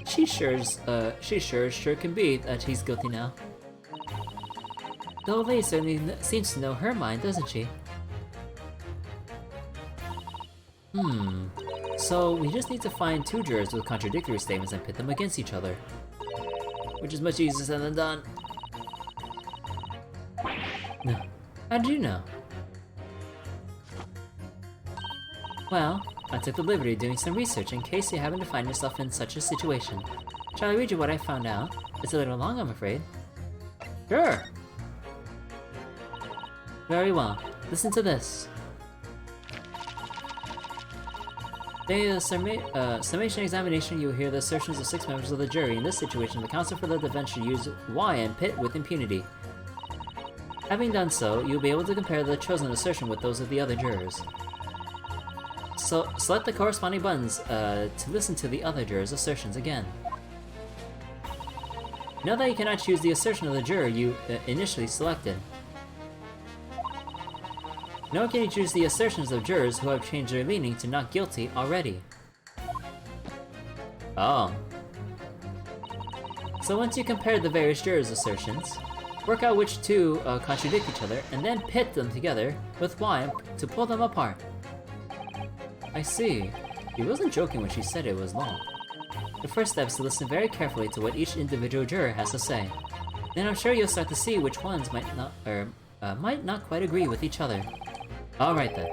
She sure can be that he's guilty now. The old lady certainly seems to know her mind, doesn't she? So we just need to find 2 jurors with contradictory statements and pit them against each other. Which is much easier said than done. No. How did you know? Well, I took the liberty of doing some research in case you happen to find yourself in such a situation. Shall I read you what I found out? It's a little long, I'm afraid. Sure! Very well. Listen to this. During the summation examination, you will hear the assertions of 6 members of the jury. In this situation, the counsel for the defense should use Y and pit with impunity. Having done so, you will be able to compare the chosen assertion with those of the other jurors. So, select the corresponding buttons to listen to the other jurors' assertions again. Know that you cannot choose the assertion of the juror you initially selected. Nor can you choose the assertions of jurors who have changed their leaning to not guilty already. Oh. So once you compare the various jurors' assertions, work out which 2 contradict each other, and then pit them together with Y to pull them apart. I see. She wasn't joking when she said it was long. The first step is to listen very carefully to what each individual juror has to say. Then I'm sure you'll start to see which ones might not quite agree with each other. Alright then.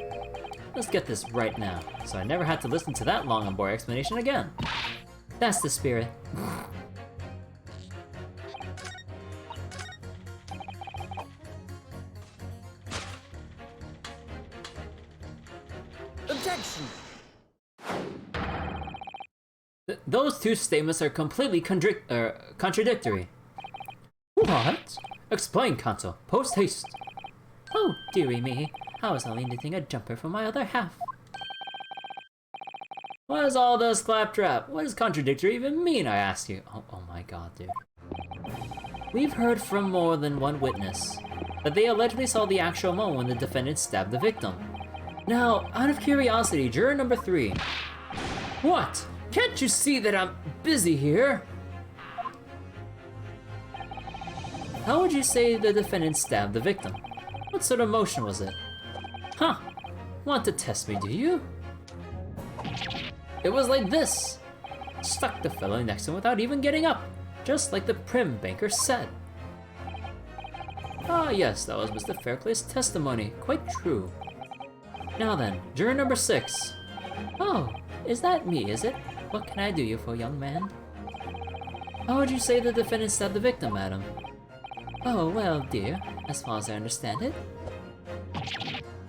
Let's get this right now, so I never had to listen to that long and boring explanation again. That's the spirit. Objection! Those 2 statements are completely contradictory. What? Explain, counsel. Post haste. Oh, dearie me. I was only knitting a jumper for my other half. What is all this claptrap? What does contradictory even mean, I asked you? Oh my god, dude. We've heard from more than one witness that they allegedly saw the actual moment when the defendant stabbed the victim. Now, out of curiosity, juror number 3. What? Can't you see that I'm busy here? how would you say the defendant stabbed the victim? What sort of motion was it? Huh, want to test me, do you? It was like this. Stuck the fellow next to him without even getting up, just like the prim banker said. Ah yes, that was Mr. Fairclay's testimony, quite true. Now then, juror number 6. Oh, is that me, is it? What can I do you for, young man? How would you say the defendant stabbed the victim, madam? Oh, well, dear, as far as I understand it.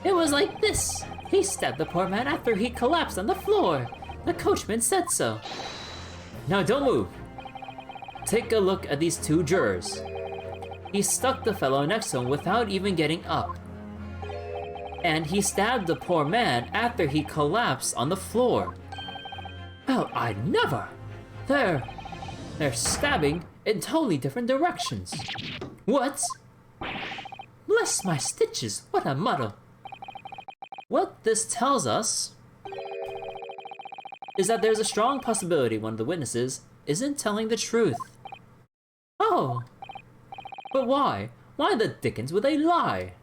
It was like this! He stabbed the poor man after he collapsed on the floor! The coachman said so. Now don't move. Take a look at these 2 jurors. He stuck the fellow next to him without even getting up. And he stabbed the poor man after he collapsed on the floor. Well, I never! They're stabbing in totally different directions. What? Bless my stitches, what a muddle. What this tells us is that there's a strong possibility one of the witnesses isn't telling the truth. Oh, but why? Why the dickens would they lie?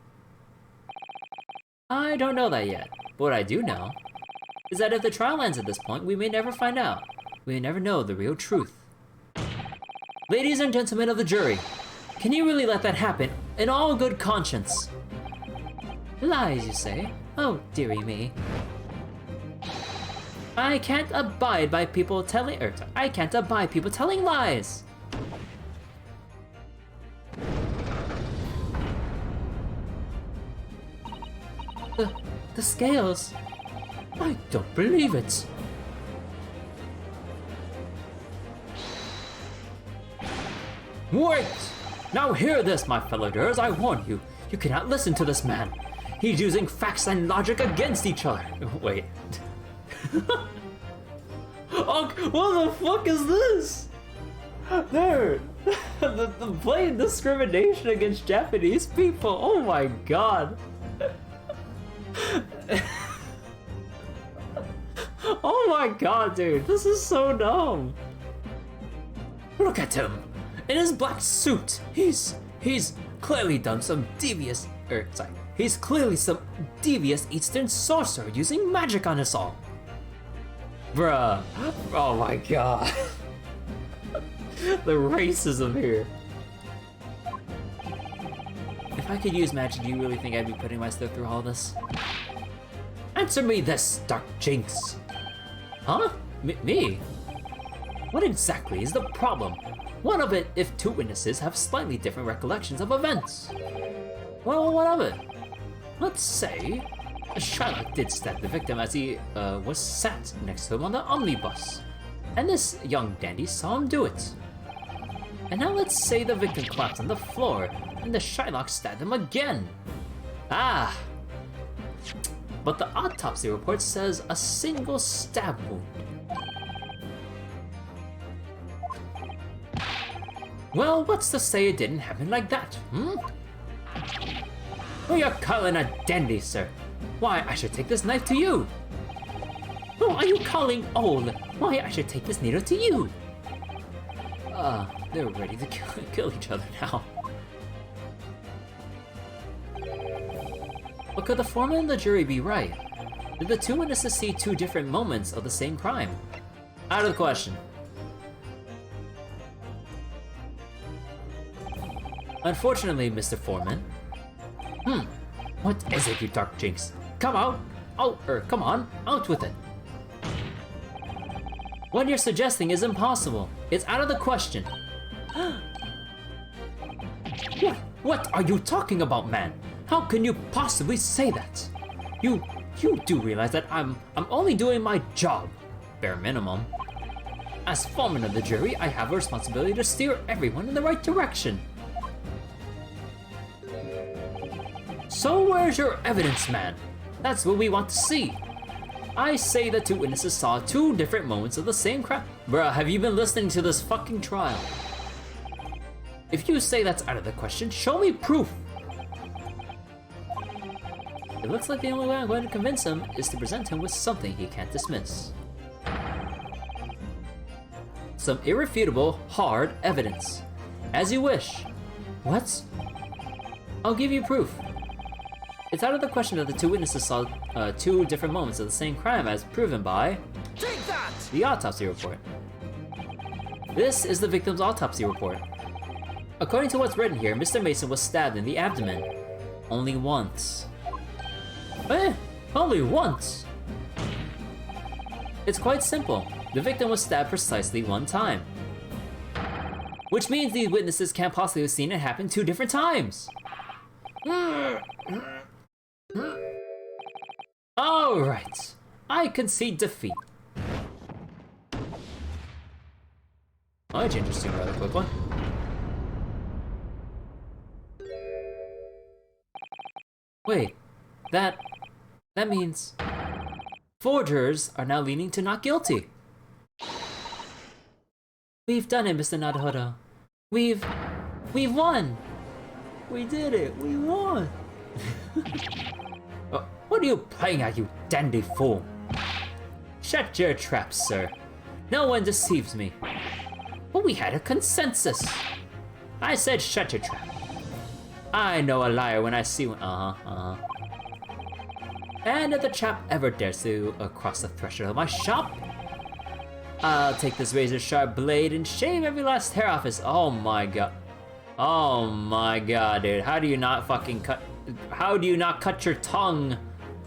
I don't know that yet, but what I do know is that if the trial ends at this point, we may never find out. We may never know the real truth. Ladies and gentlemen of the jury, can you really let that happen in all good conscience? Lies, you say? Oh, dearie me. I can't abide by people telling lies. The scales. I don't believe it. Wait! Now hear this, my fellow jurors, I warn you. You cannot listen to this man. He's using facts and logic against each other. Wait. Oh, what the fuck is this? Dude, the blatant discrimination against Japanese people. Oh my god. Oh my god, dude, this is so dumb. Look at him. In his black suit, he's clearly done some devious, he's clearly some devious Eastern sorcerer using magic on us all. Bruh, oh my god. The racism here. If I could use magic, do you really think I'd be putting myself through all this? Answer me this, Dark Jinx. Huh? Me? What exactly is the problem? What of it if 2 witnesses have slightly different recollections of events? Well, what of it? Let's say Shylock did stab the victim as he was sat next to him on the omnibus, and this young dandy saw him do it. And now let's say the victim collapsed on the floor, and the Shylock stabbed him again. Ah! But the autopsy report says a single stab wound. Well, what's to say it didn't happen like that, hmm? Who you're calling a dandy, sir? Why, I should take this knife to you. Who are you calling old? Why, I should take this needle to you. They're ready to kill each other now. But could the foreman and the jury be right? Did the 2 witnesses see 2 different moments of the same crime? Out of the question. Unfortunately, Mr. Foreman. What is it, you Dark Jinx? Come out! Come on, out with it! What you're suggesting is impossible. It's out of the question. What are you talking about, man? How can you possibly say that? You do realize that I'm only doing my job, bare minimum. As foreman of the jury, I have a responsibility to steer everyone in the right direction. So where's your evidence, man? That's what we want to see. I say the 2 witnesses saw 2 different moments of the same crime. Bruh, have you been listening to this fucking trial? If you say that's out of the question, show me proof. It looks like the only way I'm going to convince him is to present him with something he can't dismiss. Some irrefutable, hard evidence. As you wish. What? I'll give you proof. It's out of the question that the two witnesses saw two different moments of the same crime as proven by Take that! the autopsy report. This is the victim's autopsy report. According to what's written here, Mr. Mason was stabbed in the abdomen. Only once. Only once? It's quite simple. The victim was stabbed precisely one time. Which means these witnesses can't possibly have seen it happen 2 different times. Alright, I concede defeat. I changed this tune rather quickly. Wait, that means forgers are now leaning to not guilty. We've done it, Mr. Naruhodo. We've won. We did it. We won. What are you playing at, you dandy fool? Shut your trap, sir. No one deceives me. But we had a consensus. I said shut your trap. I know a liar when I see one. And if the chap ever dares to cross the threshold of my shop, I'll take this razor sharp blade and shave every last hair off his. Oh my god. Oh my god, dude. How do you not cut your tongue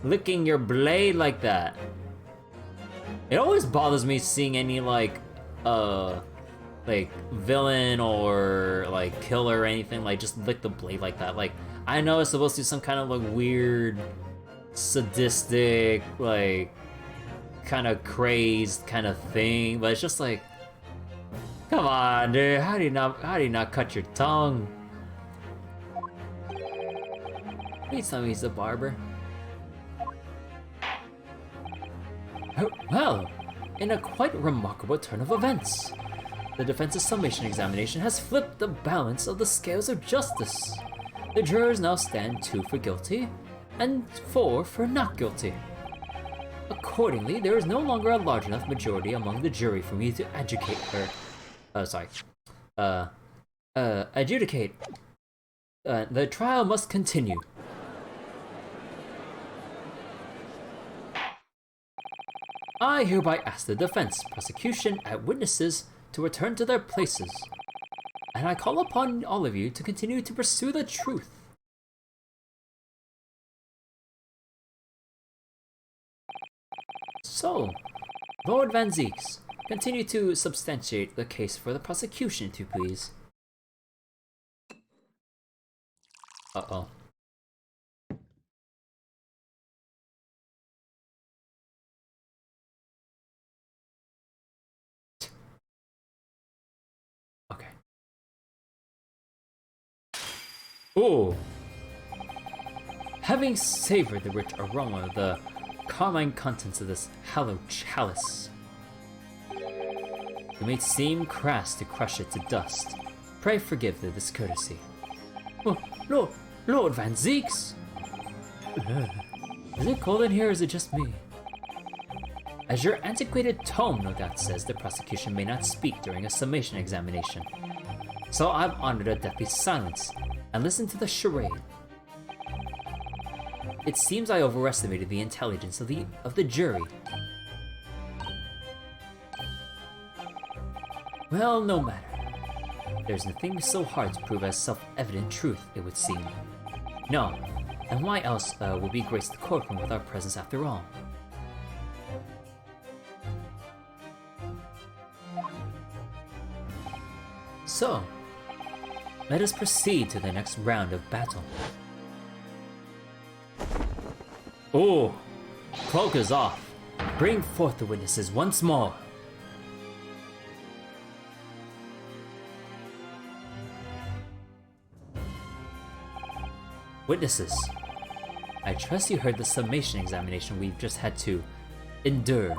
licking your blade like that? It always bothers me seeing any like villain or like killer or anything like just lick the blade like that. Like, I know it's supposed to be some kind of like weird, sadistic, like kind of crazed kind of thing, but it's just like, come on, dude. How do you not cut your tongue? Please tell me he's a barber. Well, in a quite remarkable turn of events, the defense's summation examination has flipped the balance of the scales of justice. The jurors now stand 2 for guilty and 4 for not guilty. Accordingly, there is no longer a large enough majority among the jury for me to adjudicate. The trial must continue. I hereby ask the defense, prosecution, and witnesses to return to their places, and I call upon all of you to continue to pursue the truth. So, Lord Van Zeeks, continue to substantiate the case for the prosecution, if you please. Uh-oh. Okay. Ooh. Having savored the rich aroma of the carmine contents of this hallowed chalice, it may seem crass to crush it to dust. Pray forgive the discourtesy. Oh, Lord Van Zeeks! Is it cold in here or is it just me? As your antiquated tome no doubt says, the prosecution may not speak during a summation examination. So I've honored a deathly silence and listened to the charade. It seems I overestimated the intelligence of the jury. Well, no matter. There's nothing so hard to prove as self-evident truth, it would seem. No, and why else would we grace the courtroom with our presence after all? So, let us proceed to the next round of battle. Oh, cloak is off. Bring forth the witnesses once more. Witnesses, I trust you heard the summation examination we've just had to endure.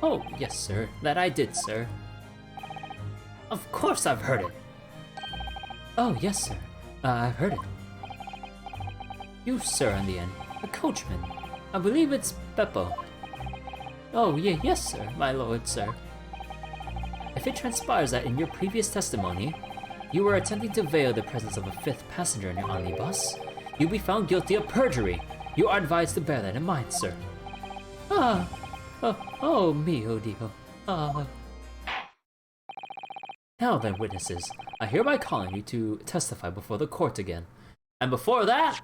Oh, yes, sir. That I did, sir. Of course I've heard it. Oh, yes, sir. I've heard it. You, sir, on the end. A coachman. I believe it's Beppo. Oh, yes, sir, my lord, sir. If it transpires that in your previous testimony, You were attempting to veil the presence of a fifth passenger in your omnibus. You'll be found guilty of perjury. You are advised to bear that in mind, sir. Oh, mio Dio. Now then, witnesses, I hereby call on you to testify before the court again. And before that,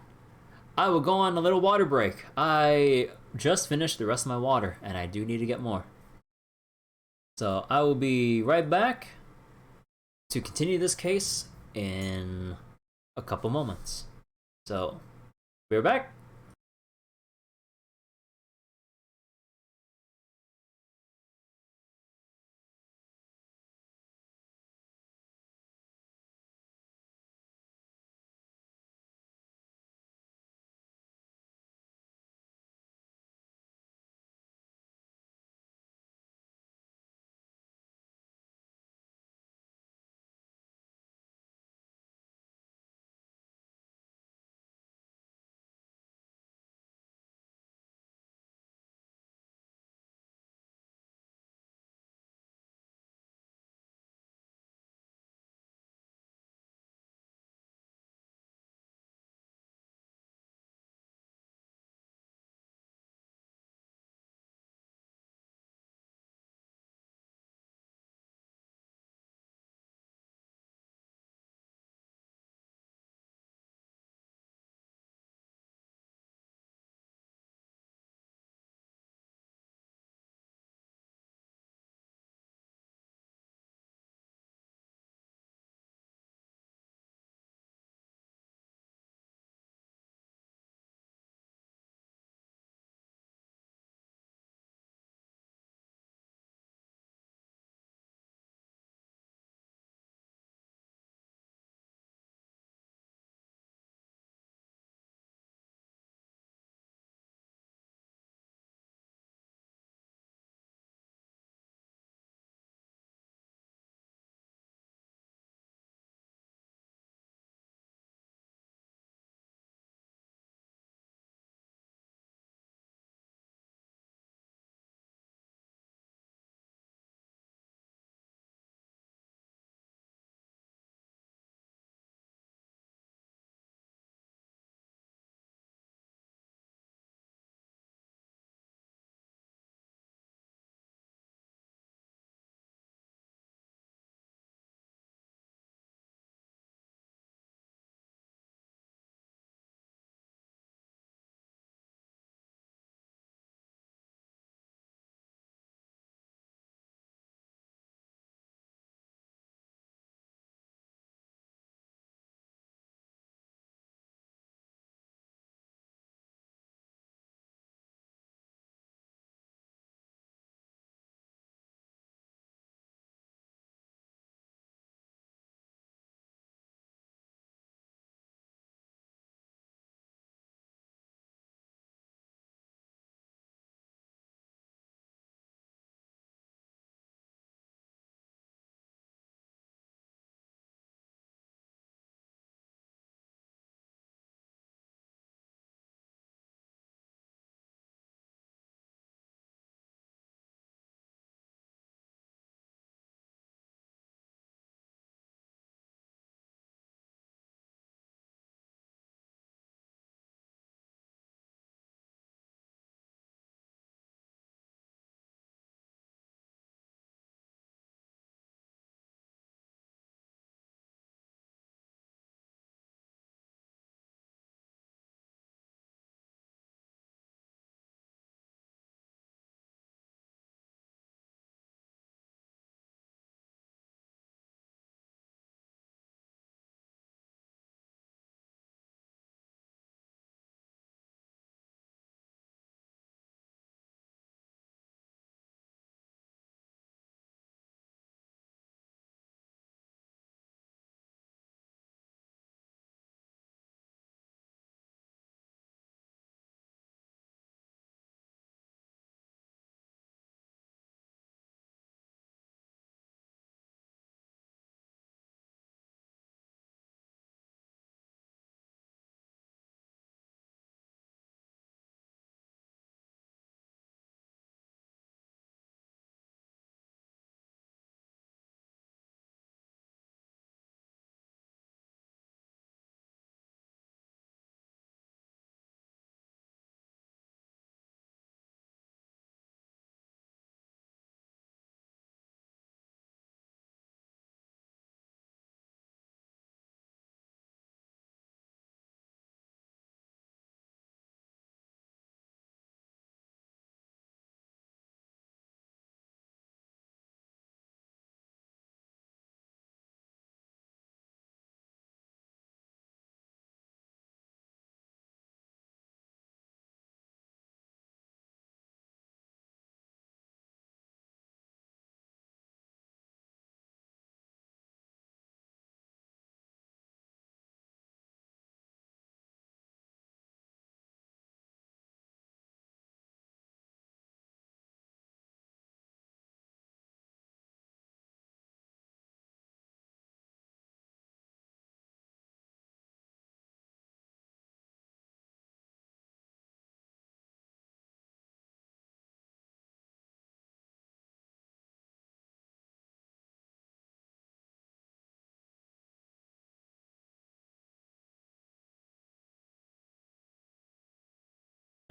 I will go on a little water break. I just finished the rest of my water, and I do need to get more. So I will be right back to continue this case in a couple moments. So, we're back.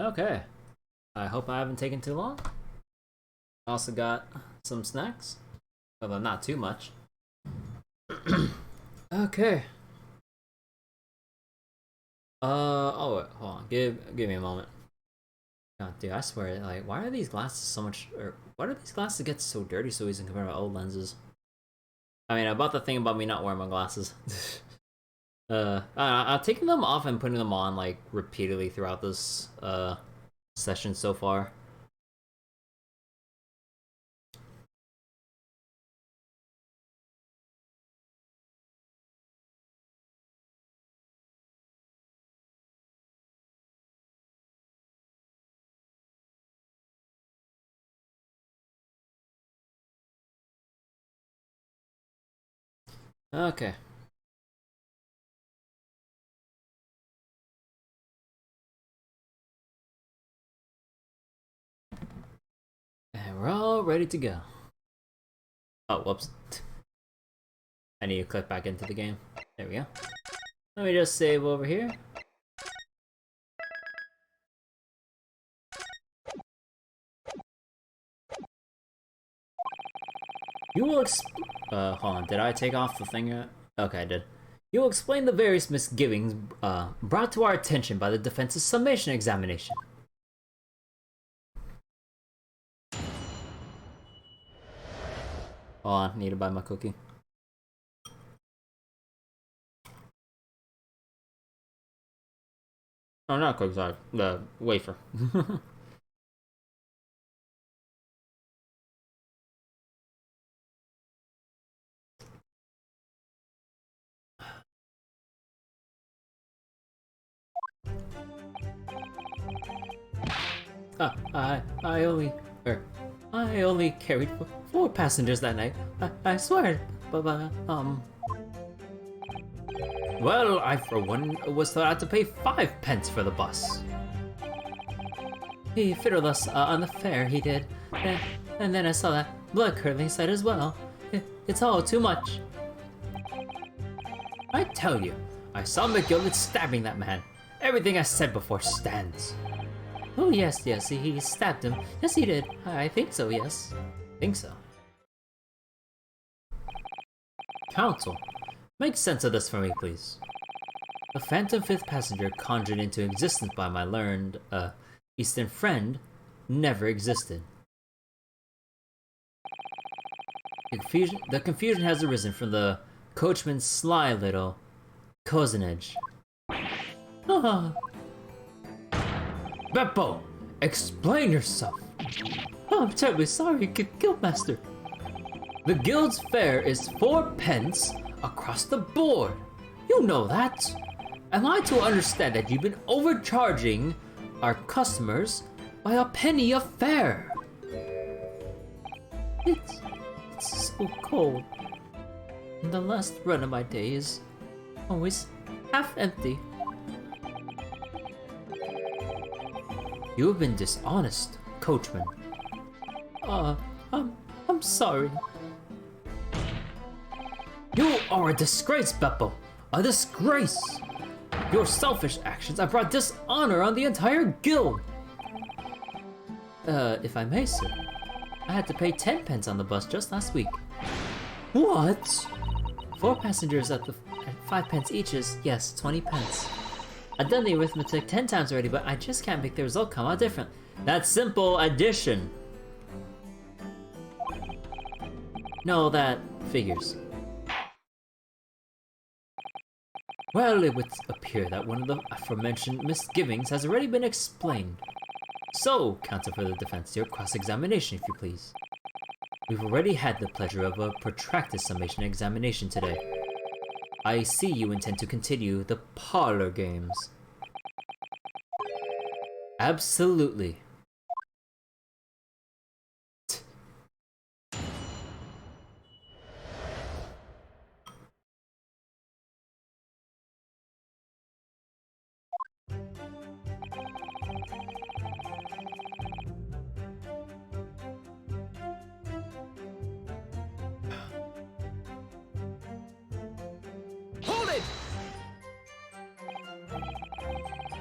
Okay. I hope I haven't taken too long. Also got some snacks. Although not too much. Okay. Oh wait, hold on. Give me a moment. God, dude, I swear, like, why are these glasses so much, or why do these glasses get so dirty so easy compared to old lenses? I mean, about the thing about me not wearing my glasses. I'm taking them off and putting them on, like, repeatedly throughout this, session so far. Okay. And we're all ready to go. Oh, whoops. I need to click back into the game. There we go. Let me just save over here. You will hold on, did I take off the thing yet? Okay, I did. You will explain the various misgivings, brought to our attention by the defense's summation examination. Hold on, need to buy my cookie. Oh, not cookie, sorry. The wafer. I only carried 4 passengers that night. I swear, but well, I for one was thought I had to pay 5 pence for the bus. He fiddled us on the fare, he did, and then I saw that blood-curdling sight as well. It's all too much. I tell you, I saw McGilvert stabbing that man. Everything I said before stands. Oh yes, he stabbed him. Yes, he did. I think so, yes. Think so. Counsel, make sense of this for me, please. The phantom 5th passenger conjured into existence by my learned, Eastern friend never existed. The confusion has arisen from the coachman's sly little cozenage. Ah. Beppo, explain yourself. Oh, I'm terribly sorry, Guildmaster. The guild's fare is 4 pence across the board. You know that. Am I to understand that you've been overcharging our customers by a penny a fare? It's so cold. And the last run of my day is always half empty. You have been dishonest, coachman. I'm sorry. You are a disgrace, Beppo. A disgrace. Your selfish actions have brought dishonor on the entire guild. If I may, sir. I had to pay 10 pence on the bus just last week. What? 4 passengers at 5 pence each is, yes, 20 pence. I've done the arithmetic 10 times already, but I just can't make the result come out different. That's simple addition. No, that figures. Well, it would appear that one of the aforementioned misgivings has already been explained. So, counsel for the defense, your cross-examination, if you please. We've already had the pleasure of a protracted summation examination today. I see you intend to continue the parlor games. Absolutely.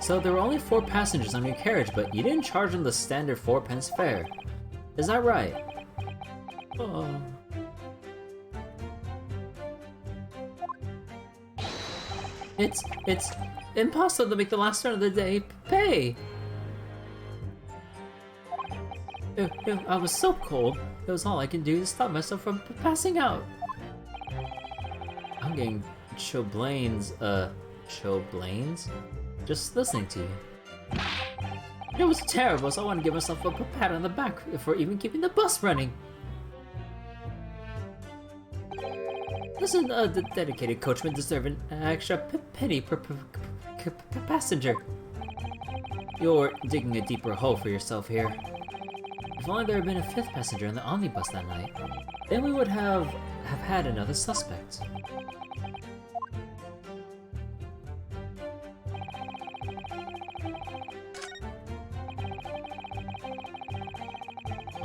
So there were only 4 passengers on your carriage, but you didn't charge them the standard 4 pence fare. Is that right? Oh. It's impossible to make the last turn of the day pay. I was so cold. It was all I could do to stop myself from passing out. I'm getting chilblains, just listening to you. It was terrible, so I want to give myself a pat on the back for even keeping the bus running. Doesn't the dedicated coachman deserve an extra penny per passenger? You're digging a deeper hole for yourself here. If only there had been a 5th passenger in the omnibus that night, then we would have had another suspect.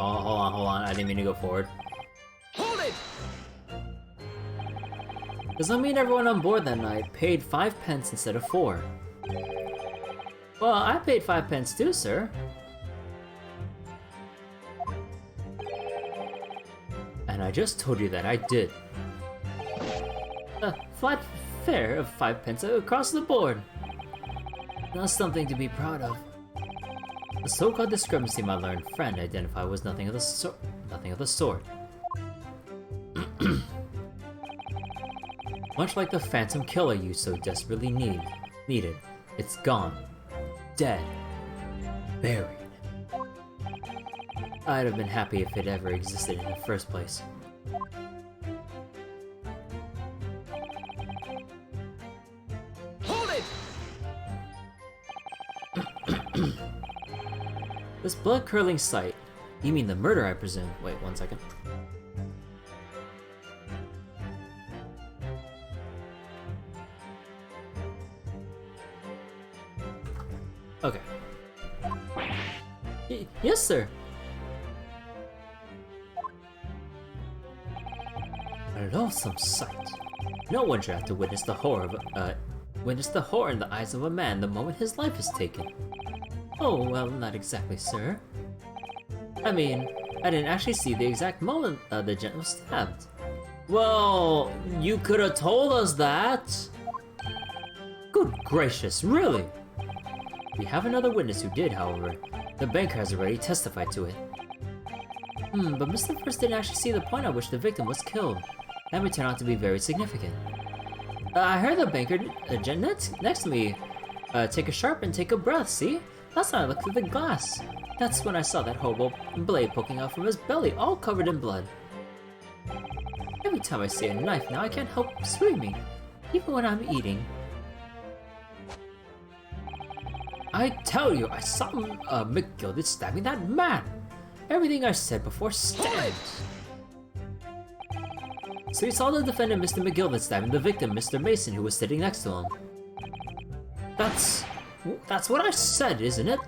Oh, hold on, I didn't mean to go forward. Hold it! Does that mean everyone on board that night paid 5 pence instead of 4? Well, I paid 5 pence too, sir. And I just told you that I did. A flat fare of 5 pence across the board. Not something to be proud of. The so-called discrepancy my learned friend identified was nothing of the sort. Much like the phantom killer you so desperately needed. It's gone. Dead. Buried. I'd have been happy if it ever existed in the first place. Hold it! This blood-curdling sight. You mean the murder, I presume? Wait, 1 second. Okay. Yes, sir. A loathsome sight. No one should have to witness the horror in the eyes of a man the moment his life is taken. Oh, well, not exactly, sir. I mean, I didn't actually see the exact moment the gent was stabbed. Well, you could have told us that. Good gracious, really? We have another witness who did, however. The banker has already testified to it. But Mr. First didn't actually see the point at which the victim was killed. That may turn out to be very significant. I heard the banker, gent next to me, take a sharp and take a breath, see? That's when I looked through the glass. That's when I saw that horrible blade poking out from his belly, all covered in blood. Every time I see a knife now, I can't help screaming, even when I'm eating. I tell you, I saw McGilded stabbing that man! Everything I said before stands! So you saw the defendant, Mr. McGilded, stabbing the victim, Mr. Mason, who was sitting next to him. That's what I said, isn't it?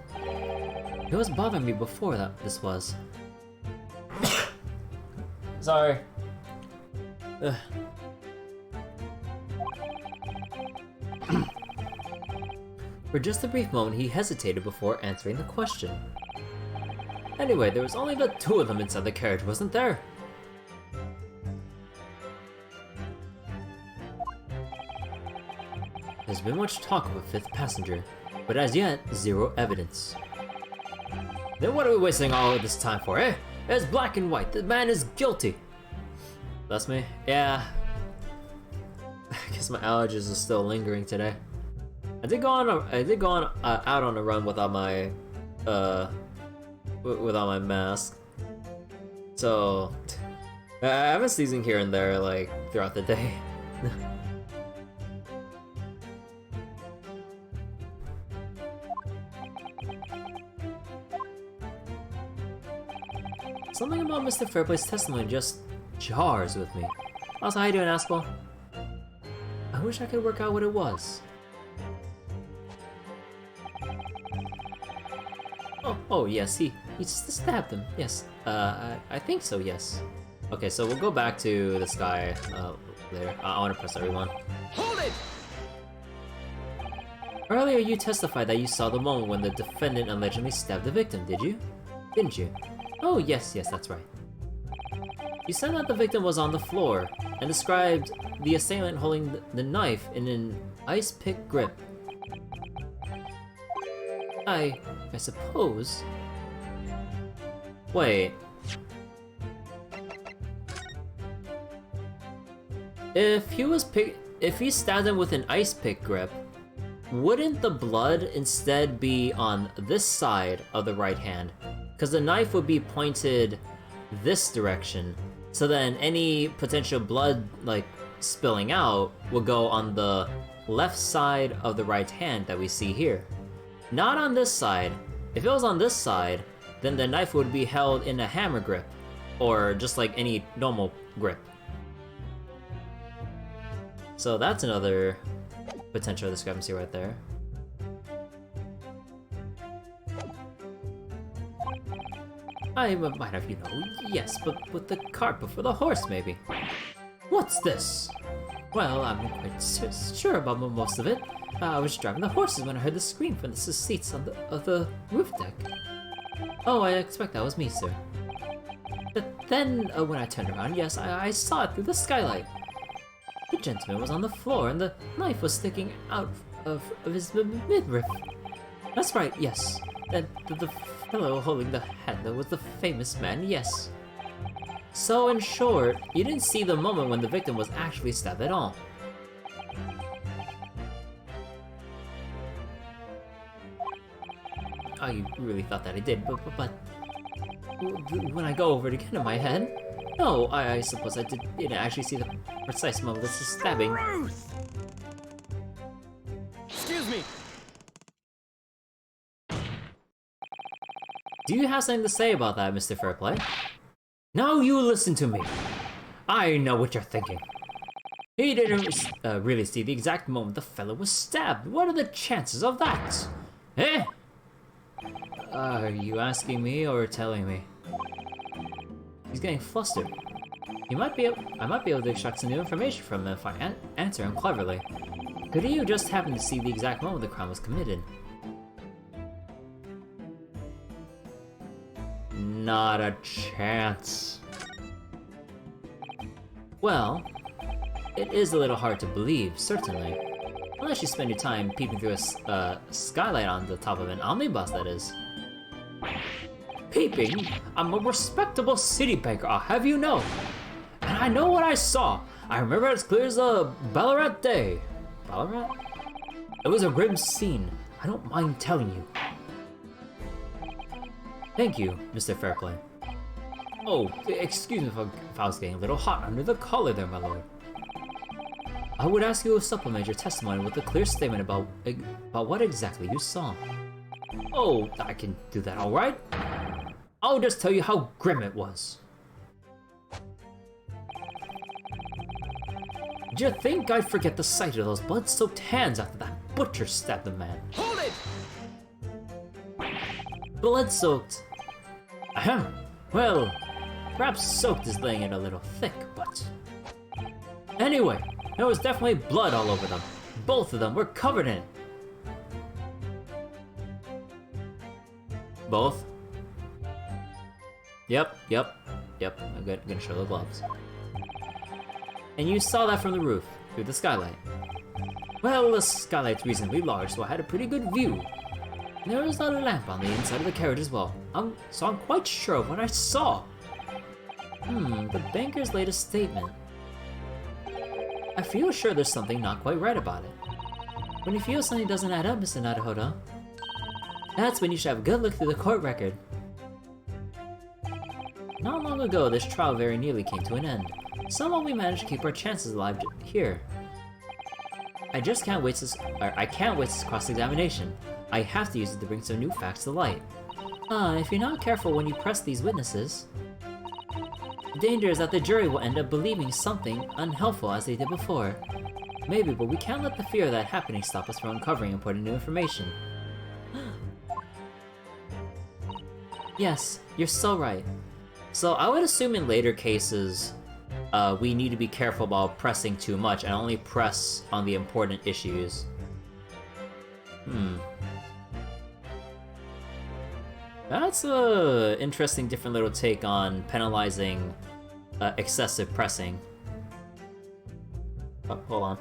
It was bothering me before this was. Sorry. Ugh. For just a brief moment, he hesitated before answering the question. Anyway, there was only the 2 of them inside the carriage, wasn't there? There's been much talk of a 5th passenger, but as yet, 0 evidence. Then what are we wasting all of this time for, eh? It's black and white, the man is guilty! That's me? Yeah. I guess my allergies are still lingering today. I did go out on a run without my mask. So I have a sneezing here and there, like, throughout the day. Something about Mr. Fairplay's testimony just jars with me. Also, how you doing, Aspel? I wish I could work out what it was. Oh yes, he just stabbed him. Yes, I think so. Yes. Okay, so we'll go back to this guy there. I want to press everyone. Hold it! Earlier you testified that you saw the moment when the defendant allegedly stabbed the victim, Didn't you? Oh, yes, that's right. You said that the victim was on the floor, and described the assailant holding the knife in an ice pick grip. I suppose... Wait. If he stabbed him with an ice pick grip, wouldn't the blood instead be on this side of the right hand? Because the knife would be pointed this direction, so then any potential blood, like, spilling out will go on the left side of the right hand that we see here. Not on this side. If it was on this side, then the knife would be held in a hammer grip, or just like any normal grip. So that's another potential discrepancy right there. I might have, yes, but with the cart before the horse, maybe. What's this? Well, I'm quite sure about most of it. I was driving the horses when I heard the scream from the seats of the roof deck. Oh, I expect that was me, sir. But then, when I turned around, yes, I saw it through the skylight. The gentleman was on the floor, and the knife was sticking out of his midriff. That's right, yes. And the fellow holding the handle was the famous man, yes. So, in short, you didn't see the moment when the victim was actually stabbed at all. I really thought that I did, but when I go over it again in my head, no, I suppose I didn't actually see the precise moment of the stabbing. Ruth! Excuse me! Do you have something to say about that, Mr. Fairplay? Now you listen to me. I know what you're thinking. He didn't really see the exact moment the fellow was stabbed. What are the chances of that? Eh? Are you asking me or telling me? He's getting flustered. I might be able to extract some new information from him if I answer him cleverly. Could you just happen to see the exact moment the crime was committed? Not a chance. Well, it is a little hard to believe, certainly. Unless you spend your time peeping through a skylight on the top of an omnibus, that is. Peeping? I'm a respectable city banker, I'll have you know. And I know what I saw. I remember it as clear as a Ballarat day. Ballarat? It was a grim scene. I don't mind telling you. Thank you, Mr. Fairplay. Oh, excuse me if I was getting a little hot under the collar there, my lord. I would ask you to supplement your testimony with a clear statement about what exactly you saw. Oh, I can do that, alright? I'll just tell you how grim it was. Do you think I'd forget the sight of those blood-soaked hands after that butcher stabbed the man? Hold it! Blood-soaked. Ahem. Well, perhaps soaked is laying it a little thick, but... Anyway, there was definitely blood all over them. Both of them were covered in it. Both? Yep. I'm gonna show the gloves. And you saw that from the roof, through the skylight. Well, the skylight's reasonably large, so I had a pretty good view. There was a lamp on the inside of the carriage as well, so I'm quite sure of what I saw. The banker's latest statement. I feel sure there's something not quite right about it. When you feel something doesn't add up, Mr. Nadahoda, that's when you should have a good look through the court record. Not long ago, this trial very nearly came to an end. Somehow we managed to keep our chances alive here. I can't wait this cross-examination. I have to use it to bring some new facts to light. If you're not careful when you press these witnesses, the danger is that the jury will end up believing something unhelpful as they did before. Maybe, but we can't let the fear of that happening stop us from uncovering important new information. Yes, you're so right. So I would assume in later cases, we need to be careful about pressing too much and only press on the important issues. That's a interesting, different little take on penalizing excessive pressing. Oh, hold on.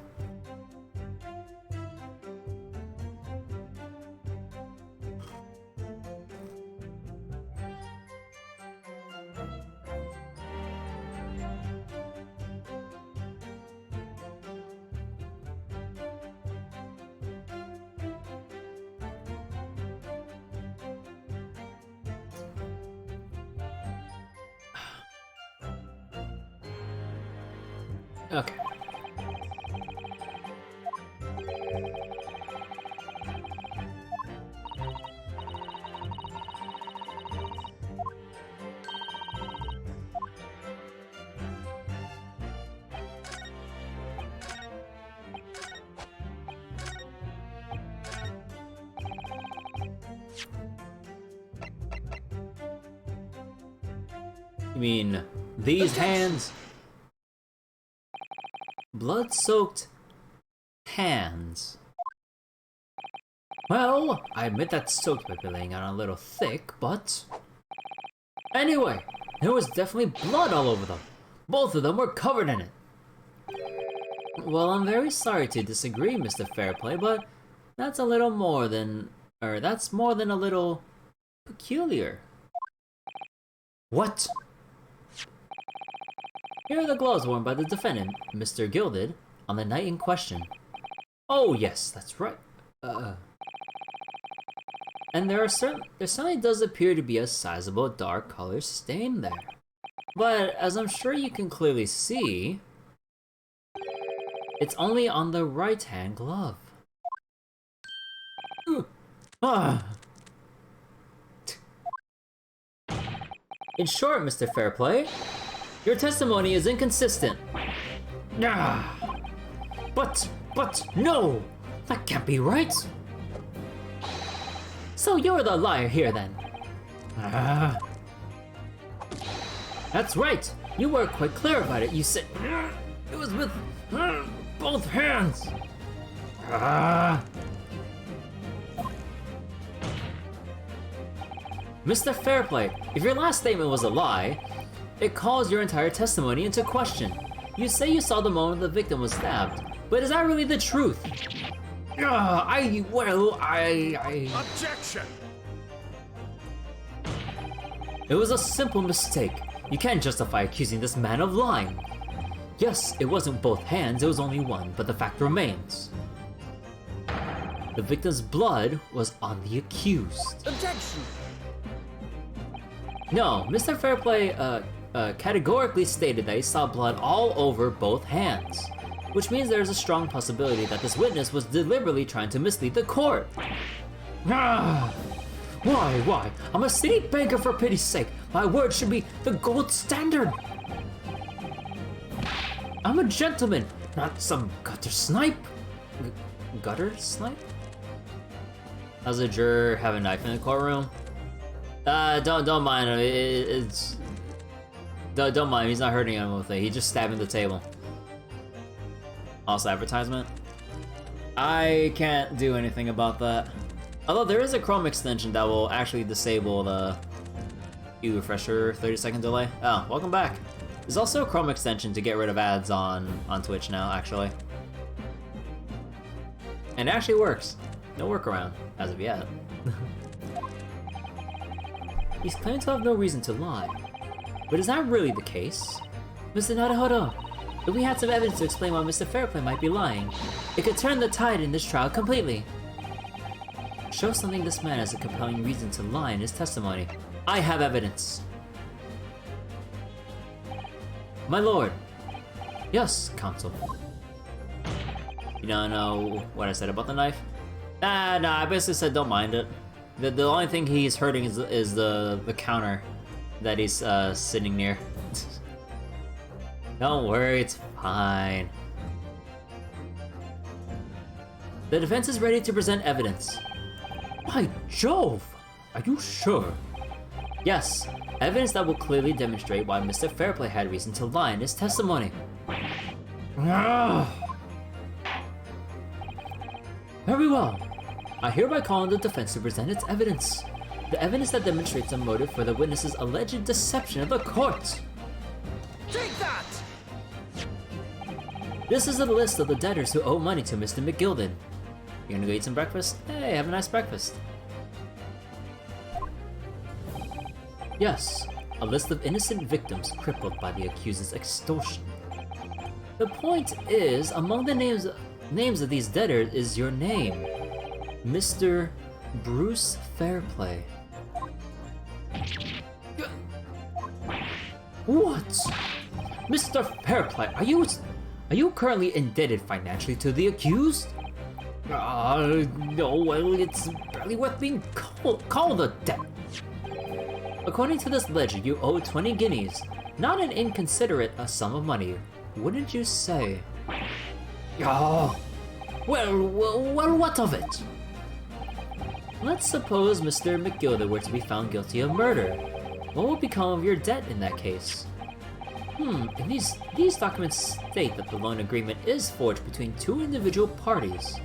Okay. You mean these hands? Blood-soaked hands. Well, I admit that soaked might be laying out a little thick, but... Anyway, there was definitely blood all over them. Both of them were covered in it. Well, I'm very sorry to disagree, Mr. Fairplay, but that's a little more than... that's more than a little... peculiar. What? Here are the gloves worn by the defendant, Mr. Gilded, on the night in question. Oh yes, that's right. And there certainly does appear to be a sizable dark color stain there. But as I'm sure you can clearly see, it's only on the right-hand glove. In short, Mr. Fairplay, your testimony is inconsistent. But no! That can't be right! So you're the liar here then. That's right! You were quite clear about it. You said it was with both hands. Mr. Fairplay, if your last statement was a lie, it calls your entire testimony into question. You say you saw the moment the victim was stabbed, but is that really the truth? Objection! It was a simple mistake. You can't justify accusing this man of lying. Yes, it wasn't both hands, it was only one, but the fact remains. The victim's blood was on the accused. Objection! No, Mr. Fairplay categorically stated that he saw blood all over both hands, which means there's a strong possibility that this witness was deliberately trying to mislead the court. Why? I'm a city banker, for pity's sake. My word should be the gold standard. I'm a gentleman, not some gutter snipe. Gutter snipe? Does a juror have a knife in the courtroom? Don't mind him. Don't mind him. He's not hurting anyone with it. He's just stabbing the table. Also, advertisement. I can't do anything about that. Although there is a Chrome extension that will actually disable the refresher 30-second delay. Oh, welcome back. There's also a Chrome extension to get rid of ads on Twitch now, actually. And it actually works. No workaround, as of yet. He's claiming to have no reason to lie. But is that really the case? Mr. Naruhodo, if we had some evidence to explain why Mr. Fairplay might be lying, it could turn the tide in this trial completely. Show something this man has a compelling reason to lie in his testimony. I have evidence. My lord. Yes, counsel. You don't know what I said about the knife? Nah, I basically said don't mind it. The only thing he's hurting is the counter that he's sitting near. Don't worry, it's fine. The defense is ready to present evidence. By Jove! Are you sure? Yes, evidence that will clearly demonstrate why Mr. Fairplay had reason to lie in his testimony. Very well. I hereby call on the defense to present its evidence. The evidence that demonstrates a motive for the witness's alleged deception of the court. Take that! This is a list of the debtors who owe money to Mr. McGilden. You gonna go eat some breakfast? Hey, have a nice breakfast. Yes, a list of innocent victims crippled by the accused's extortion. The point is, among the names of these debtors is your name, Mr. Bruce Fairplay. What? Mr. Fairplay, are you currently indebted financially to the accused? No, well, it's barely worth being called a debt. According to this ledger, you owe 20 guineas, not an inconsiderate sum of money, wouldn't you say? Oh, well, what of it? Let's suppose Mr. McGilder were to be found guilty of murder. What would become of your debt in that case? And these documents state that the loan agreement is forged between two individual parties.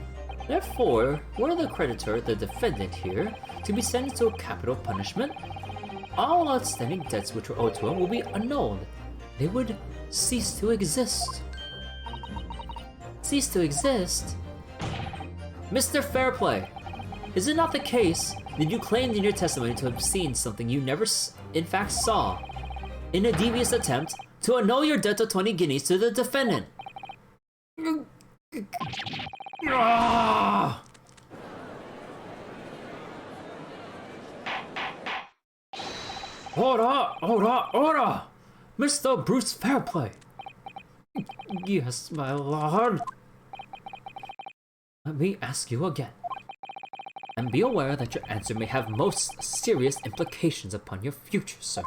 Therefore, were the creditor, the defendant here, to be sentenced to a capital punishment, all outstanding debts which were owed to him will be annulled. They would cease to exist. Cease to exist? Mr. Fairplay, is it not the case that you claimed in your testimony to have seen something you never in fact saw, in a devious attempt to annul your debt of 20 guineas to the defendant? Order! Mr. Bruce Fairplay! Yes, my lord. Let me ask you again. And be aware that your answer may have most serious implications upon your future, sir.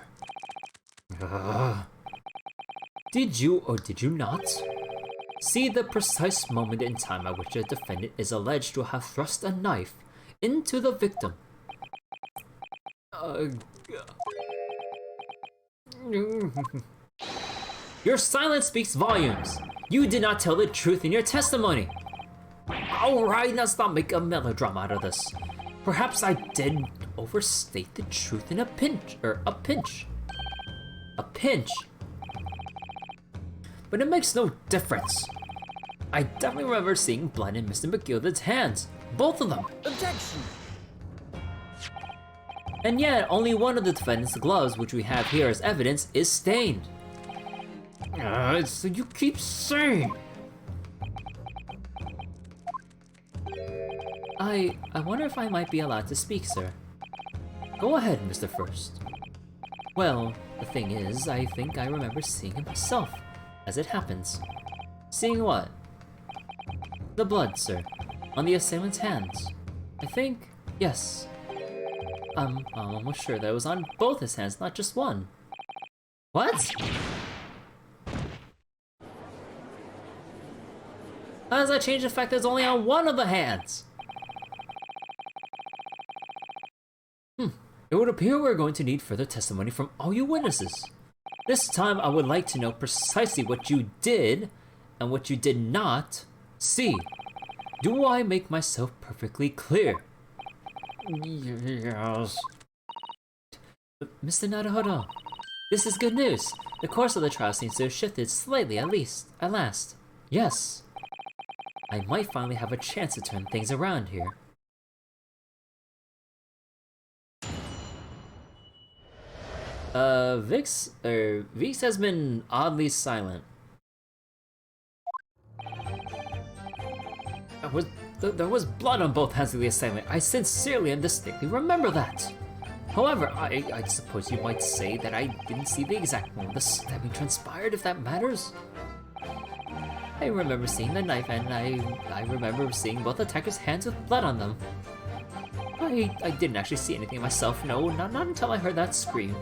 Did you or did you not see the precise moment in time at which the defendant is alleged to have thrust a knife into the victim? Your silence speaks volumes. You did not tell the truth in your testimony. Alright, let's not make a melodrama out of this. Perhaps I did overstate the truth in a pinch. But it makes no difference. I definitely remember seeing blood in Mr. McGilden's hands. Both of them. Objection! And yet, only one of the defendant's gloves, which we have here as evidence, is stained. So you keep saying. I wonder if I might be allowed to speak, sir. Go ahead, Mr. First. Well, the thing is, I think I remember seeing it myself, as it happens. Seeing what? The blood, sir, on the assailant's hands. I think, yes. I'm almost sure that it was on both his hands, not just one. What? How does that change the fact that it's only on one of the hands? It would appear we're going to need further testimony from all you witnesses. This time I would like to know precisely what you did and what you did not see. Do I make myself perfectly clear? Yes. Mr. Naruhodo, this is good news. The course of the trial seems to have shifted slightly at last. Yes. I might finally have a chance to turn things around here. Vix has been oddly silent. There was blood on both hands of the assailant. I sincerely and distinctly remember that. However, I suppose you might say that I didn't see the exact moment the stabbing transpired, if that matters. I remember seeing the knife, and I remember seeing both attackers' hands with blood on them. I didn't actually see anything myself, no, not until I heard that scream.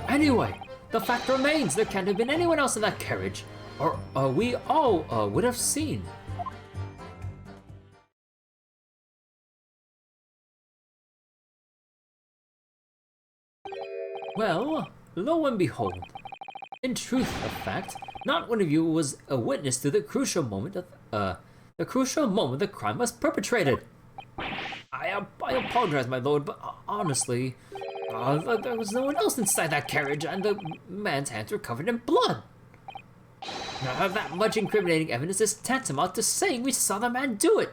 Anyway, the fact remains there can't have been anyone else in that carriage, or we all would have seen. Well, lo and behold. In truth of fact, not one of you was a witness to the crucial moment the crime was perpetrated. I apologize, my lord, but honestly, there was no one else inside that carriage, and the man's hands were covered in blood. That much incriminating evidence is tantamount to saying we saw the man do it.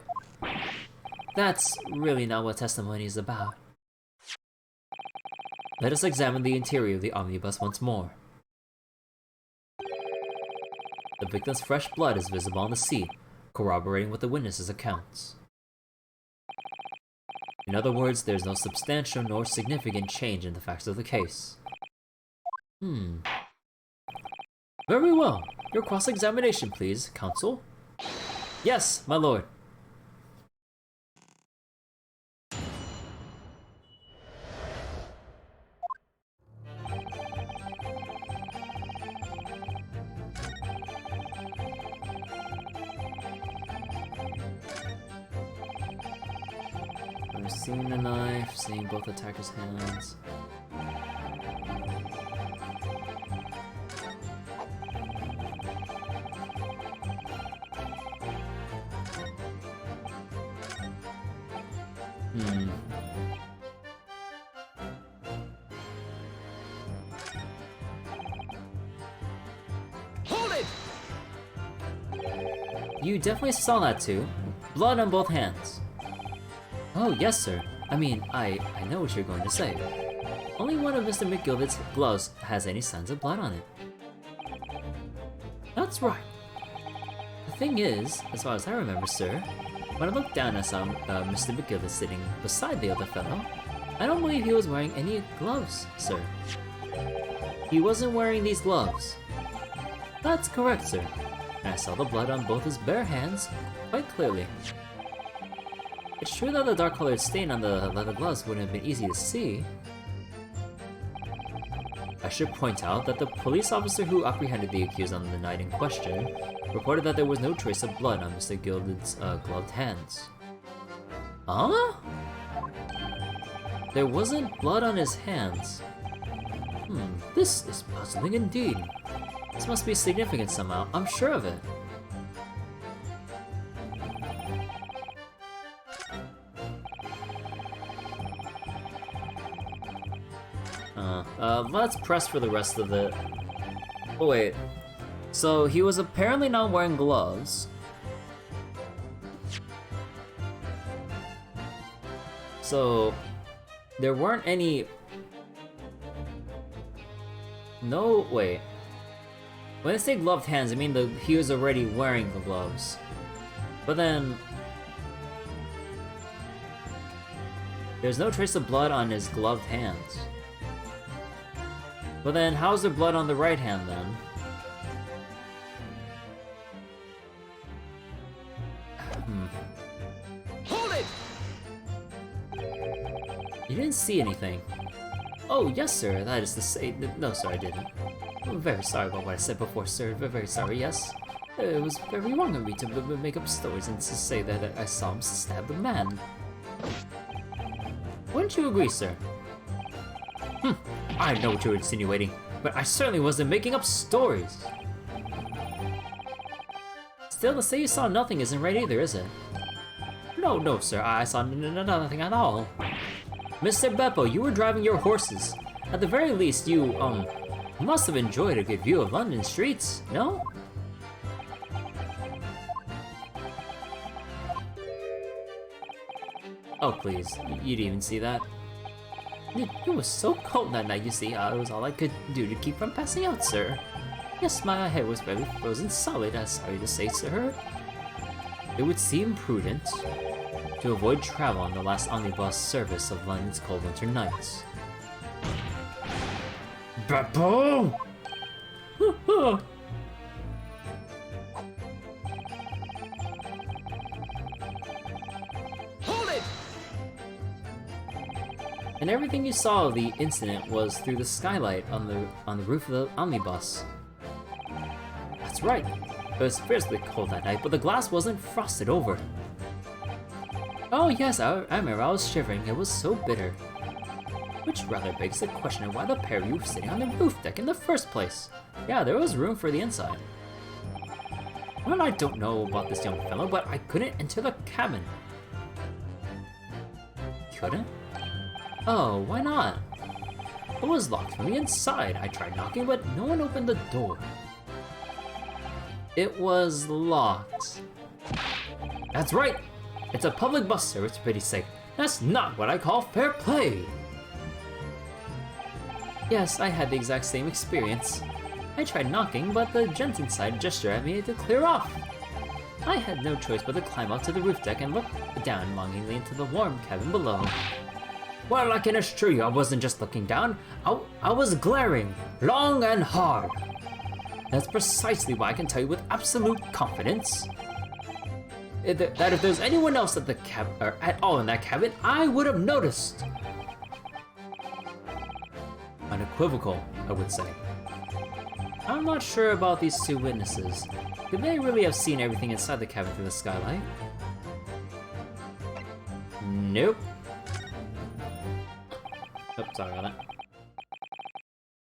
That's really not what testimony is about. Let us examine the interior of the omnibus once more. The victim's fresh blood is visible on the seat, corroborating with the witnesses' accounts. In other words, there is no substantial nor significant change in the facts of the case. Very well. Your cross-examination, please, counsel. Yes, my lord. I've seen the knife, seeing both attackers' hands. Hold it! You definitely saw that too. Blood on both hands. Oh, yes, sir. I mean, I know what you're going to say. Only one of Mr. McGilvett's gloves has any signs of blood on it. That's right. The thing is, as far as I remember, sir, when I looked down, I saw Mr. McGilvett sitting beside the other fellow. I don't believe he was wearing any gloves, sir. He wasn't wearing these gloves. That's correct, sir. And I saw the blood on both his bare hands quite clearly. It's true that the dark-colored stain on the leather gloves wouldn't have been easy to see. I should point out that the police officer who apprehended the accused on the night in question reported that there was no trace of blood on Mr. Gilden's gloved hands. Huh? There wasn't blood on his hands. This is puzzling indeed. This must be significant somehow, I'm sure of it. Let's press for the rest of it. Oh wait, so he was apparently not wearing gloves. So, there weren't any... No, wait. When I say gloved hands, I mean he was already wearing the gloves. But then... there's no trace of blood on his gloved hands. But then, how's there blood on the right hand then? Hold it! You didn't see anything. Oh, yes, sir, that is to say... No, sir, I didn't. I'm very sorry about what I said before, sir. Very sorry, yes. It was very wrong of me to make up stories and to say that I saw him stab the man. Wouldn't you agree, sir? I know what you're insinuating, but I certainly wasn't making up stories. Still, to say you saw nothing isn't right either, is it? No, sir, I saw nothing at all. Mr. Beppo, you were driving your horses. At the very least, you must have enjoyed a good view of London streets, no? Oh, please, you didn't even see that? It was so cold that night, you see. It was all I could do to keep from passing out, sir. Yes, my head was very frozen solid, I'm sorry to say, sir. It would seem prudent to avoid travel on the last omnibus service of London's cold winter nights. Beppo! And everything you saw of the incident was through the skylight on the roof of the omnibus. That's right. It was fiercely cold that night, but the glass wasn't frosted over. Oh yes, I remember I was shivering. It was so bitter. Which rather begs the question of why the pair of you were sitting on the roof deck in the first place. Yeah, there was room for the inside. Well, I don't know about this young fellow, but I couldn't enter the cabin. couldn't? Oh, why not? It was locked from the inside. I tried knocking, but no one opened the door. It was locked. That's right! It's a public bus service, for pity's sake. That's not what I call fair play! Yes, I had the exact same experience. I tried knocking, but the gent inside gestured at me to clear off. I had no choice but to climb up to the roof deck and look down longingly into the warm cabin below. Well, I can assure you I wasn't just looking down, I was glaring, long and hard. That's precisely why I can tell you with absolute confidence that if there's anyone else at the or at all in that cabin, I would have noticed. Unequivocal, I would say. I'm not sure about these two witnesses. Could they really have seen everything inside the cabin through the skylight? Nope. Oh, sorry about that.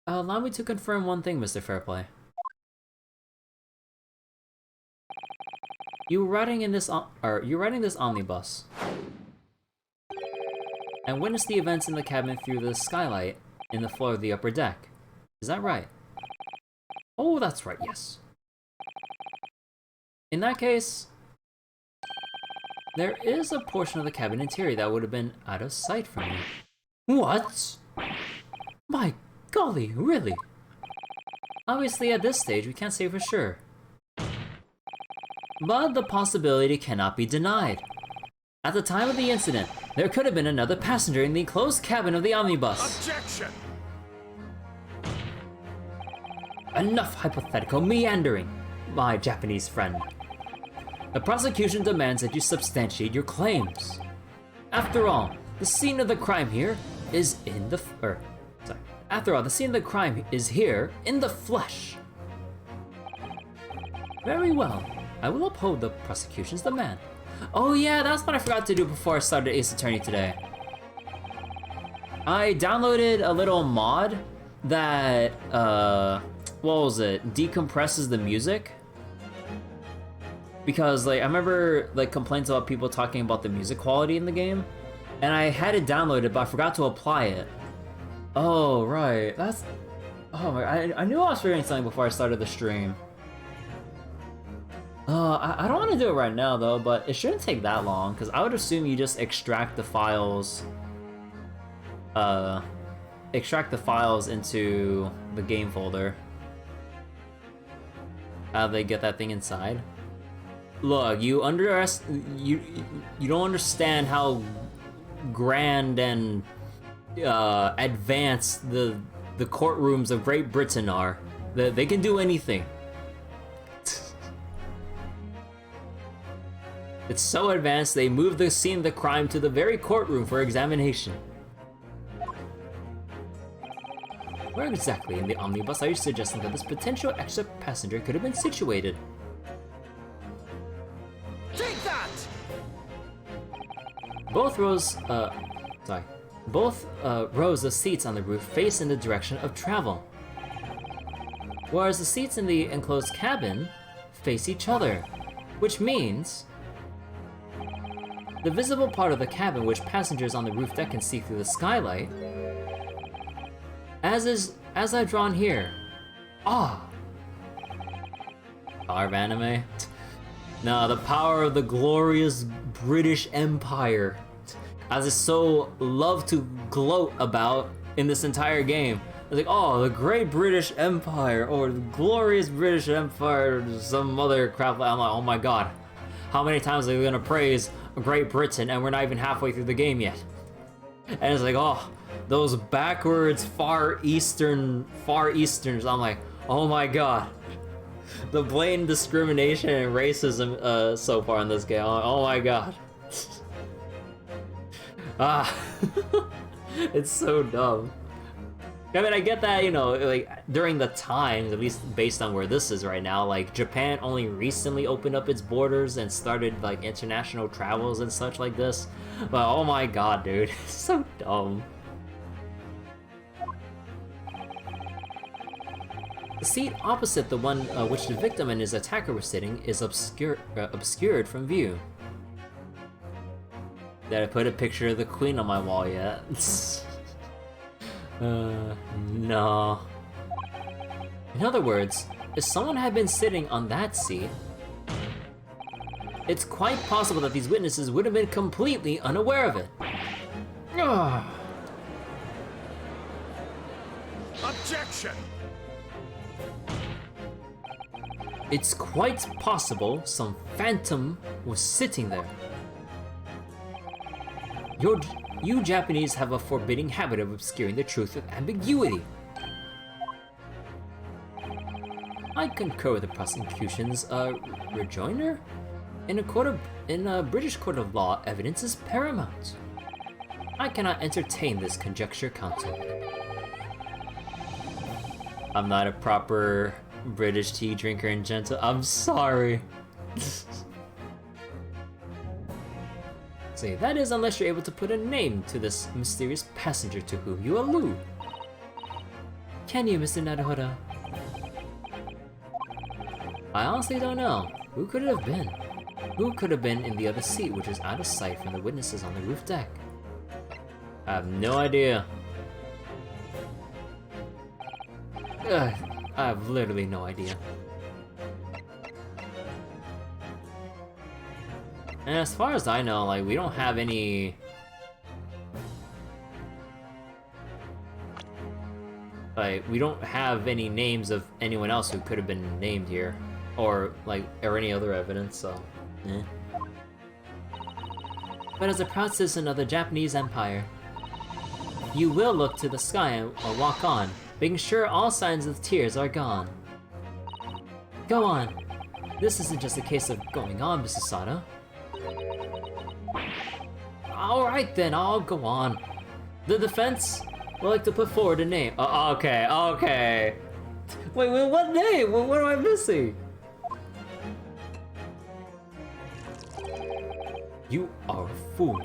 Allow me to confirm one thing, Mr. Fairplay. You were riding this omnibus and witnessed the events in the cabin through the skylight in the floor of the upper deck. Is that right? Oh, that's right, yes. In that case, there is a portion of the cabin interior that would have been out of sight from you. What? My golly, really? Obviously, at this stage, we can't say for sure. But the possibility cannot be denied. At the time of the incident, there could have been another passenger in the enclosed cabin of the omnibus. Objection! Enough hypothetical meandering, my Japanese friend. The prosecution demands that you substantiate your claims. After all, the scene of the crime here is in the the scene of the crime is here in the flesh. Very well. I will uphold the prosecution's demand. Oh yeah, that's what I forgot to do before I started Ace Attorney today. I downloaded a little mod that, what was it? Decompresses the music. Because, like, I remember, like, complaints about people talking about the music quality in the game. And I had it downloaded, but I forgot to apply it. Oh, right. That's... Oh my... I knew I was figuring something before I started the stream. I don't want to do it right now, though, but it shouldn't take that long, because I would assume you just extract the files... extract the files into the game folder. How do they get that thing inside? Look, you don't understand how grand and advanced the courtrooms of Great Britain are. They can do anything. It's so advanced they moved the scene of the crime to the very courtroom for examination. Where exactly in the omnibus are you suggesting that this potential extra passenger could have been situated? Take that! Both rows of seats on the roof face in the direction of travel, whereas the seats in the enclosed cabin face each other, which means the visible part of the cabin which passengers on the roof deck can see through the skylight, as I've drawn here. Ah! Power of anime? No, the power of the glorious British Empire, as it's so loved to gloat about in this entire game. It's like, oh, the great British Empire, or the glorious British Empire, or some other crap. I'm like, oh my god, how many times are we gonna praise Great Britain and we're not even halfway through the game yet? And it's like, oh, those backwards Far Easterners. I'm like, oh my god. The blatant discrimination and racism so far in this game. I'm like, oh my god. Ah. It's so dumb. I mean, I get that, you know, like, during the times, at least based on where this is right now, like, Japan only recently opened up its borders and started, like, international travels and such like this. But, oh my god, dude, it's so dumb. The seat opposite the one which the victim and his attacker were sitting is obscured from view. Did I put a picture of the queen on my wall yet? No. In other words, if someone had been sitting on that seat, it's quite possible that these witnesses would have been completely unaware of it. Ugh. Objection! It's quite possible some phantom was sitting there. You Japanese have a forbidding habit of obscuring the truth with ambiguity. I concur with the prosecution's rejoinder. In a British court of law, evidence is paramount. I cannot entertain this conjecture, counsel. I'm not a proper British tea drinker and gentle. I'm sorry. See, that is unless you're able to put a name to this mysterious passenger to whom you allude. Can you, Mr. Naruhodo? I honestly don't know. Who could it have been? Who could have been in the other seat, which is out of sight from the witnesses on the roof deck? I have no idea. I have literally no idea. And as far as I know, like, we don't have any... Like, we don't have any names of anyone else who could have been named here. Or, like, or any other evidence, so... eh. But as a proud citizen of the Japanese Empire, you will look to the sky or walk on, making sure all signs of tears are gone. Go on. This isn't just a case of going on, Mrs. Sato. Alright then, I'll go on. The defense would like to put forward a name. Okay, okay. Wait, what name? What am I missing? You are a fool.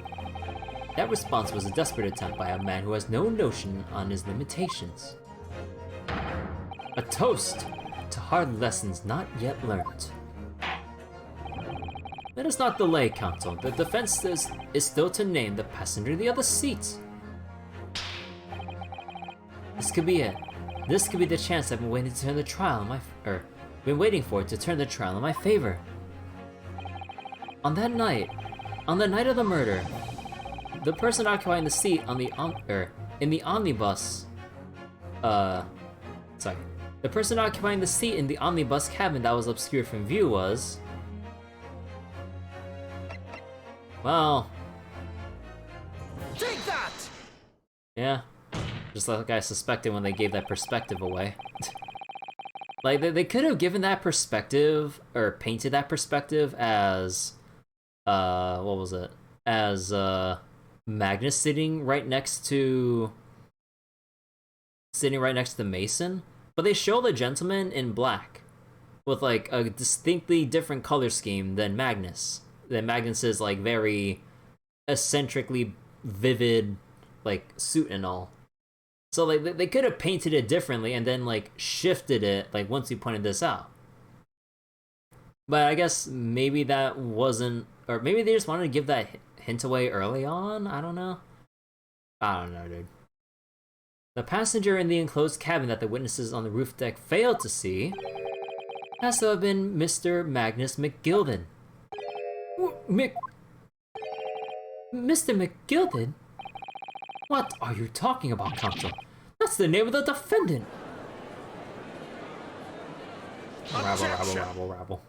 That response was a desperate attempt by a man who has no notion on his limitations. A toast to hard lessons not yet learned. Let us not delay, counsel. The defense is still to name the passenger in the other seat. This could be it. This could be the chance I've been waiting to turn the trial in my been waiting for it to turn the trial in my favor. On that night, on the night of the murder, the person occupying the seat on the in the omnibus, sorry, the person occupying the seat in the omnibus cabin that was obscured from view was. Well, Take that! yeah, just like I suspected when they gave that perspective away. Like, they could have given that perspective, or painted that perspective as, what was it? As, Magnus sitting right next to the Mason, but they show the gentleman in black with, like, a distinctly different color scheme than Magnus. That Magnus is like very eccentrically vivid, like, suit and all. So like they could have painted it differently and then like shifted it like once we pointed this out. But I guess maybe that wasn't, or maybe they just wanted to give that hint away early on. I don't know, dude. The passenger in the enclosed cabin that the witnesses on the roof deck failed to see has to have been Mr. Magnus McGilden. Mr. McGilden? What are you talking about, counsel? That's the name of the defendant! Rabble, rabble.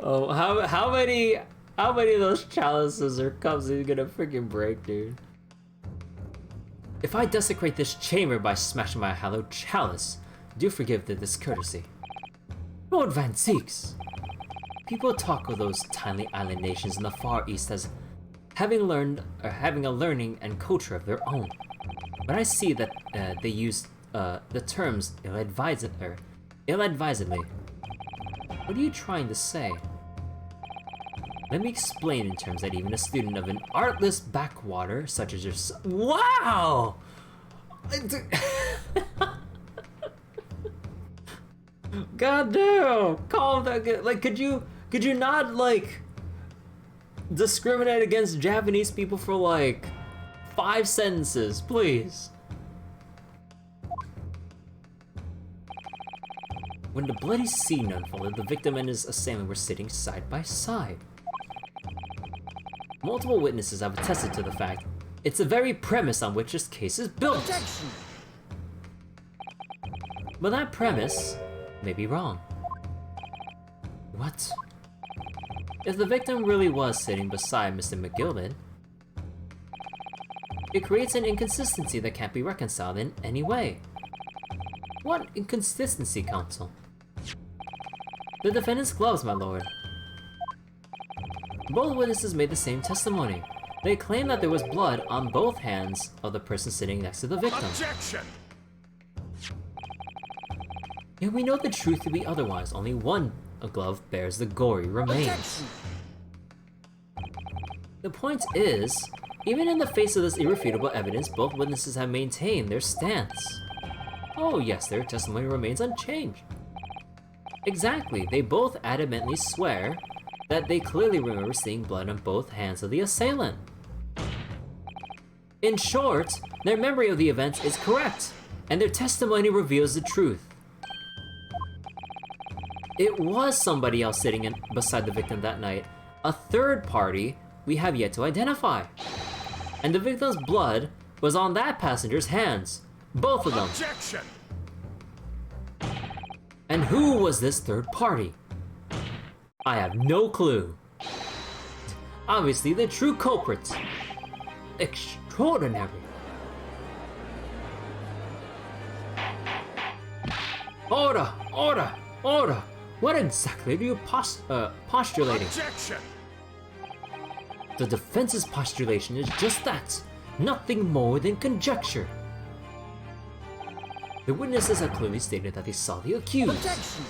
Oh, how many of those chalices or cups are you gonna freaking break, dude? If I desecrate this chamber by smashing my hallowed chalice, do forgive the discourtesy. Lord Van Zeeks! People talk of those tiny island nations in the Far East as having a learning and culture of their own. But I see that they use the terms ill-advisedly. What are you trying to say? Let me explain in terms that even a student of an artless backwater such as yourself— Wow! God damn! Calm down. Like, could you not, like, discriminate against Japanese people for, like, 5 sentences, please? When the bloody scene unfolded, the victim and his assailant were sitting side by side. Multiple witnesses have attested to the fact it's the very premise on which this case is built. Objection! But that premise may be wrong. What? If the victim really was sitting beside Mr. McGilded, it creates an inconsistency that can't be reconciled in any way. What inconsistency, counsel? The defendant's gloves, my lord. Both witnesses made the same testimony. They claimed that there was blood on both hands of the person sitting next to the victim. Objection! Yet we know the truth to be otherwise. Only one glove bears the gory remains. Objection! The point is, even in the face of this irrefutable evidence, both witnesses have maintained their stance. Oh yes, their testimony remains unchanged. Exactly, they both adamantly swear that they clearly remember seeing blood on both hands of the assailant. In short, their memory of the events is correct, and their testimony reveals the truth. It was somebody else sitting beside the victim that night, a third party we have yet to identify. And the victim's blood was on that passenger's hands, both of them. Objection! And who was this third party? I have no clue. Obviously the true culprits. Extraordinary. Order! Order! Order! What exactly are you postulating? Objection! The defense's postulation is just that. Nothing more than conjecture. The witnesses have clearly stated that they saw the accused. Objection!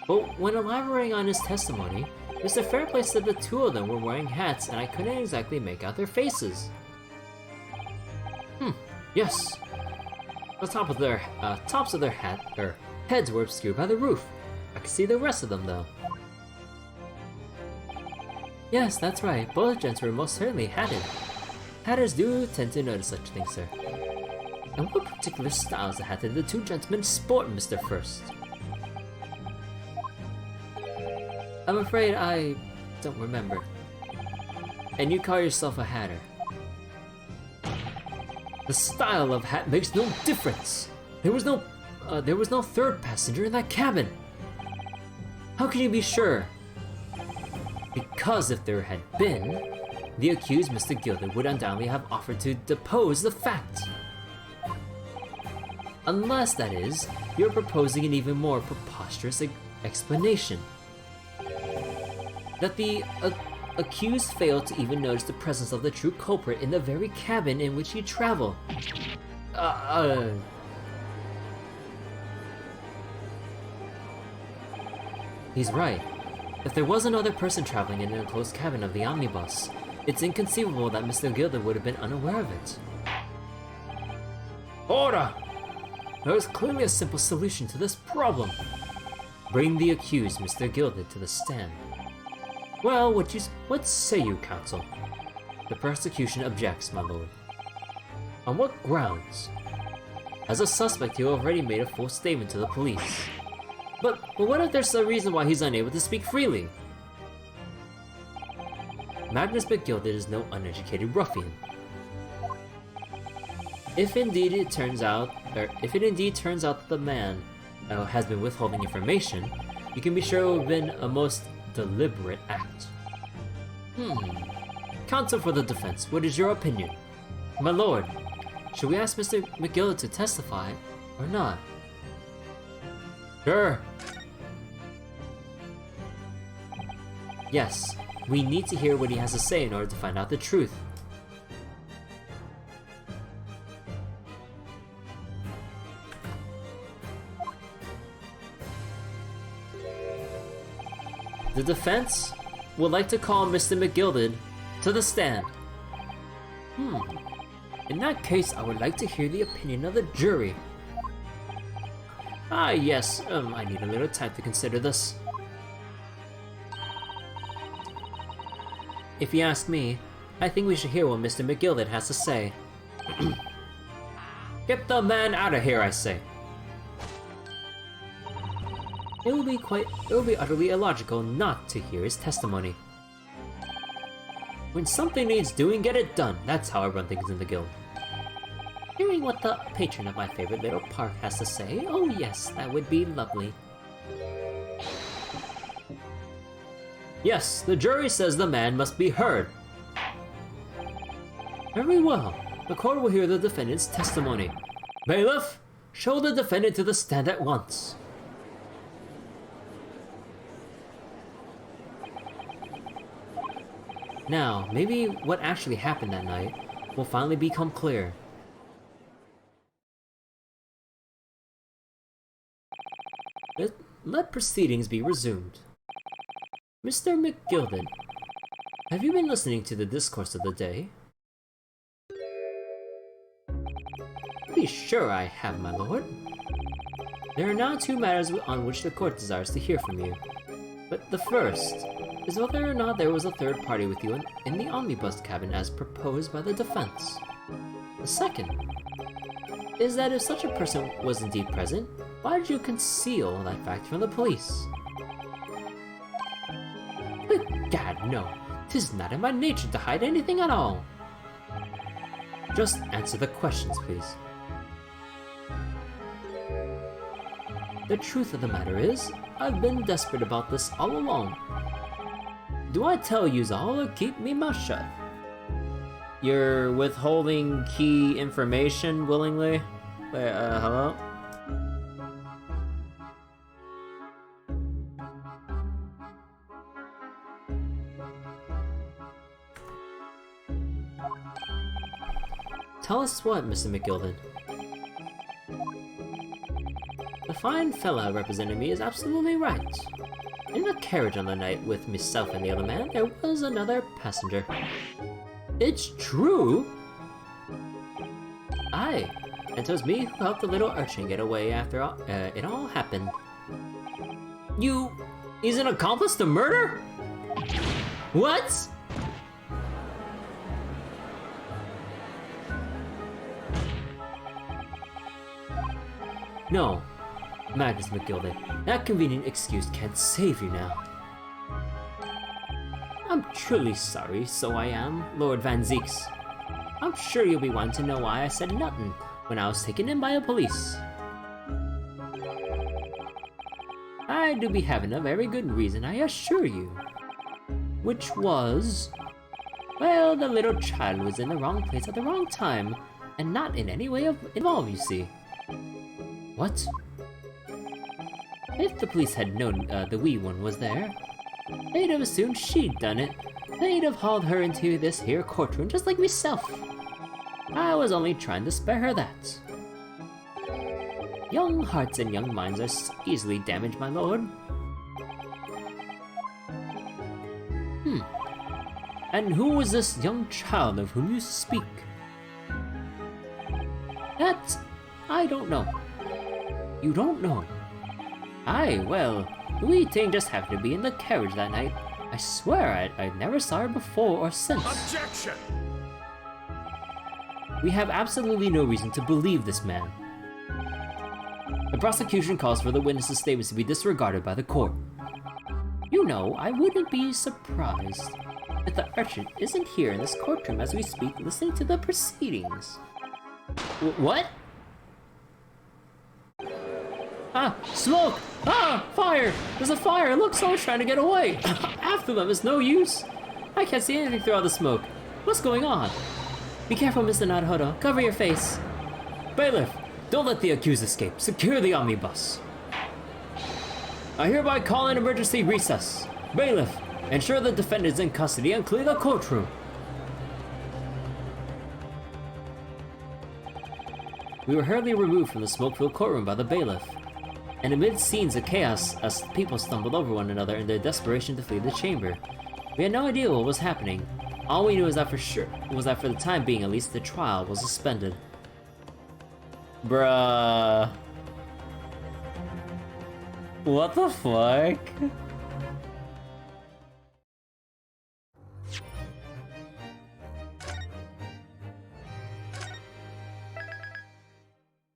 But when elaborating on his testimony, Mr. Fairplay said the two of them were wearing hats and I couldn't exactly make out their faces. Yes. The tops of their heads were obscured by the roof. I could see the rest of them though. Yes, that's right. Both gents were most certainly hatted. Hatters do tend to notice such things, sir. And what particular styles the hat did the two gentlemen sport, Mr. First? I'm afraid I don't remember. And you call yourself a hatter. The style of hat makes no difference. There was no third passenger in that cabin. How can you be sure? Because if there had been, the accused Mr. Gilded would undoubtedly have offered to depose the fact. Unless, that is, you're proposing an even more preposterous explanation. That the accused failed to even notice the presence of the true culprit in the very cabin in which he traveled. He's right. If there was another person traveling in an enclosed cabin of the omnibus, it's inconceivable that Mr. Gilded would have been unaware of it. Order! There is clearly a simple solution to this problem. Bring the accused, Mr. Gilded, to the stand. Well, what say you, counsel? The prosecution objects, my lord. On what grounds? As a suspect, he already made a full statement to the police. But what if there's a reason why he's unable to speak freely? Magnus McGilded is no uneducated ruffian. If it indeed turns out that the man has been withholding information, you can be sure it would have been a most deliberate act. Counsel for the defense, what is your opinion? My lord, should we ask Mr. McGilded to testify or not? Sure. Yes, we need to hear what he has to say in order to find out the truth. The defense would like to call Mr. McGilded to the stand. In that case, I would like to hear the opinion of the jury. Ah, yes, I need a little time to consider this. If you ask me, I think we should hear what Mr. McGilded has to say. Get the man out of here, I say. It will be utterly illogical not to hear his testimony. When something needs doing, get it done. That's how I run things in the guild. Hearing what the patron of my favorite little park has to say, oh yes, that would be lovely. Yes, the jury says the man must be heard. Very well. The court will hear the defendant's testimony. Bailiff, show the defendant to the stand at once. Now, maybe what actually happened that night will finally become clear. Let proceedings be resumed. Mr. McGilded, have you been listening to the discourse of the day? Be sure I have, my lord. There are now two matters on which the court desires to hear from you. But the first is whether or not there was a third party with you in the omnibus cabin as proposed by the defense. The second is that if such a person was indeed present, why did you conceal that fact from the police? Good gad, no. 'Tis not in my nature to hide anything at all. Just answer the questions, please. The truth of the matter is, I've been desperate about this all along. Do I tell yous all or keep me mouth shut? You're withholding key information willingly? Wait, hello? Tell us what, Mr. McGilded? The fine fella representing me is absolutely right. In the carriage on the night with myself and the other man, there was another passenger. It's true! Aye, and 'twas me who helped the little urchin get away after it all happened. He's an accomplice to murder? What? No, Magnus McGilded, that convenient excuse can't save you now. I'm truly sorry, so I am, Lord Van Zeeks. I'm sure you'll be wanting to know why I said nothing when I was taken in by the police. I do be having a very good reason, I assure you. Which was... well, the little child was in the wrong place at the wrong time, and not in any way involved, you see. What? If the police had known the wee one was there, they'd have assumed she'd done it. They'd have hauled her into this here courtroom just like myself. I was only trying to spare her that. Young hearts and young minds are easily damaged, my lord. And who was this young child of whom you speak? That I don't know. You don't know? Aye, well, the wee thing just happened to be in the carriage that night. I swear I never saw her before or since. Objection! We have absolutely no reason to believe this man. The prosecution calls for the witness's statements to be disregarded by the court. You know, I wouldn't be surprised if the urchin isn't here in this courtroom as we speak, listening to the proceedings. What? Ah, smoke! Ah, fire! There's a fire! Look, someone's trying to get away! After them is no use! I can't see anything through all the smoke. What's going on? Be careful, Mr. Naruhodo. Cover your face. Bailiff, don't let the accused escape. Secure the omnibus. I hereby call an emergency recess. Bailiff, ensure the defendant is in custody and clear the courtroom. We were hurriedly removed from the smoke-filled courtroom by the bailiff. and amid scenes of chaos as people stumbled over one another in their desperation to flee the chamber. We had no idea what was happening. All we knew was that for the time being, at least, the trial was suspended. Bruh. What the fuck?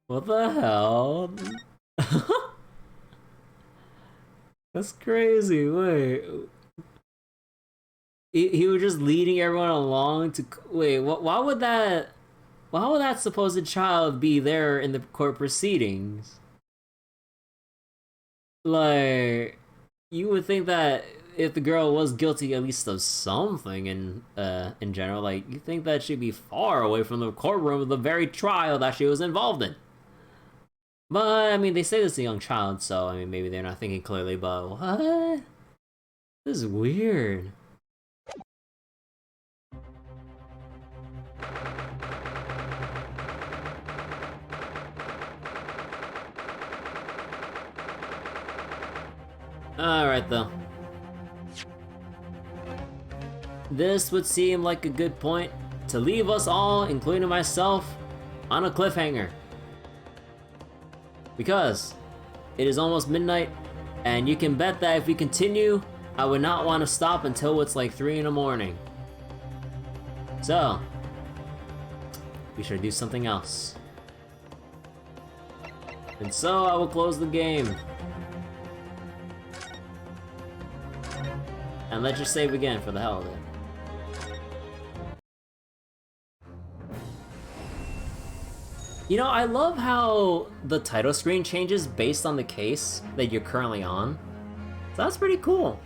What the hell? That's crazy. Wait. He was just leading everyone along to wait. Why would that supposed child be there in the court proceedings? Like, you would think that if the girl was guilty at least of something in general, like, you think that she'd be far away from the courtroom of the very trial that she was involved in. But I mean, they say this is a young child, so I mean, maybe they're not thinking clearly. But what? This is weird. Alright though. This would seem like a good point to leave us all, including myself, on a cliffhanger. Because it is almost midnight, and you can bet that if we continue, I would not want to stop until it's like 3 in the morning. So, we should do something else. And so I will close the game. And let's just save again for the hell of it. You know, I love how the title screen changes based on the case that you're currently on. So that's pretty cool.